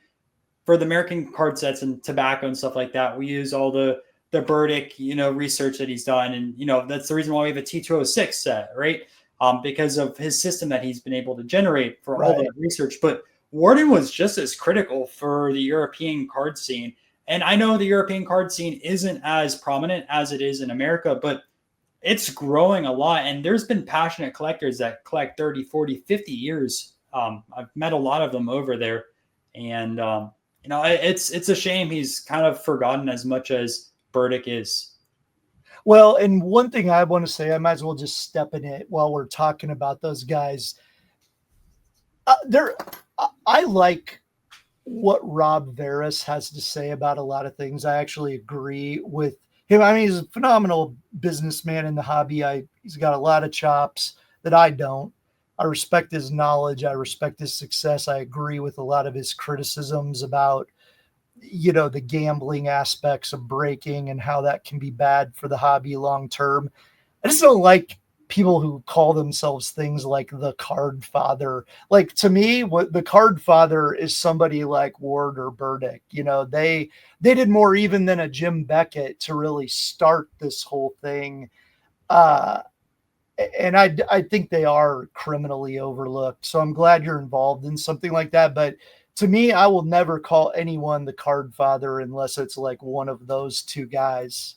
for the American card sets and tobacco and stuff like that, we use all the Burdick, research that he's done, and that's the reason why we have a T206 set, right? Because of his system that he's been able to generate for all Right. that research. But Warden was just as critical for the European card scene. And I know the European card scene isn't as prominent as it is in America, but it's growing a lot. And there's been passionate collectors that collect 30, 40, 50 years. I've met a lot of them over there. And, it's a shame he's kind of forgotten as much as Burdick is. Well, and one thing I want to say, I might as well just step in it while we're talking about those guys. I like what Rob Veras has to say about a lot of things. I actually agree with him. I mean, he's a phenomenal businessman in the hobby. He's got a lot of chops that I don't. I respect his knowledge. I respect his success. I agree with a lot of his criticisms about, the gambling aspects of breaking and how that can be bad for the hobby long term. I just don't like people who call themselves things like the card father. Like, to me, what the card father is somebody like Ward or Burdick. They did more even than a Jim Beckett to really start this whole thing. And I think they are criminally overlooked. So I'm glad you're involved in something like that. But to me, I will never call anyone the card father unless it's like one of those two guys.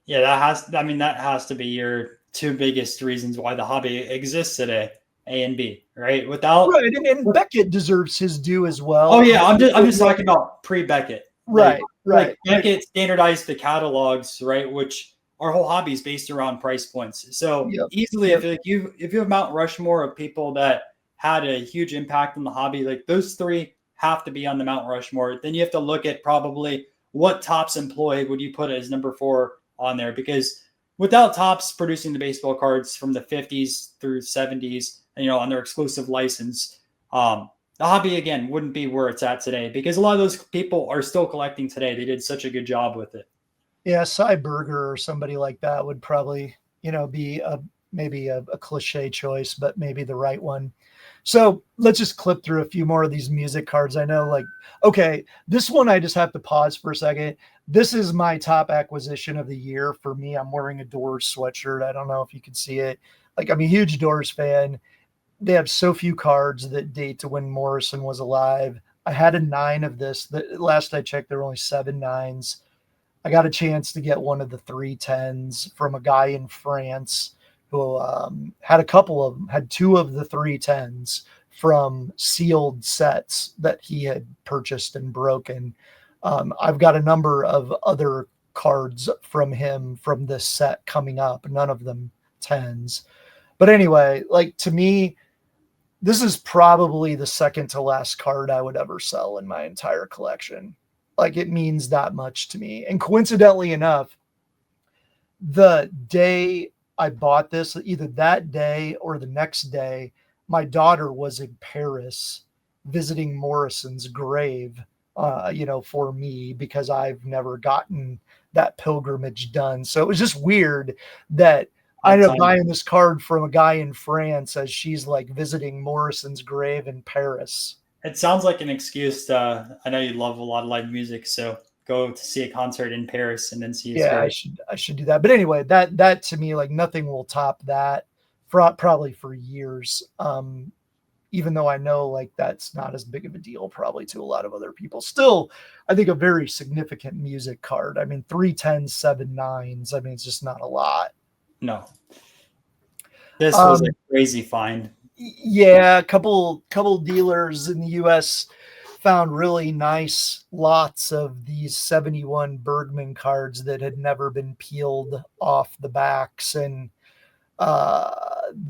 Yeah, that has to be your two biggest reasons why the hobby exists today, A and B, right? Right. And Beckett deserves his due as well. Oh yeah, I'm just talking about pre Beckett. Right. Like Beckett standardized the catalogs, right? Which our whole hobby is based around price points. So Yep. easily, Yep. if you have Mount Rushmore of people that had a huge impact on the hobby, like those three have to be on the Mount Rushmore. Then you have to look at probably what Topps employee would you put as number 4 on there, because without Topps producing the baseball cards from the 50s through 70s, on their exclusive license, the hobby again wouldn't be where it's at today, because a lot of those people are still collecting today. They did such a good job with it. Yeah, Cy Berger or somebody like that would probably, be maybe a cliche choice, but maybe the right one. So let's just clip through a few more of these music cards. I know, okay, this one I just have to pause for a second. This is my top acquisition of the year for me. I'm wearing a Doors sweatshirt. I don't know if you can see it. I'm a huge Doors fan. They have so few cards that date to when Morrison was alive. I had a 9 of this. The last I checked, there were only 7 9s. I got a chance to get one of the 3 10s from a guy in France who had a couple of them, had 2 of the 3 10s from sealed sets that he had purchased and broken. I've got a number of other cards from him from this set coming up, none of them 10s. But anyway, to me, this is probably the second to last card I would ever sell in my entire collection. It means that much to me. And coincidentally enough, the day I bought this, either that day or the next day, my daughter was in Paris visiting Morrison's grave, for me, because I've never gotten that pilgrimage done. So it was just weird that I ended up buying this card from a guy in France as she's visiting Morrison's grave in Paris. It sounds like an excuse to, I know you love a lot of live music, so go to see a concert in Paris and then see his grave. I should do that. But anyway, that to me, nothing will top that probably for years. Even though I know that's not as big of a deal probably to a lot of other people. Still, I think a very significant music card. I mean, 3 10s, 7 9s. I mean, it's just not a lot. No. This was a crazy find. Yeah, a couple dealers in the US found really nice lots of these 71 Bergman cards that had never been peeled off the backs. And uh,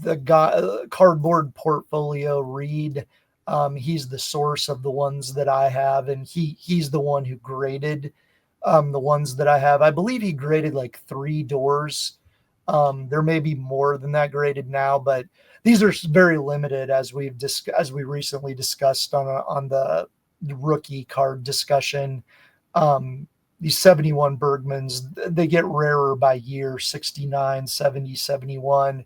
the guy, Cardboard Portfolio Reed, he's the source of the ones that I have, and he's the one who graded the ones that I have. I believe he graded like 3 doors. There may be more than that graded now, but these are very limited, as as we recently discussed on the rookie card discussion. These 71 Bergmans, they get rarer by year, 69, 70, 71,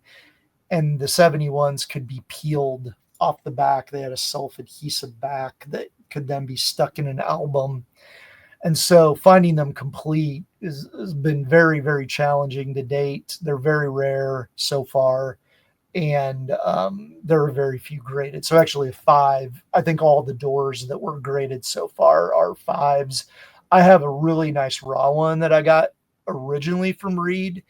and the 71s could be peeled off the back. They had a self-adhesive back that could then be stuck in an album. And so finding them complete has been very, very challenging to date. They're very rare so far, and there are very few graded. So actually, 5. I think all the doors that were graded so far are 5s. I have a really nice raw one that I got originally from Reed.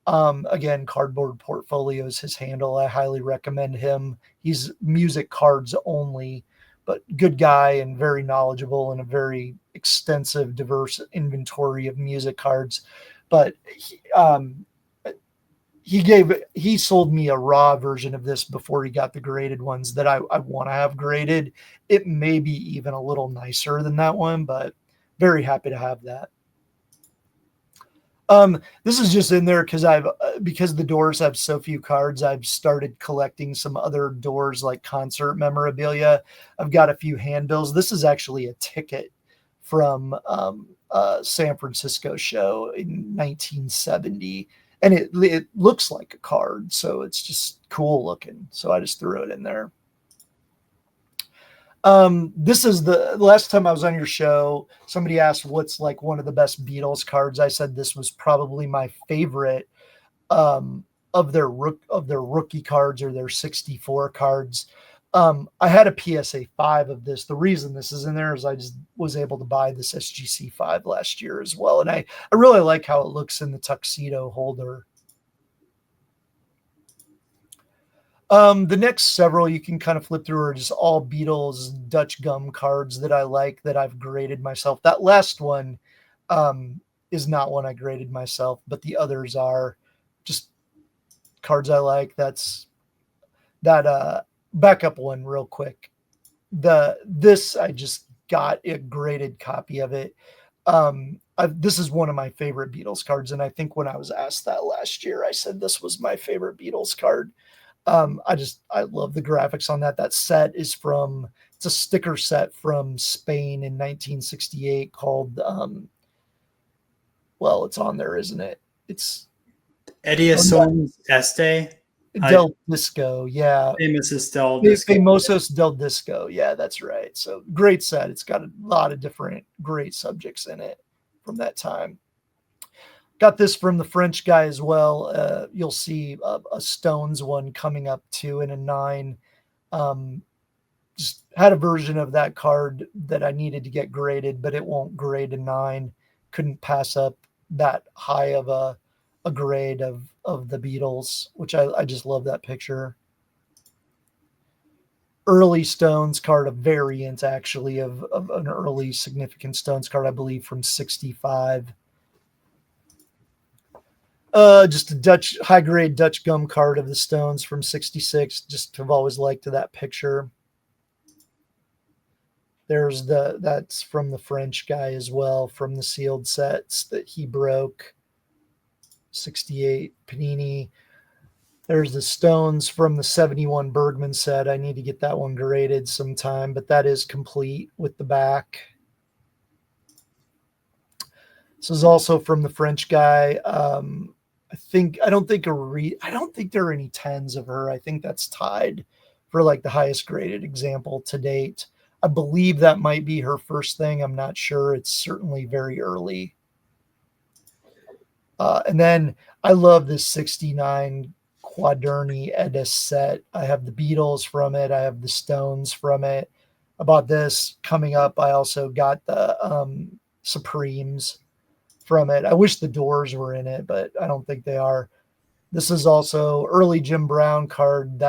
Again, Cardboard Portfolio is his handle. I highly recommend him. He's music cards only, but good guy and very knowledgeable and a very extensive, diverse inventory of music cards. But he sold me a raw version of this before he got the graded ones that I want to have graded. It may be even a little nicer than that one, but very happy to have that. This is just in there because the doors have so few cards, I've started collecting some other doors like concert memorabilia. I've got a few handbills. This is actually a ticket from a San Francisco show in 1970, and it looks like a card, so it's just cool looking. So I just threw it in there. This is the last time I was on your show. Somebody asked what's like one of the best Beatles cards. I said this was probably my favorite of their rookie cards or their 64 cards. I had a PSA 5 of this. The reason this is in there is I just was able to buy this SGC 5 last year as well. And I really like how it looks in the tuxedo holder. The next several you can kind of flip through are just all Beatles Dutch gum cards that I like that I've graded myself. That last one is not one I graded myself, but the others are just cards I like. That's that backup one real quick. This I just got a graded copy of it. This is one of my favorite Beatles cards, and I think when I was asked that last year, I said this was my favorite Beatles card. I love the graphics on that. That set is it's a sticker set from Spain in 1968 called, well, it's on there, isn't it? It's Ediciones Este. Del Disco. Yeah. Famous Del Disco. Famosos del Disco. Yeah, that's right. So great set. It's got a lot of different great subjects in it from that time. Got this from the French guy as well. You'll see a Stones one coming up too in a 9. Just had a version of that card that I needed to get graded, but it won't grade a 9. Couldn't pass up that high of a grade of the Beatles, which I just love that picture. Early Stones card, a variant actually of an early significant Stones card, I believe from 65. Just a high grade Dutch gum card of the Stones from 66. Just have always liked that picture. That's from the French guy as well, from the sealed sets that he broke. 68 Panini. There's the Stones from the 71 Bergman set. I need to get that one graded sometime, but that is complete with the back. This is also from the French guy. I don't think there are any 10s of her. I think that's tied for like the highest graded example to date. I believe that might be her first thing. I'm not sure. It's certainly very early. And then I love this 69 Quaderni Edis set. I have the Beatles from it. I have the Stones from it. I bought this coming up. I also got the Supremes from it. I wish the Doors were in it, but I don't think they are. This is also early Jim Brown card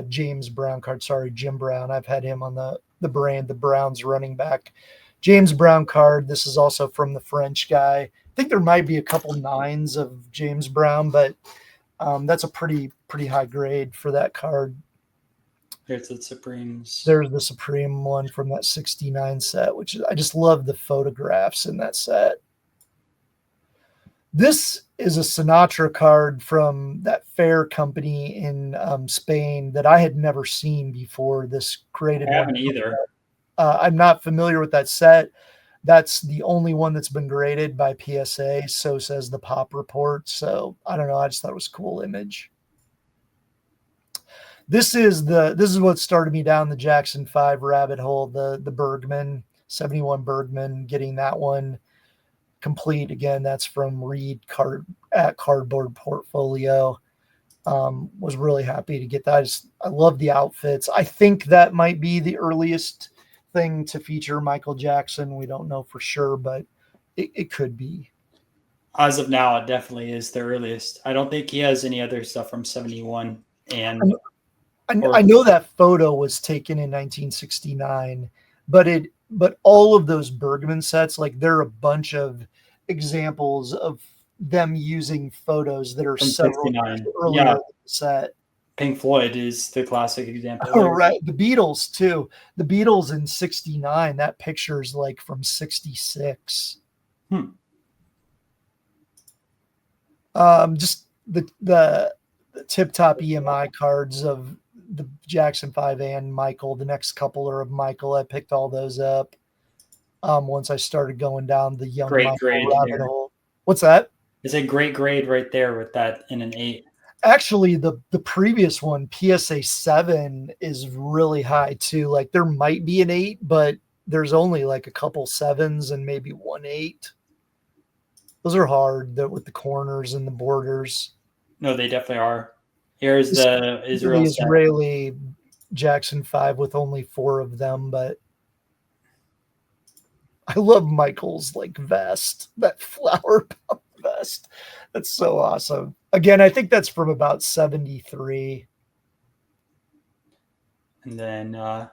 James Brown card. Sorry, Jim Brown. I've had him on the brand, the Browns running back. James Brown card. This is also from the French guy. I think there might be a couple 9s of James Brown, but that's a pretty high grade for that card. Here's the Supremes. There's the Supreme one from that 69 set, which I just love the photographs in that set. This is a Sinatra card from that fair company in Spain that I had never seen before. This created I haven't either. I'm not familiar with that set. That's the only one that's been graded by PSA. So says the Pop Report. So I don't know. I just thought it was a cool image. This is what started me down the Jackson 5 rabbit hole. The Bergman 71 Bergman, getting that one complete. Again, that's from Reed at Cardboard Portfolio. Was really happy to get that. I love the outfits. I think that might be the earliest thing to feature Michael Jackson. We don't know for sure, but it could be. As of now, it definitely is the earliest. I don't think he has any other stuff from 71. And I know that photo was taken in 1969, but all of those Bergman sets, like there are a bunch of examples of them using photos that are from several 69. years earlier in the set. Pink Floyd is the classic example. Oh, right. The Beatles too. The Beatles in 69, that picture is like from 66. Just the tip-top EMI cards of the Jackson 5 and Michael. The next couple are of Michael. I picked all those up once I started going down the young great Michael grade rabbit hole. What's that? It's a great grade right there with that in an 8. Actually, the previous one, PSA 7, is really high too. Like there might be an 8, but there's only like a couple 7s and maybe 1 8. Those are hard with the corners and the borders. No, they definitely are. Here's the Israeli Jackson 5 with only 4 of them, but I love Michael's like vest, that flower pop vest. That's so awesome. Again, I think that's from about 73. And then so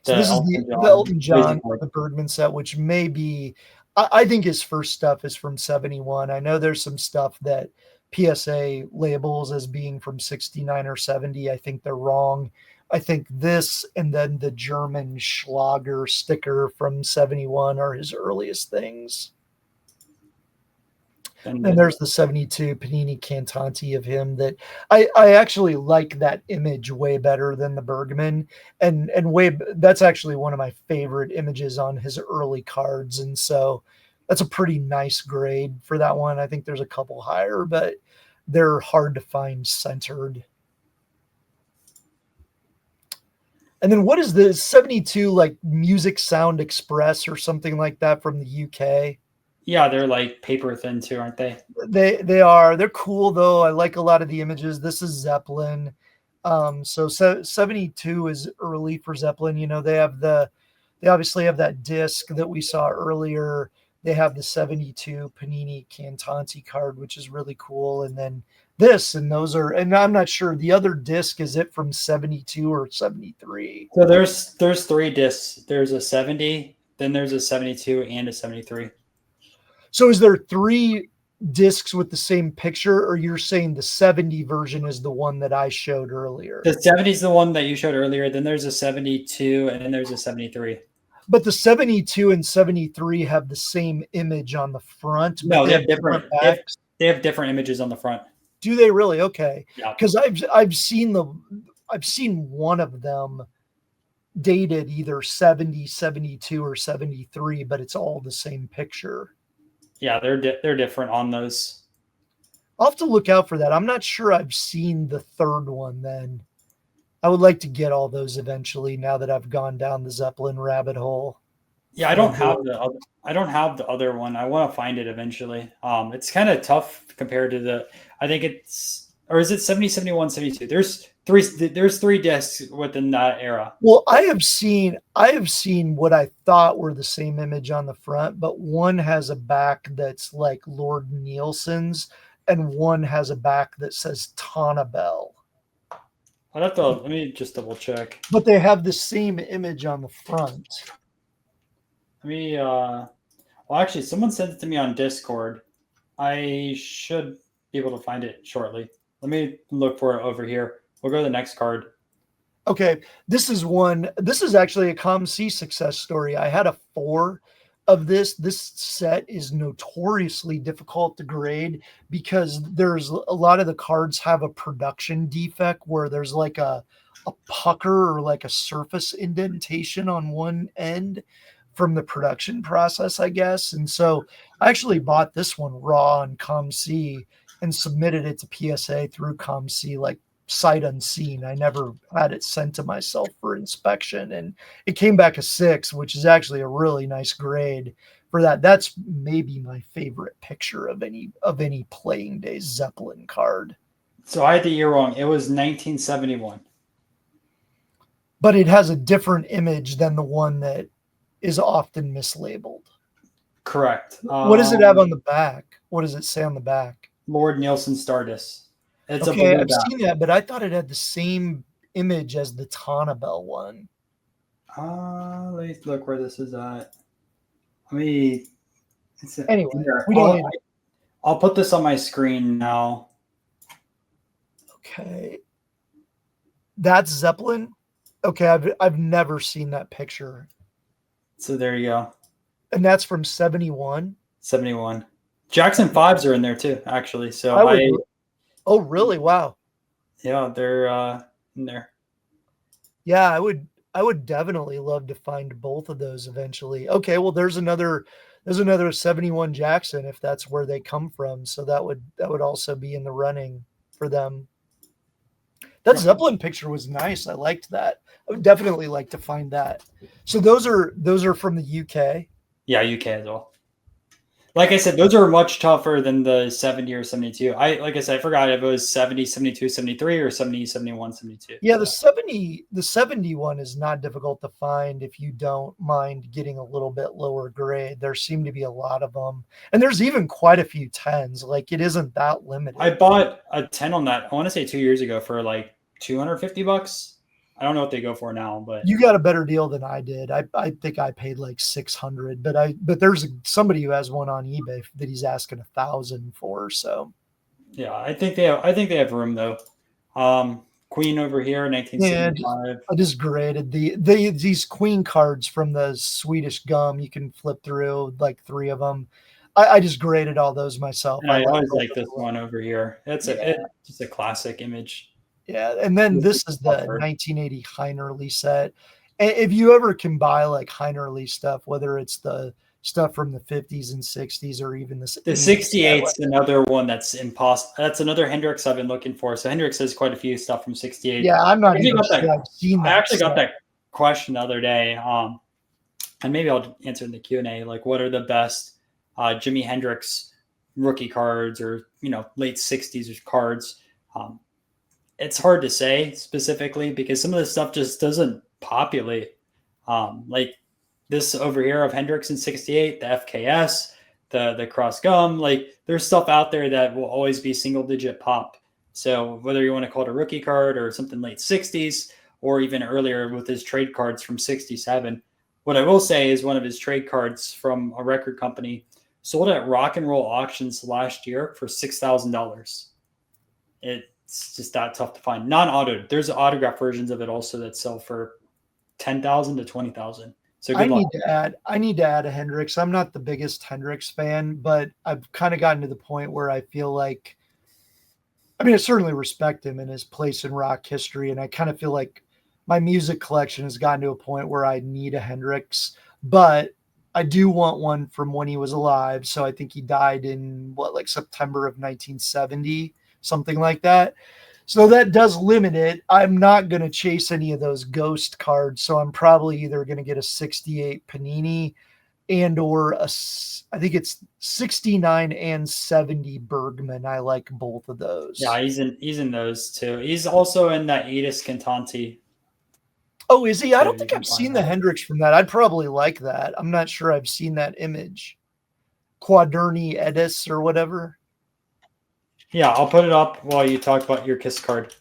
this is the Elton John, the Bergman set, which may be, I think his first stuff is from 71. I know there's some stuff that PSA labels as being from 69 or 70. I think they're wrong. I think this and then the German Schlager sticker from 71 are his earliest things. And there's the 72 Panini Cantanti of him that I actually like that image way better than the Bergman. And that's actually one of my favorite images on his early cards. And so that's a pretty nice grade for that one. I think there's a couple higher, but they're hard to find centered. And then what is the 72 like Music Sound Express or something like that from the UK? Yeah, they're like paper thin too, aren't they? They are. They're cool though. I like a lot of the images. This is Zeppelin. So 72 is early for Zeppelin. You know, they obviously have that disc that we saw earlier. They have the 72 Panini Cantanti card, which is really cool. And then this, and those are, and I'm not sure the other disc, is it from 72 or 73? So there's 3 discs. There's a 70, then there's a 72 and a 73. So is there 3 discs with the same picture, or you're saying the 70 version is the one that I showed earlier? The 70 is the one that you showed earlier. Then there's a 72 and then there's a 73. But the 72 and 73 have the same image on the front. No, they have different backs. They have different images on the front. Do they really? Okay. Yeah. Because I've seen one of them dated either 70, 72, or 73, but it's all the same picture. Yeah, they're different on those. I'll have to look out for that. I'm not sure I've seen the third one then. I would like to get all those eventually now that I've gone down the Zeppelin rabbit hole. Yeah, I don't have the other one. I want to find it eventually. It's kind of tough compared to I think it's, or is it 70, 71, 72? There's 3 discs within that era. Well, I have seen what I thought were the same image on the front, but one has a back that's like Lord Nielsen's and one has a back that says Tannabell. I'd have to let me just double check. But they have the same image on the front. Let me well actually someone sent it to me on Discord. I should be able to find it shortly. Let me look for it over here. We'll go to the next card. Okay, this is one. This is actually a ComC success story. I had a 4 of this. This set is notoriously difficult to grade because there's a lot of the cards have a production defect where there's like a pucker or like a surface indentation on one end from the production process, I guess. And so I actually bought this one raw on ComC and submitted it to PSA through ComC like sight unseen. I never had it sent to myself for inspection, and it came back a 6, which is actually a really nice grade for that. That's maybe my favorite picture of any playing day Zeppelin card. So I had the year wrong. It was 1971. But it has a different image than the one that is often mislabeled. Correct. What does it have on the back? What does it say on the back? Lord Nielsen Stardust. It's okay, a I've seen that, but I thought it had the same image as the Tonabel one. Let me look where this is at. Anyway, we don't need it. I'll put this on my screen now. Okay. That's Zeppelin? Okay, I've never seen that picture. So there you go. And that's from 71? 71. Jackson 5s are in there too, actually. So oh, really? Wow. Yeah, they're in there. Yeah, I would definitely love to find both of those eventually. Okay, well there's another 71 Jackson if that's where they come from. So that would also be in the running for them. That Zeppelin picture was nice. I liked that. I would definitely like to find that. So those are from the UK. Yeah, UK as well. Like I said, those are much tougher than the 70 or 72. Like I said, I forgot if it was 70, 72, 73 or 70, 71, 72. Yeah, the 71 is not difficult to find if you don't mind getting a little bit lower grade. There seem to be a lot of them. And there's even quite a few 10s. Like it isn't that limited. I bought a 10 on that, I want to say 2 years ago for like $250. I don't know what they go for now, but you got a better deal than I did. I think I paid like 600, but there's somebody who has one on eBay that he's asking 1,000 for. So yeah, I think they have room though. Queen over here, 1975. Yeah, I just graded these Queen cards from the Swedish gum. You can flip through like 3 of them. I just graded all those myself. And I always like this one over here. It's just a classic image. Yeah, and then this is the 1980 Heinerle set. If you ever can buy like Heinerle stuff, whether it's the stuff from the 50s and 60s or even the 68 is another one that's impossible. That's another Hendrix I've been looking for. So Hendrix has quite a few stuff from 68. Yeah, I'm not even sure I've seen that. I actually got that question the other day, and maybe I'll answer in the Q&A. Like, what are the best Jimi Hendrix rookie cards or late 60s cards? It's hard to say specifically because some of this stuff just doesn't populate. Like this over here of Hendrix in 68, the FKS, the Cross Gum, like there's stuff out there that will always be single digit pop. So whether you want to call it a rookie card or something late 60s or even earlier with his trade cards from 67, what I will say is one of his trade cards from a record company sold at Rock and Roll Auctions last year for $6,000. It's just that tough to find. Non-autoed. There's autograph versions of it also that sell for $10,000 to $20,000. So I need to add a Hendrix. I'm not the biggest Hendrix fan, but I've kind of gotten to the point where I feel like, I certainly respect him and his place in rock history, and I kind of feel like my music collection has gotten to a point where I need a Hendrix, but I do want one from when he was alive. So I think he died in September of 1970. Something like that. So that does limit it. I'm not going to chase any of those ghost cards. So I'm probably either going to get a 68 Panini or I think it's 69 and 70 Bergman. I like both of those. Yeah, he's in those too. He's also in that Edis Cantanti. Oh, is he? I don't think I've seen the Hendrix from that. I'd probably like that. I'm not sure I've seen that image. Quaderni Edis or whatever. Yeah, I'll put it up while you talk about your KISS card.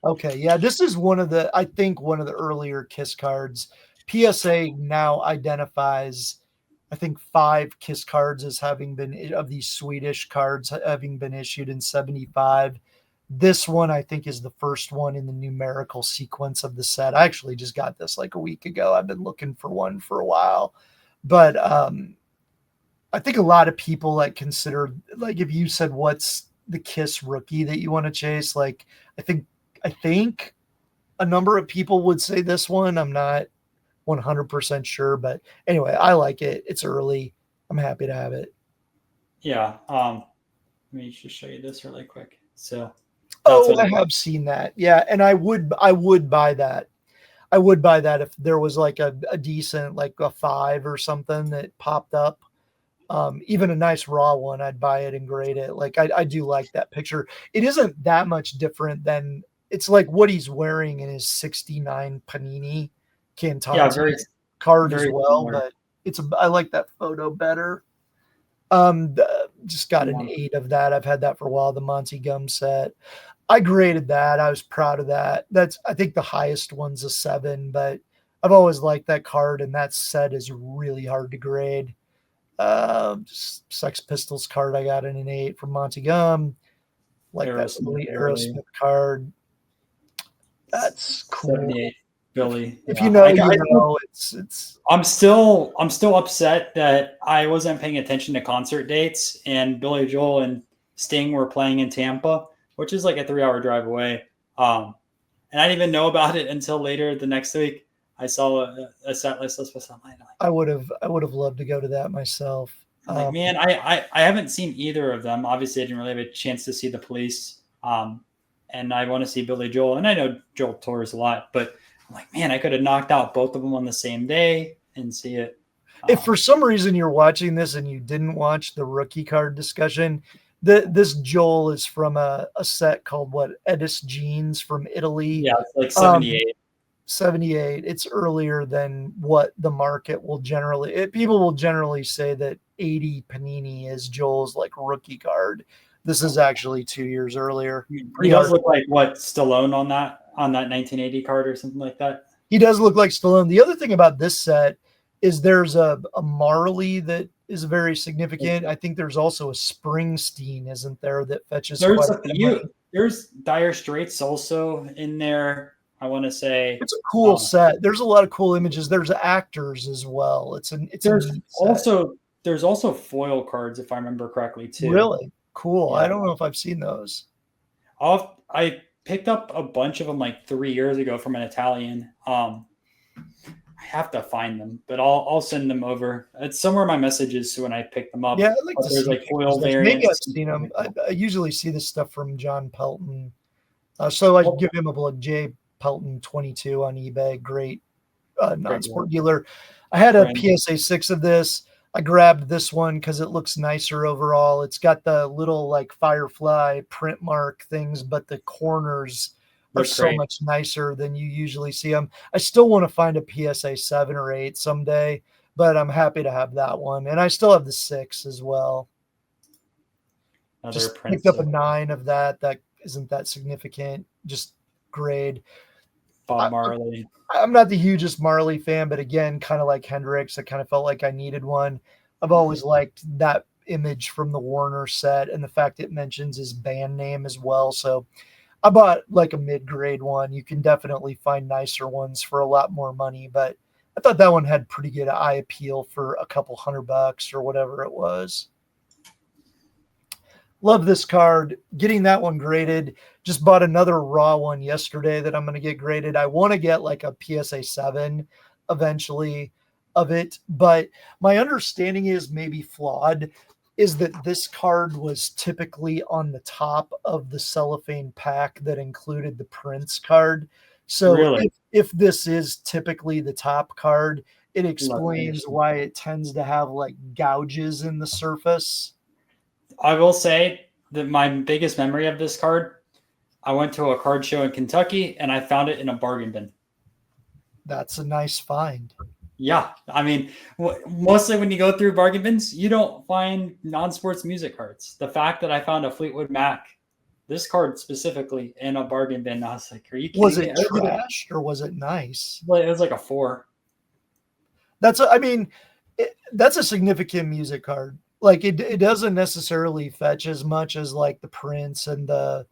Okay, yeah, this is I think one of the earlier KISS cards. PSA now identifies, I think, 5 KISS cards as having been of these Swedish cards having been issued in 75. This one, I think, is the first one in the numerical sequence of the set. I actually just got this like a week ago. I've been looking for one for a while. But I think a lot of people like consider, like, if you said what's the KISS rookie that you want to chase, like I think a number of people would say this one. I'm not 100% sure, but anyway, I like it. It's early. I'm happy to have it. Yeah. Let me just show you this really quick. So that's Oh, what I it, have seen that. Yeah, and I would buy that. I would buy that if there was like a decent, like a 5 or something that popped up. Even a nice raw one, I'd buy it and grade it. Like I do like that picture. It isn't that much different than it's like what he's wearing in his 69 Panini yeah, Cantanti very card as very well, similar. but I like that photo better. Just got an Yeah. 8 of that. I've had that for a while, the Monty Gum set. I graded that. I was proud of that. That's I think the highest one's a 7, but I've always liked that card, and that set is really hard to grade. Sex Pistols card I got in an 8 from Monty Gum. Like that Aerosmith early early Aerosmith card. That's cool. 78 Billy. If Yeah. you know, you know. It's I'm still upset that I wasn't paying attention to concert dates and Billy Joel and Sting were playing in Tampa, which is like a 3-hour drive away. And I didn't even know about it until later the next week. I saw a set list online. I would have loved to go to that myself. I'm like, man, I haven't seen either of them. Obviously, I didn't really have a chance to see the Police. And I want to see Billy Joel, and I know Joel tours a lot, but I'm like, man, I could have knocked out both of them on the same day and see it. If for some reason you're watching this and you didn't watch the rookie card discussion, this Joel is from a set called what, Edis Jeans from Italy. Yeah, it's like Um, 78. 78. It's earlier than what the market will generally. People will generally say that 80 Panini is Joel's like rookie card. This is actually 2 years earlier. He Pretty does hard. look like what Stallone on that 1980 card or something like that. He does look like Stallone. The other thing about this set is there's a Marley that is very significant. I think there's also a Springsteen, isn't there, that fetches There's quite a a bit of few. money. There's Dire Straits also in there. I want to say It's a cool set. There's a lot of cool images. There's actors as well. It's a there's neat set. also foil cards if I remember correctly too. Really cool. Yeah. I don't know if I've seen those. I picked up a bunch of them like 3 years ago from an Italian. I have to find them, but I'll send them over. It's somewhere in my messages so when I pick them up. Yeah, I'd like But to there's see like foil pictures. variants. Maybe I've seen them. I usually see this stuff from John Pelton. So I give him a plug. J Pelton 22 on eBay. Great non-sport dealer. I had a PSA 6 of this. I grabbed this one because it looks nicer overall. It's got the little like Firefly print mark things, but the corners are so much nicer than you usually see them. I still want to find a PSA 7 or 8 someday, but I'm happy to have that one. And I still have the 6 as well. Just picked up a 9 of that. That isn't that significant. Just grade. Bob Marley. I'm not the hugest Marley fan, but again, kind of like Hendrix, I kind of felt like I needed one. I've always liked that image from the Warner set and the fact it mentions his band name as well. So I bought like a mid-grade one. You can definitely find nicer ones for a lot more money, but I thought that one had pretty good eye appeal for a couple $100 or whatever it was. Love this card. Getting that one graded. Just bought another raw one yesterday that I'm going to get graded. I want to get like a PSA 7 eventually of it, but my understanding is maybe flawed, is that this card was typically on the top of the cellophane pack that included the Prince card. So really? if this is typically the top card, it explains why it tends to have like gouges in the surface. I will say that my biggest memory of this card, I went to a card show in Kentucky and I found it in a bargain bin. That's a nice find. Yeah. I mean, mostly when you go through bargain bins, you don't find non-sports music cards. The fact that I found a Fleetwood Mac This card specifically in a bargain bin. I was like, "Are you Was kidding me?" it trashed or was it nice? It was like a 4. I mean, that's a significant music card. Like it doesn't necessarily fetch as much as like the Prince and the,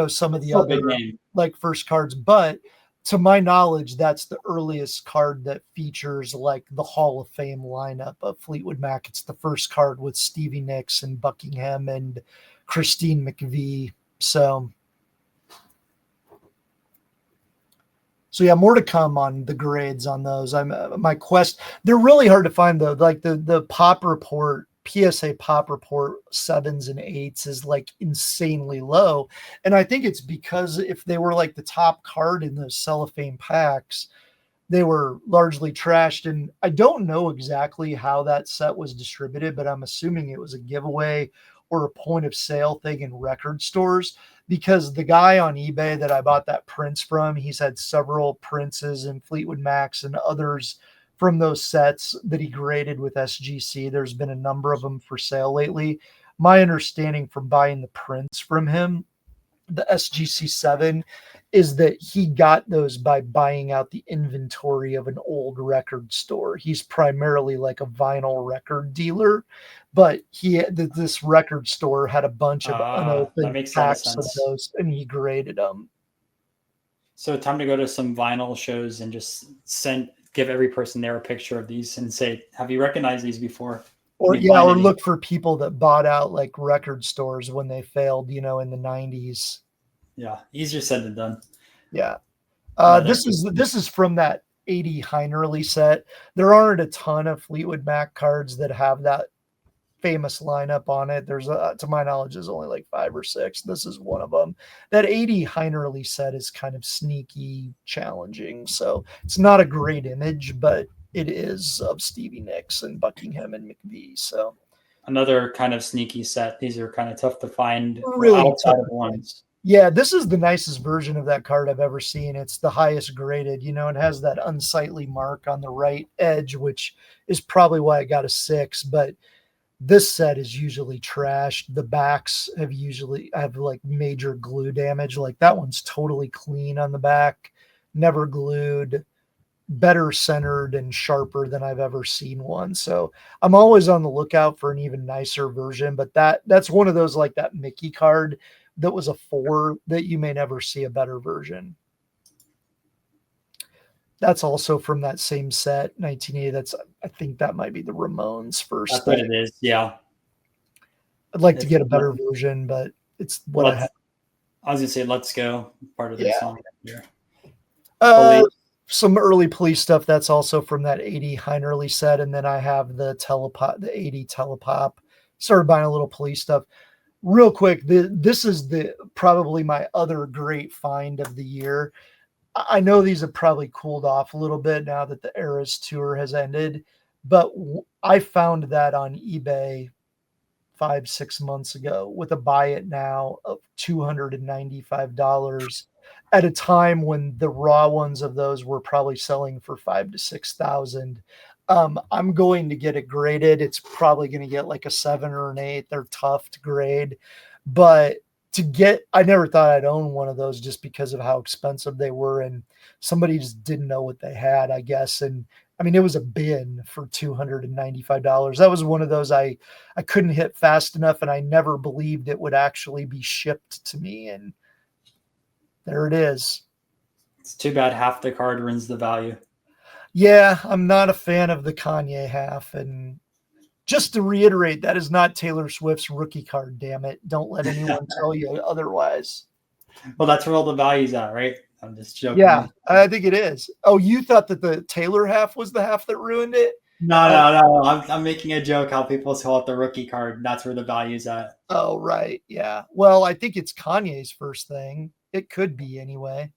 some of It's the still a other big name. like first cards, but to my knowledge, that's the earliest card that features like the Hall of Fame lineup of Fleetwood Mac. It's the first card with Stevie Nicks and Buckingham and Christine McVie. So yeah, more to come on the grades on those. My quest. They're really hard to find though. Like the pop report, PSA pop report 7s and 8s is like insanely low, and I think it's because if they were like the top card in those cellophane packs, they were largely trashed. And I don't know exactly how that set was distributed, but I'm assuming it was a giveaway or a point of sale thing in record stores, because the guy on eBay that I bought that Prince from, he's had several Princes and Fleetwood Macs and others from those sets that he graded with SGC. There's been a number of them for sale lately. My understanding from buying the Prince from him, the SGC7, is that he got those by buying out the inventory of an old record store. He's primarily like a vinyl record dealer, but this record store had a bunch of That unopened makes a lot of packs of sense. those, and he graded them. So time to go to some vinyl shows and just give every person there a picture of these and say, "Have you recognized these before? Or Did you find or any?" look for people that bought out like record stores when they failed, in the 90s. Yeah, easier said than done. Yeah. Another. This is from that 80 Heinerly set. There aren't a ton of Fleetwood Mac cards that have that famous lineup on it. There's to my knowledge, there's only like 5 or 6. This is one of them. That 80 Heinerly set is kind of sneaky, challenging. So it's not a great image, but it is of Stevie Nicks and Buckingham and McVie. So Another kind of sneaky set. These are kind of tough to find really outside tough of to find. ones. Yeah, this is the nicest version of that card I've ever seen. It's the highest graded. It has that unsightly mark on the right edge, which is probably why I got a 6. But this set is usually trashed. The backs usually have like major glue damage. Like that one's totally clean on the back, never glued, better centered and sharper than I've ever seen one. So I'm always on the lookout for an even nicer version. But that's one of those like that Mickey card that was a 4 that you may never see a better version. That's also from that same set, 1980. I think that might be the Ramones first That's what thing. it is. Yeah. I'd like to get a better version, but it's what I have. I was gonna say, "Let's Go," part of their song here. Some early Police stuff that's also from that 80 Heinerly set, and then I have the 80 Telepop. Started buying a little Police stuff. Real quick, this is probably my other great find of the year. I know these have probably cooled off a little bit now that the Eras tour has ended, but I found that on eBay 5-6 months ago with a buy it now of $295 at a time when the raw ones of those were probably selling for 5,000 to 6,000. I'm going to get it graded. It's probably going to get like a 7 or an 8. They're tough to grade, but I never thought I'd own one of those just because of how expensive they were. And somebody just didn't know what they had, I guess. And I mean, it was a bin for $295. That was one of those I couldn't hit fast enough, and I never believed it would actually be shipped to me. And there it is. It's too bad half the card ruins the value. Yeah, I'm not a fan of the Kanye half. And just to reiterate, that is not Taylor Swift's rookie card, damn it. Don't let anyone tell you otherwise. Well, that's where all the value's at, right? I'm just joking. Yeah, I think it is. Oh, you thought that the Taylor half was the half that ruined it? No. I'm making a joke how people call it the rookie card. That's where the value's at. Oh, right. Yeah. Well, I think it's Kanye's first thing. It could be anyway.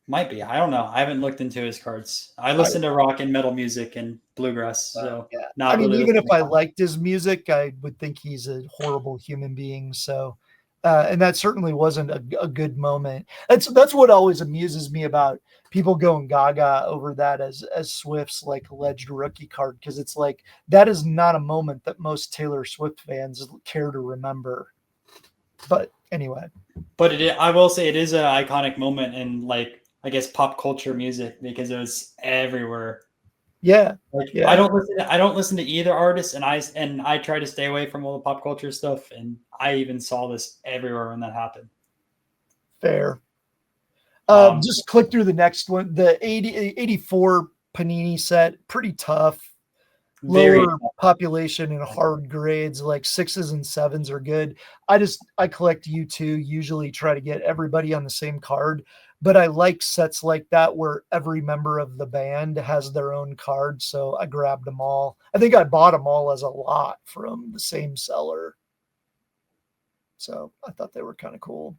Might be. I don't know. I haven't looked into his cards. I listen to rock and metal music and bluegrass. So yeah. not really. Even if I liked his music, I would think he's a horrible human being. So, and that certainly wasn't a good moment. That's what always amuses me about people going gaga over that as Swift's like alleged rookie card, because it's like that is not a moment that most Taylor Swift fans care to remember. But anyway, But I will say it is an iconic moment in like I guess pop culture music because it was everywhere. yeah, Like yeah, I don't listen to either artist, and I try to stay away from all the pop culture stuff. And I even saw this everywhere when that happened. fair. Um, Just click through the next one. The 84 Panini set, pretty tough. very Lower population and hard grades, like 6s and 7s are good. I collect U2, usually try to get everybody on the same card, but I like sets like that where every member of the band has their own card. So I grabbed them all. I think I bought them all as a lot from the same seller. So I thought they were kind of cool.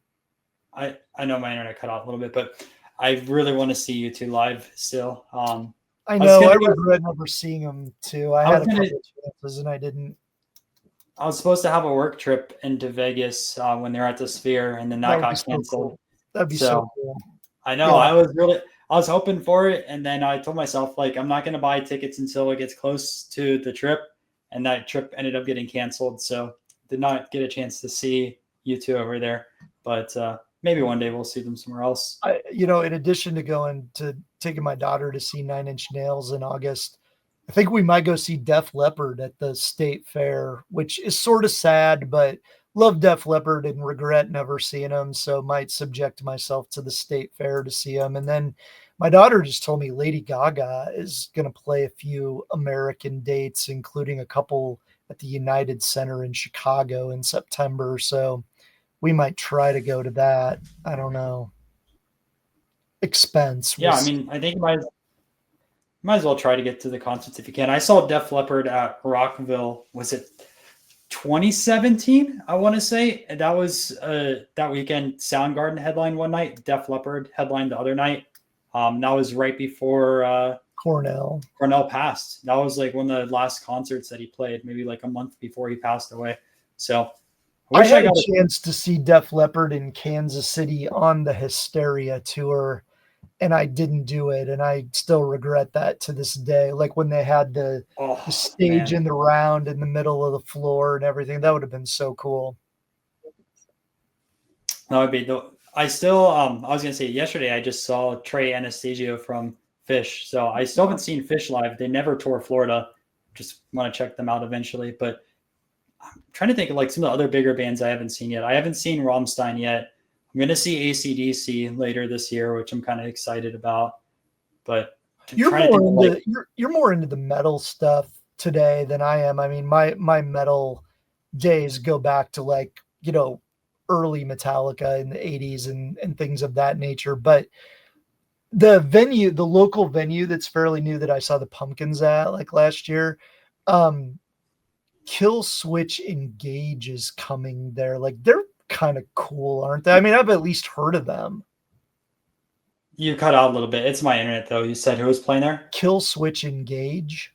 I know my internet cut off a little bit, but I really want to see you two live still. I I was know. gonna I go, regret never seeing them too. I I had was a gonna couple of chances and I didn't. I was supposed to have a work trip into Vegas when they were at the Sphere, and then That that would be got so canceled. cool. That'd be so So cool. I know Yeah. I was hoping for it, and then I told myself like I'm not going to buy tickets until it gets close to the trip, and that trip ended up getting canceled. So did not get a chance to see you two over there, but maybe one day we'll see them somewhere else. In addition to going to taking my daughter to see Nine Inch Nails in August, I think we might go see Def Leppard at the state fair, which is sort of sad, but love Def Leppard and regret never seeing them. So might subject myself to the state fair to see them. And then my daughter just told me Lady Gaga is going to play a few American dates, including a couple at the United Center in Chicago in September. So we might try to go to that. I don't know. Expense. We'll Yeah, I see. mean, I think you might as well try to get to the concerts if you can. I saw Def Leppard at Rockville. Was it 2017? I want to say and that was that weekend. Soundgarden headline one night. Def Leppard headlined the other night. That was right before Cornell. Cornell passed. That was like one of the last concerts that he played, maybe like a month before he passed away. So I I wish I had a got chance to see Def Leppard in Kansas City on the Hysteria tour, and I didn't do it, and I still regret that to this day. Like when they had the oh stage man. in the round in the middle of the floor and everything, that would have been so cool. That would be the I still I was gonna say yesterday I just saw Trey Anastasio from Fish. So I still haven't seen Fish live. They never tour Florida. Just want to check them out eventually. But I'm trying to think of like some of the other bigger bands I haven't seen yet. I haven't seen Rammstein yet. I'm gonna see ACDC later this year, which I'm kind of excited about. But I'm You're trying to more think of like into you're more into the metal stuff today than I am. I mean, my metal days go back to like, early Metallica in the 80s and things of that nature. But the local venue that's fairly new that I saw the Pumpkins at like last year, um, Kill Switch Engage is coming there. Like they're kind of cool, aren't they? I mean, I've at least heard of them. you cut out a little bit. It's my internet though. You said who was playing there? Kill Switch Engage.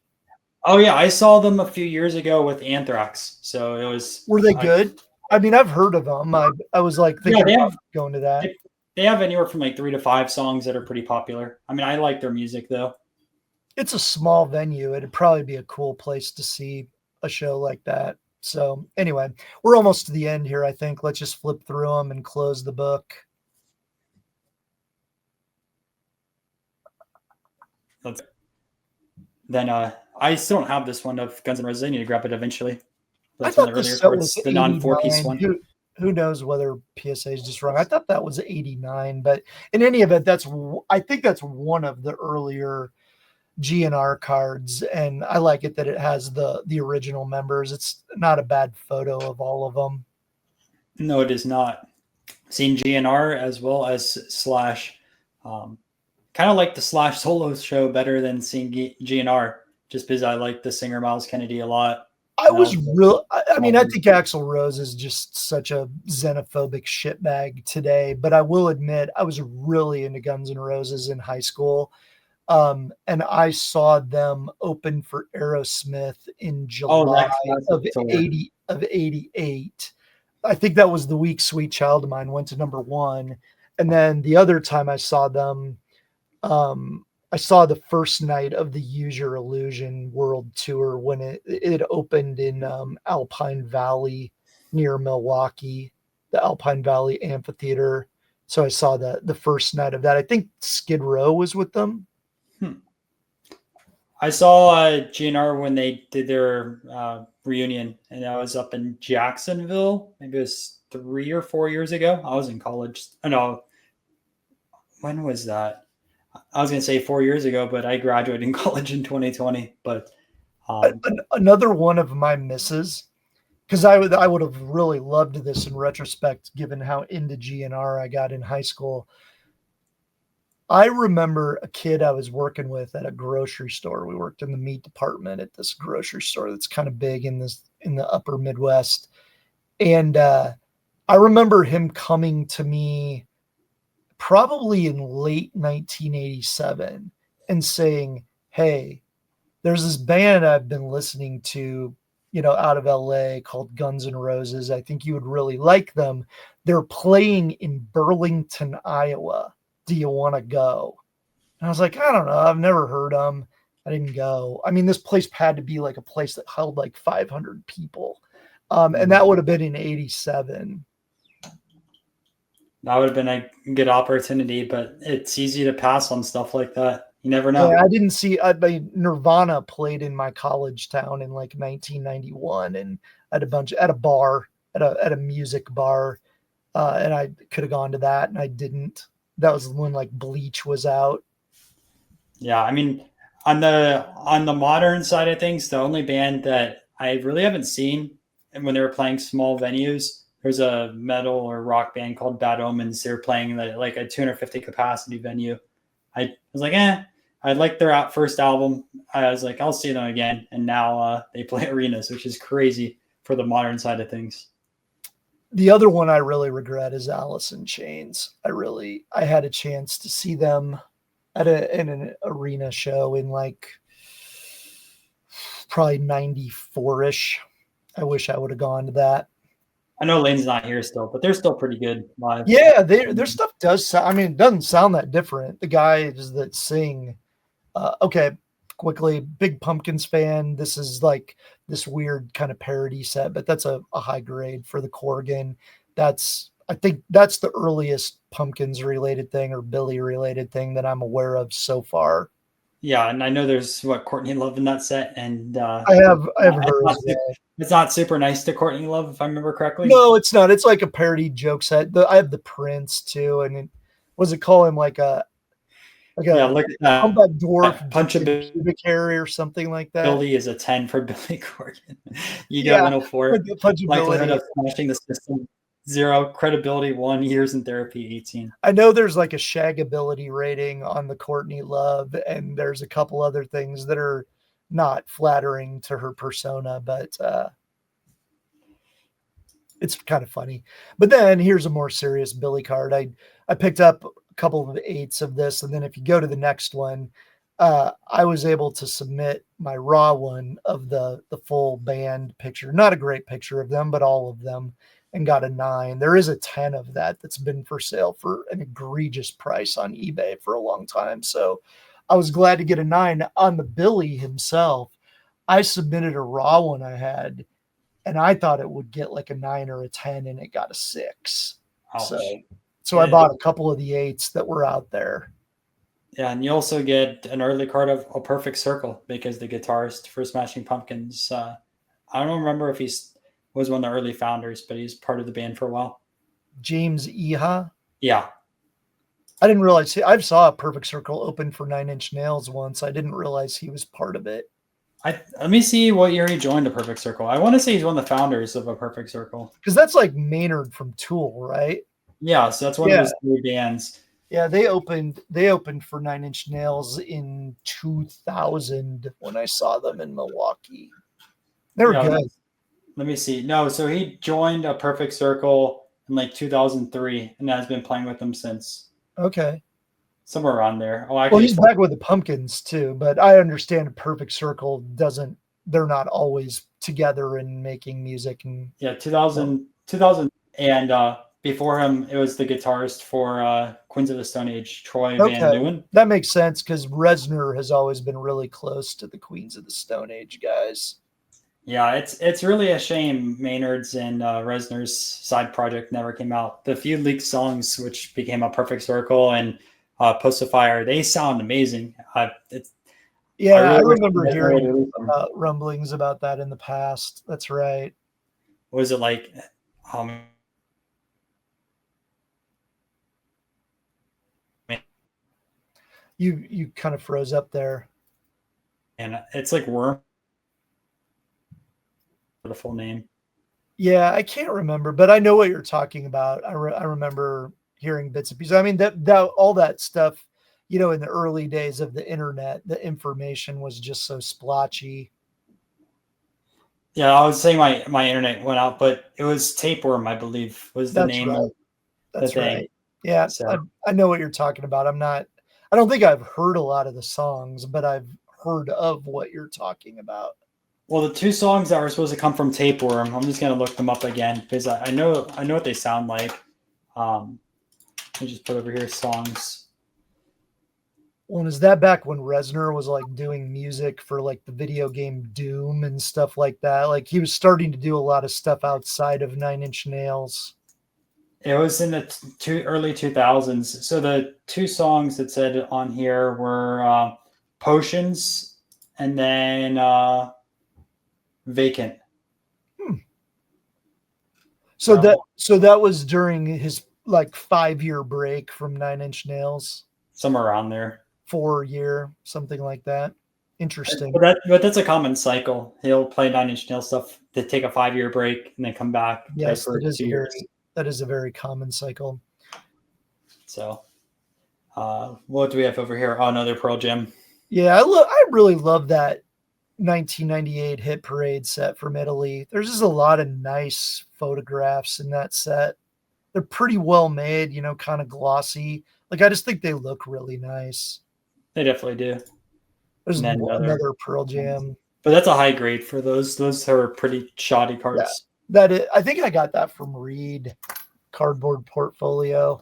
Oh yeah, I saw them a few years ago with Anthrax. So it was Were they I good? I mean, I've heard of them. I was like yeah, thinking about going to that. they have anywhere from like 3 to 5 songs that are pretty popular. I mean, I like their music though. It's a small venue. It'd probably be a cool place to see a show like that. So anyway, we're almost to the end here. I think let's just flip through them and close the book. Let's then I still don't have this one of Guns N' Roses. I need to grab it eventually. I That's one of thought the this earlier set was cards, the non 4 piece 89. one. Who knows whether PSA is just wrong? I thought that was 89, but in any event, I think that's one of the earlier GNR cards, and I like it that it has the original members. It's not a bad photo of all of them. No, it is not. Seen GNR as well as Slash. Kind of like the Slash solo show better than seeing GNR, just because I like the singer Miles Kennedy a lot. I And was real. I mean, I um, think Axl Rose is just such a xenophobic shitbag today. But I will admit, I was really into Guns N' Roses in high school, and I saw them open for Aerosmith in oh, July that classic of tour. '88. I think that was the week "Sweet Child of Mine" went to number one, and then the other time I saw them, I saw the first night of the Use Your Illusion World Tour when it opened in Alpine Valley near Milwaukee. Alpine Valley Amphitheater. So I saw the first night of that. I think Skid Row was with them. I saw GNR when they did their reunion, and I was up in Jacksonville. Maybe it was 3 or 4 years ago. I was in college. No, when was that? I was going to say 4 years ago, but I graduated in college in 2020. But Another one of my misses, because I would have really loved this in retrospect, given how into GNR I got in high school. I remember a kid I was working with at a grocery store. We worked in the meat department at this grocery store that's kind of big in the upper Midwest. And I remember him coming to me probably in late 1987 and saying, "Hey, there's this band I've been listening to, out of LA called Guns N' Roses. I think you would really like them. They're playing in Burlington, Iowa. Do you want to go?" And I was like, "I don't know. I've never heard them." I didn't go. I mean, this place had to be like a place that held like 500 people. And that would have been in 87. that would have been a good opportunity, but it's easy to pass on stuff like that. You never know. Yeah, I didn't see. I mean, Nirvana played in my college town in like 1991, and at a bar, at a music bar, and I could have gone to that, and I didn't. That was when like Bleach was out. Yeah, I mean, on the modern side of things, the only band that I really haven't seen, and when they were playing small venues, there's a metal or rock band called Bad Omens. They're playing like a 250 capacity venue. I was like, I liked their first album. I was like, I'll see them again, and now they play arenas, which is crazy for the modern side of things. The other one I really regret is Alice in Chains. I had a chance to see them in an arena show in like probably 94-ish. I wish I would have gone to that. I know Lane's not here still, but they're still pretty good live. Yeah, their stuff does sound, I mean, it doesn't sound that different. The guys that sing, okay, quickly, Big Pumpkins fan. This is like this weird kind of parody set, but that's a high grade for the Corgan. I think that's the earliest Pumpkins related thing or Billy related thing that I'm aware of so far. Yeah, and I know there's Courtney Love in that set, and I have heard. It's not super nice to Courtney Love, if I remember correctly. No, it's not. It's like a parody joke set. I have the Prince too, and was it call him like a look at that. Humpback Dwarf Punch a pubic hair or something like that. Billy is a 10 for Billy Corgan. You got 104. Likelihood of smashing the system 0. Credibility 1. Years in therapy 18. I know there's like a shagability rating on the Courtney Love, and there's a couple other things that are not flattering to her persona, but it's kind of funny. But then here's a more serious Billy card. I picked up a couple of 8s of this, and then if you go to the next one, I was able to submit my raw one of the full band picture. Not a great picture of them, but all of them, and got a 9. There is a 10 of that's been for sale for an egregious price on eBay for a long time. So I was glad to get a 9 on the Billy himself. I submitted a raw one I had, and I thought it would get like a 9 or a 10, and it got a 6. Ouch. So I bought a couple of the 8s that were out there. Yeah, and you also get an early card of A Perfect Circle, because the guitarist for Smashing Pumpkins, I don't remember if he was one of the early founders, but he's part of the band for a while. James Iha? Yeah. I didn't realize I saw A Perfect Circle open for 9 Inch Nails once. I didn't realize he was part of it. Let me see what year he joined A Perfect Circle. I want to say he's one of the founders of A Perfect Circle. Because that's like Maynard from Tool, right? Yeah, so that's one of his 3 bands. Yeah, they opened for 9 Inch Nails in 2000 when I saw them in Milwaukee. They were good. Let me see. No, so he joined A Perfect Circle in like 2003 and has been playing with them since. Okay. Somewhere around there. Well, he's back with the Pumpkins too, but I understand A Perfect Circle they're not always together and making music. And 2000 and before him, it was the guitarist for Queens of the Stone Age, Troy Van Leeuwen. That makes sense because Reznor has always been really close to the Queens of the Stone Age guys. Yeah, it's really a shame Maynard's and Reznor's side project never came out. The few leaked songs, which became a Perfect Circle and Post of Fire, they sound amazing. I Yeah, I really wish remember Reznor would hearing release them. about rumblings about that in the past. That's right. What was it like? Oh You kind of froze up there. man, it's like Worm for the full name. Yeah, I can't remember, but I know what you're talking about. I remember hearing bits and pieces. I mean, that all that stuff, in the early days of the internet, the information was just so splotchy. Yeah, I was saying my internet went out, but it was Tapeworm, I believe, was the That's name of right. the That's thing. right. Yeah, I So, I know what you're talking about. I don't think I've heard a lot of the songs, but I've heard of what you're talking about. well, the two songs that were supposed to come from Tapeworm, I'm just gonna look them up again because I know what they sound like. Um, I just put over here songs. Well, is that back when Reznor was like doing music for like the video game Doom and stuff like that? Like he was starting to do a lot of stuff outside of Nine Inch Nails. It was in the early 2000s. So the two songs that said on here were Potions and then Vacant. Hmm. So So that was during his like 5 year break from Nine Inch Nails, somewhere around there. 4 year, something like that. Interesting. But that's a common cycle. He'll play Nine Inch Nails stuff to take a 5 year break and then come back, play Yes, for 2 years. that is a very common cycle. So what do we have over here? Oh, another Pearl Jam. Yeah, I really love that 1998 Hit Parade set from Italy. There's just a lot of nice photographs in that set. They're pretty well made, kind of glossy. Like I just think they look really nice. They definitely do. There's And then another, another Pearl Jam. but that's a high grade for those. Those are pretty shoddy Yeah, cards. I think I got that from Reed Cardboard Portfolio.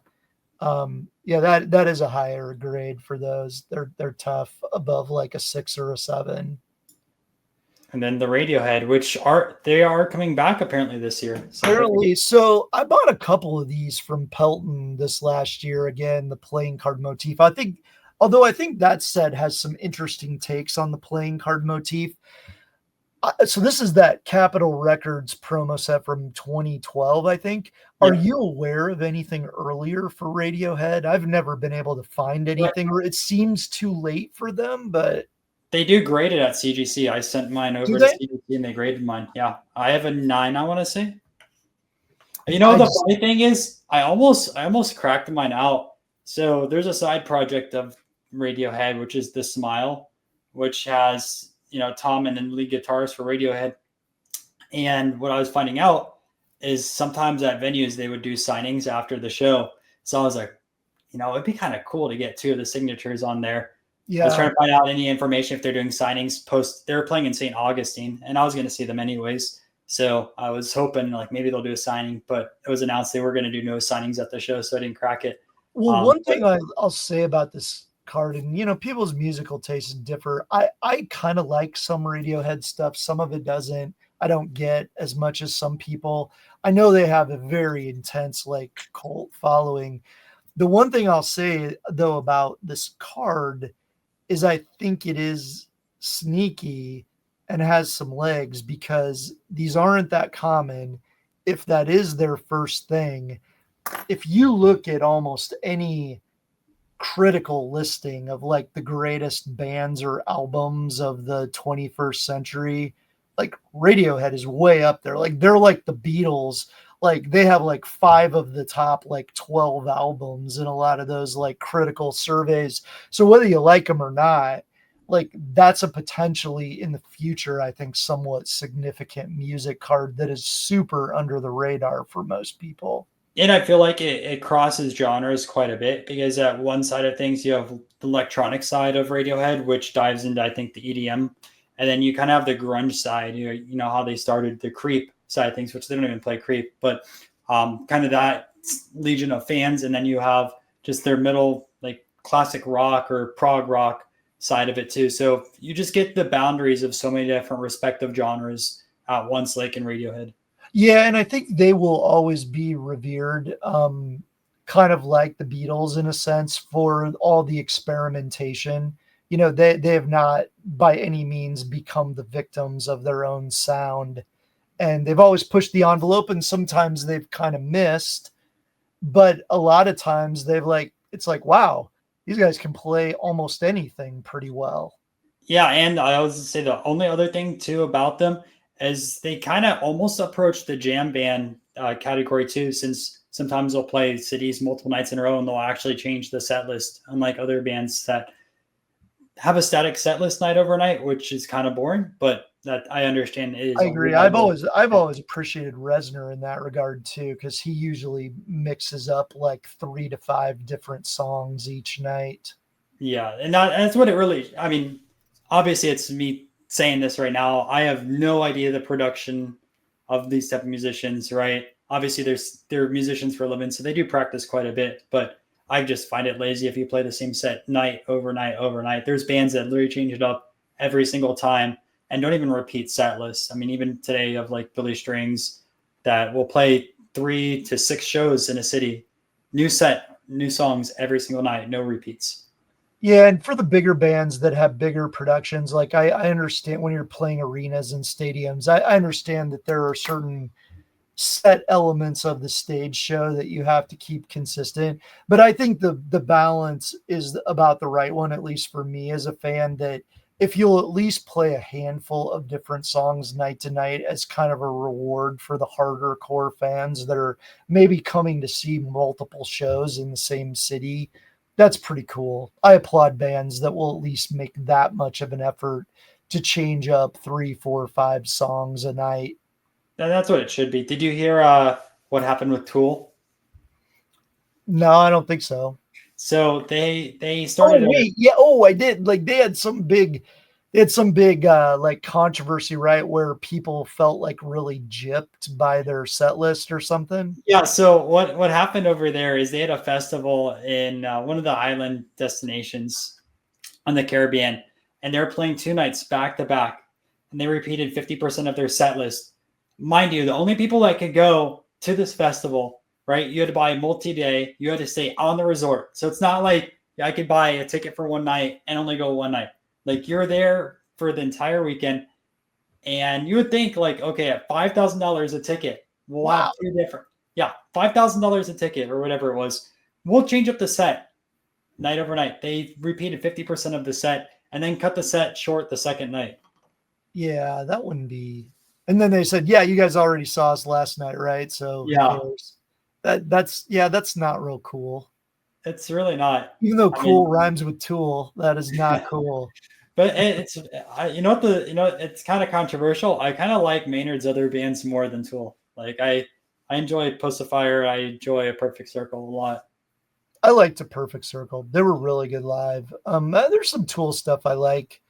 Yeah, that is a higher grade for those. They're tough, above like a 6 or a 7. And then the Radiohead, which they are coming back apparently this year. So Apparently, so I bought a couple of these from Pelton this last year. Again, the playing card motif. Although I think that set has some interesting takes on the playing card motif. So this is that Capitol Records promo set from 2012, I think. Are yep. you aware of anything earlier for Radiohead? I've never been able to find anything, or it seems too late for them, but They do grade it at CGC. I sent mine do over to they? CGC and they graded mine. Yeah. I have a 9, I want to say. You know, I the just funny thing is, I almost cracked mine out. So there's a side project of Radiohead, which is The Smile, which has, Tom and then lead guitarist for Radiohead. And what I was finding out is sometimes at venues they would do signings after the show. So I was like, it'd be kind of cool to get two of the signatures on there. I was yeah. trying to find out any information if they're doing signings post. They were playing in St. Augustine, and I was going to see them anyways. So I was hoping like maybe they'll do a signing, but it was announced they were going to do no signings at the show, so I didn't crack it. Well, one But thing I'll say about this card, and people's musical tastes differ. I kind of like some Radiohead stuff. Some of it doesn't. I don't get as much as some people. I know they have a very intense like cult following. The one thing I'll say though about this card is I think it is sneaky and has some legs because these aren't that common. If that is their first thing, if you look at almost any critical listing of like the greatest bands or albums of the 21st century, like Radiohead is way up there. Like they're like the Beatles. Like they have like 5 of the top like 12 albums in a lot of those like critical surveys. So whether you like them or not, like that's a potentially in the future, I think, somewhat significant music card that is super under the radar for most people. and I feel like it crosses genres quite a bit because at one side of things you have the electronic side of Radiohead, which dives into I think the EDM, and then you kind of have the grunge side. You know how they started the Creep side of things, which they don't even play Creep, but kind of that legion of fans, and then you have just their middle like classic rock or prog rock side of it too. So you just get the boundaries of so many different respective genres Once Lake and Radiohead. Yeah, and I think they will always be revered, kind of like the Beatles in a sense for all the experimentation. You know, they have not by any means become the victims of their own sound, and they've always pushed the envelope, and sometimes they've kind of missed, but a lot of times they've like it's like, wow, these guys can play almost anything pretty well. Yeah, and I was to say the only other thing too about them is they kind of almost approach the jam band category too, since sometimes they'll play cities multiple nights in a row and they'll actually change the set list, unlike other bands that have a static set list night over night, which is kind of boring. But that I understand is I a agree. I've reliable. always I've always appreciated Resner in that regard too, because he usually mixes up like 3 to 5 different songs each night. Yeah, and that's what it really. I mean, obviously, it's me saying this right now. I have no idea the production of these type of musicians, right? Obviously, they're musicians for a living, so they do practice quite a bit. But I just find it lazy if you play the same set night overnight overnight. There's bands that literally change it up every single time and don't even repeat set lists. I mean, even today of like Billy Strings that will play 3 to 6 shows in a city, new set, new songs every single night, no repeats. Yeah, and for the bigger bands that have bigger productions, like I understand when you're playing arenas and stadiums, I understand that there are certain set elements of the stage show that you have to keep consistent. But I think the balance is about the right one, at least for me as a fan, that if you'll at least play a handful of different songs night to night as kind of a reward for the harder core fans that are maybe coming to see multiple shows in the same city, that's pretty cool. I applaud bands that will at least make that much of an effort to change up 3, 4, 5 songs a night. And that's what it should be. Did you hear what happened with Tool? No, I don't think so. So they Oh started a wait, yeah. Oh, I did. Like they had some big like controversy, right? Where people felt like really gypped by their set list or something. yeah. So what happened over there is they had a festival in one of the island destinations on the Caribbean, and they're playing 2 nights back to back, and they repeated 50% of their set list. Mind you, the only people that could go to this festival, right? You had to buy multi-day. You had to stay on the resort, so it's not like I could buy a ticket for one night and only go one night. Like you're there for the entire weekend, and you would think like, okay, at $5,000 a ticket, we'll Wow. have two different, yeah, $5,000 a ticket or whatever it was. We'll change up the set night over night. They repeated 50% of the set and then cut the set short the second night. Yeah, that wouldn't be. And then they said, "Yeah, you guys already saw us last night, right? So who Yeah, cares?" That's yeah, that's not real cool. it's really not. Even though I cool mean, rhymes with tool, that is not cool. but it's you know what it's kind of controversial. I kind of like Maynard's other bands more than Tool. Like I enjoy Pussifier. I enjoy A Perfect Circle a lot. I liked a Perfect Circle. They were really good live. There's some Tool stuff I like.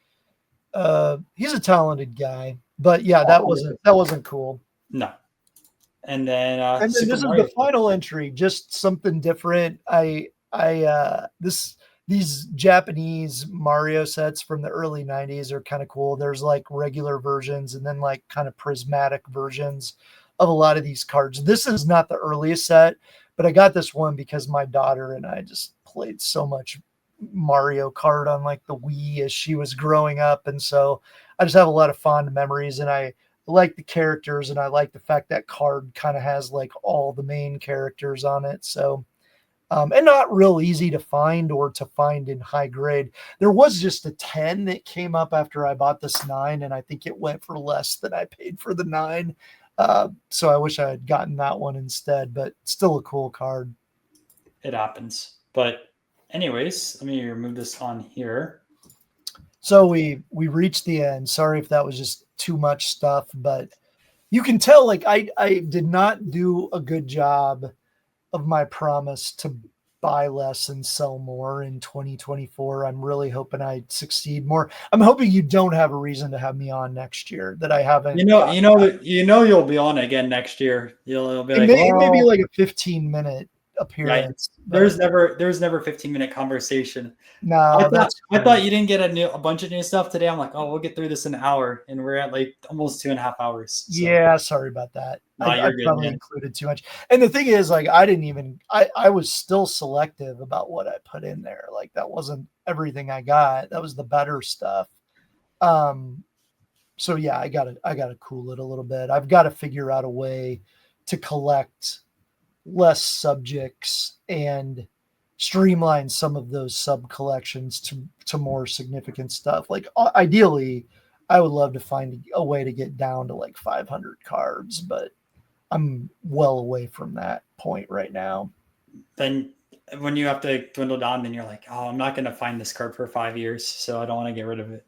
He's a talented guy, but yeah, Oh, 100%. that wasn't cool. No. And then And then Super this is the Mario. final entry, just something different. This these Japanese Mario sets from the early 90s are kind of cool. There's like regular versions and then like kind of prismatic versions of a lot of these cards. This is not the earliest set, but I got this one because my daughter and I just played so much Mario Kart on like the Wii as she was growing up. And so I just have a lot of fond memories, and I like the characters, and I like the fact that card kind of has like all the main characters on it. So and not real easy to find or to find in high grade. There was just a 10 that came up after I bought this 9, and I think it went for less than I paid for the 9. So I wish I had gotten that one instead, but still a cool card. It happens. But anyways, let me remove this on here. So we reached the end. Sorry if that was just too much stuff, but you can tell like I did not do a good job of my promise to buy less and sell more in 2024. I'm really hoping I succeed more. I'm hoping you don't have a reason to have me on next year that I haven't gotten. You'll be on again next year. You'll be like, It may be well, like a 15-minute appearance. There's never 15-minute conversation. No, that's I cool. thought you didn't get a bunch of new stuff today. I'm like, oh, we'll get through this in an hour, and we're at like almost 2.5 hours. So. Yeah, sorry about that. Nah, I you're good, probably man. included too much. And the thing is, like, I was still selective about what I put in there. Like, that wasn't everything I got. That was the better stuff. So yeah, I gotta cool it a little bit. I've got to figure out a way to collect less subjects and streamline some of those sub collections to more significant stuff. Like, ideally, I would love to find a way to get down to like 500 cards, but I'm well away from that point right now. Then when you have to dwindle down, then you're like, oh, I'm not going to find this card for 5 years, so I don't want to get rid of it.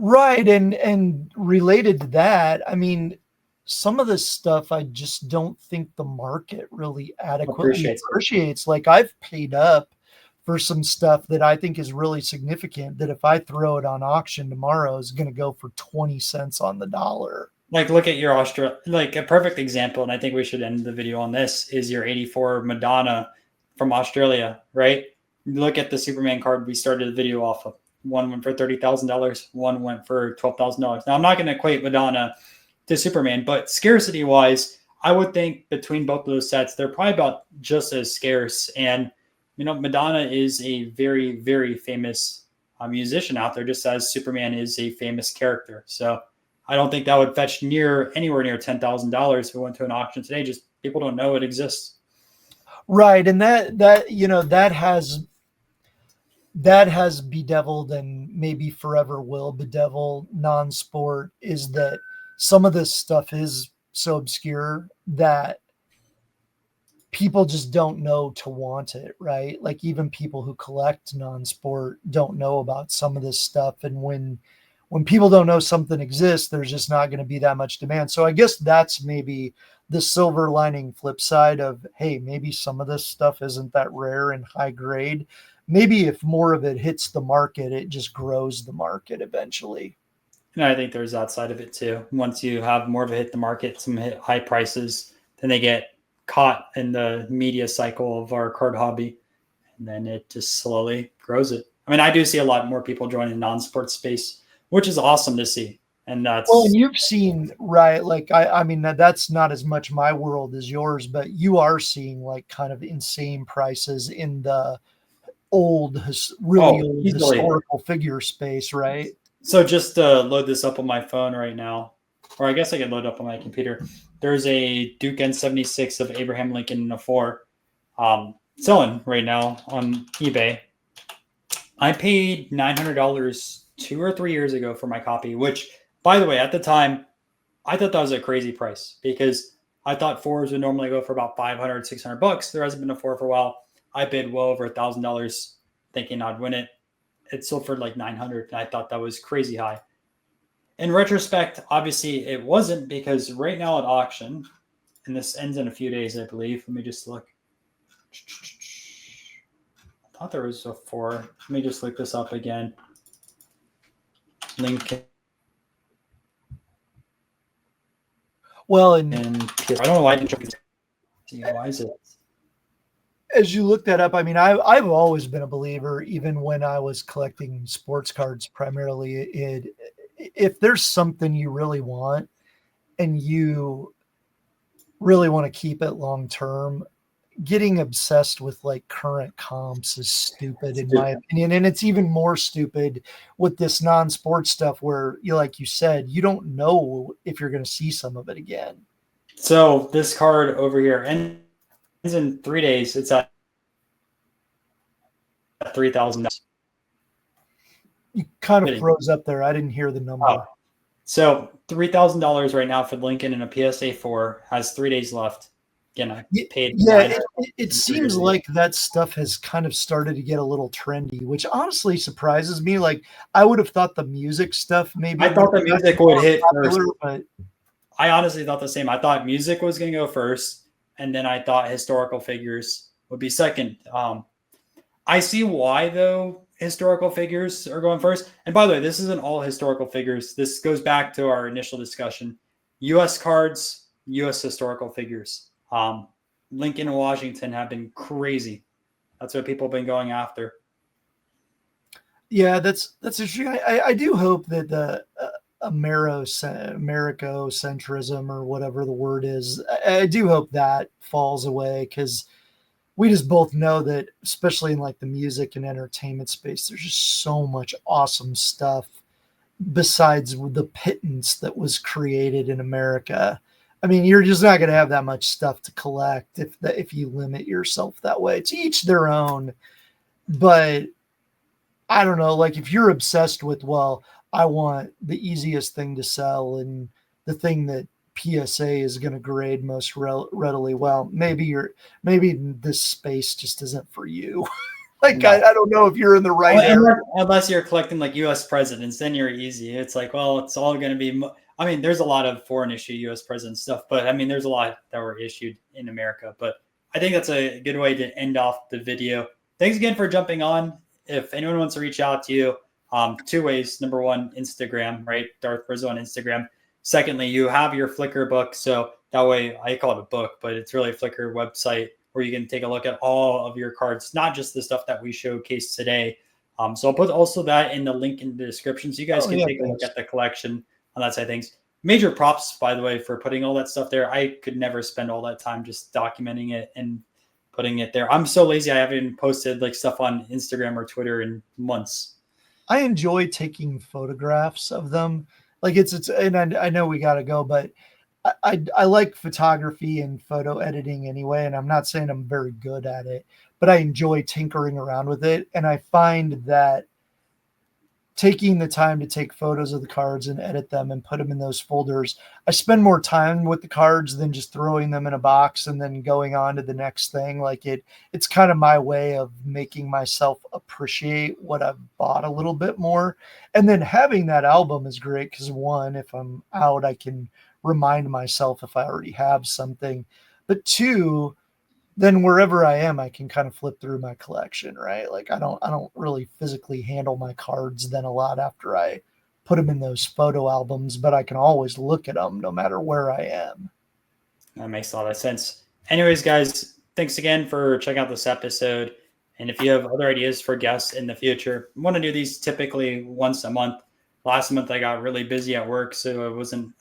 Right, and related to that, I mean, some of this stuff I just don't think the market really adequately appreciates. Like, I've paid up for some stuff that I think is really significant that if I throw it on auction tomorrow is going to go for 20 cents on the dollar. Like, look at your like a perfect example, and I think we should end the video on this, is your 84 Madonna from Australia, right? Look at the Superman card we started the video off of. One went for $30,000. One went for $12,000. Now, I'm not going to equate Madonna to Superman, but scarcity wise, I would think between both of those sets, they're probably about just as scarce. And, Madonna is a very, very famous musician out there, just as Superman is a famous character. So I don't think that would fetch anywhere near $10,000 if we went to an auction today. Just people don't know it exists. Right. And that has bedeviled and maybe forever will bedevil non-sport, is that some of this stuff is so obscure that people just don't know to want it, right? Like, even people who collect non-sport don't know about some of this stuff. And when people don't know something exists, there's just not going to be that much demand. So I guess that's maybe the silver lining flip side of, hey, maybe some of this stuff isn't that rare and high grade. Maybe if more of it hits the market, it just grows the market eventually. And I think there's that side of it too. Once you have more of a hit the market, some hit high prices, then they get caught in the media cycle of our card hobby, and then it just slowly grows it. I mean, I do see a lot more people joining non-sports space, which is awesome to see. And that's well, and you've seen, right? Like, I mean, that's not as much my world as yours, but you are seeing like kind of insane prices in the old historical figure space, right? So just load this up on my phone right now, or I guess I can load up on my computer. There's a Duke N76 of Abraham Lincoln in a 4 selling right now on eBay. I paid $900 2 or 3 years ago for my copy, which, by the way, at the time, I thought that was a crazy price because I thought 4s would normally go for about $500, $600. There hasn't been a 4 for a while. I bid well over $1,000 thinking I'd win it. It sold for like $900, and I thought that was crazy high. In retrospect, obviously it wasn't, because right now at auction, and this ends in a few days, I believe. Let me just look. I thought there was a 4. Let me just look this up again. Lincoln. Well, and I don't know why I didn't. Why is it? As you look that up, I mean, I've always been a believer, even when I was collecting sports cards primarily. If there's something you really want and you really want to keep it long term, getting obsessed with like current comps is stupid in my opinion. And it's even more stupid with this non-sports stuff where, like you said, you don't know if you're going to see some of it again. So this card over here ends in 3 days. It's at $3,000. You kind of froze up there. I didn't hear the number. Oh. So $3,000 right now for Lincoln in a PSA 4 has 3 days left. Again, I paid. Yeah, it seems like that stuff has kind of started to get a little trendy, which honestly surprises me. Like, I would have thought the music stuff maybe. I thought the music would hit first. But I honestly thought the same. I thought music was going to go first, and then I thought historical figures would be second. I see why, though, historical figures are going first. And by the way, this isn't all historical figures. This goes back to our initial discussion. U.S. cards, U.S. historical figures. Lincoln and Washington have been crazy. That's what people have been going after. Yeah, that's interesting. I do hope that the Americocentrism or whatever the word is, I do hope that falls away, because we just both know that, especially in like the music and entertainment space, there's just so much awesome stuff besides the pittance that was created in America. I mean, you're just not going to have that much stuff to collect if you limit yourself that way. To each their own, but I don't know. Like if you're obsessed with, well, I want the easiest thing to sell and the thing that PSA is going to grade most readily, well, maybe this space just isn't for you. Like No. I don't know if you're in the right area. Unless you're collecting like U.S. presidents, then you're easy. It's like, well, it's all going to be. I mean, there's a lot of foreign issue U.S. president stuff, but I mean, there's a lot that were issued in America. But I think that's a good way to end off the video. Thanks again for jumping on. If anyone wants to reach out to you, two ways. Number one, Instagram, right? Darth Brizzo on Instagram. Secondly, you have your Flickr book, so that way I call it a book, but it's really a Flickr website where you can take a look at all of your cards, not just the stuff that we showcased today. So I'll put also that in the link in the description so you guys can take a look at the collection on that side of things. Major props, by the way, for putting all that stuff there. I could never spend all that time just documenting it and putting it there. I'm so lazy. I haven't even posted like stuff on Instagram or Twitter in months. I enjoy taking photographs of them. Like it's and I know we got to go, but I like photography and photo editing anyway, and I'm not saying I'm very good at it, but I enjoy tinkering around with it. And I find that taking the time to take photos of the cards and edit them and put them in those folders, I spend more time with the cards than just throwing them in a box and then going on to the next thing. Like it's kind of my way of making myself appreciate what I've bought a little bit more. And then having that album is great because, one, if I'm out, I can remind myself if I already have something. But two, then wherever I am, I can kind of flip through my collection, right? Like I don't really physically handle my cards then a lot after I put them in those photo albums, but I can always look at them no matter where I am. That makes a lot of sense. Anyways, guys, thanks again for checking out this episode. And if you have other ideas for guests in the future, I want to do these typically once a month. Last month I got really busy at work, so I wasn't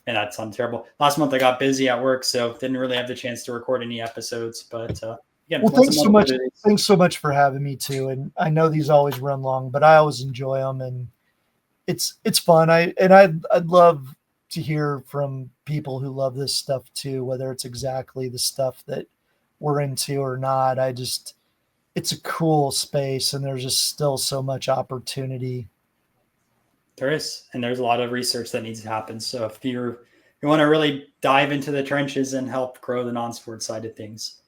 and that sounds terrible. Last month I got busy at work, so didn't really have the chance to record any episodes. But again, well, thanks so much. Thanks so much for having me too. And I know these always run long, but I always enjoy them, and it's fun. I'd love to hear from people who love this stuff too, whether it's exactly the stuff that we're into or not. It's a cool space, and there's just still so much opportunity. There is, and there's a lot of research that needs to happen. So if you want to really dive into the trenches and help grow the non-sport side of things,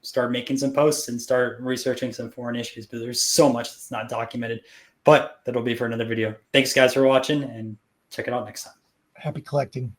start making some posts and start researching some foreign issues. But there's so much that's not documented. But that'll be for another video. Thanks, guys, for watching, and check it out next time. Happy collecting.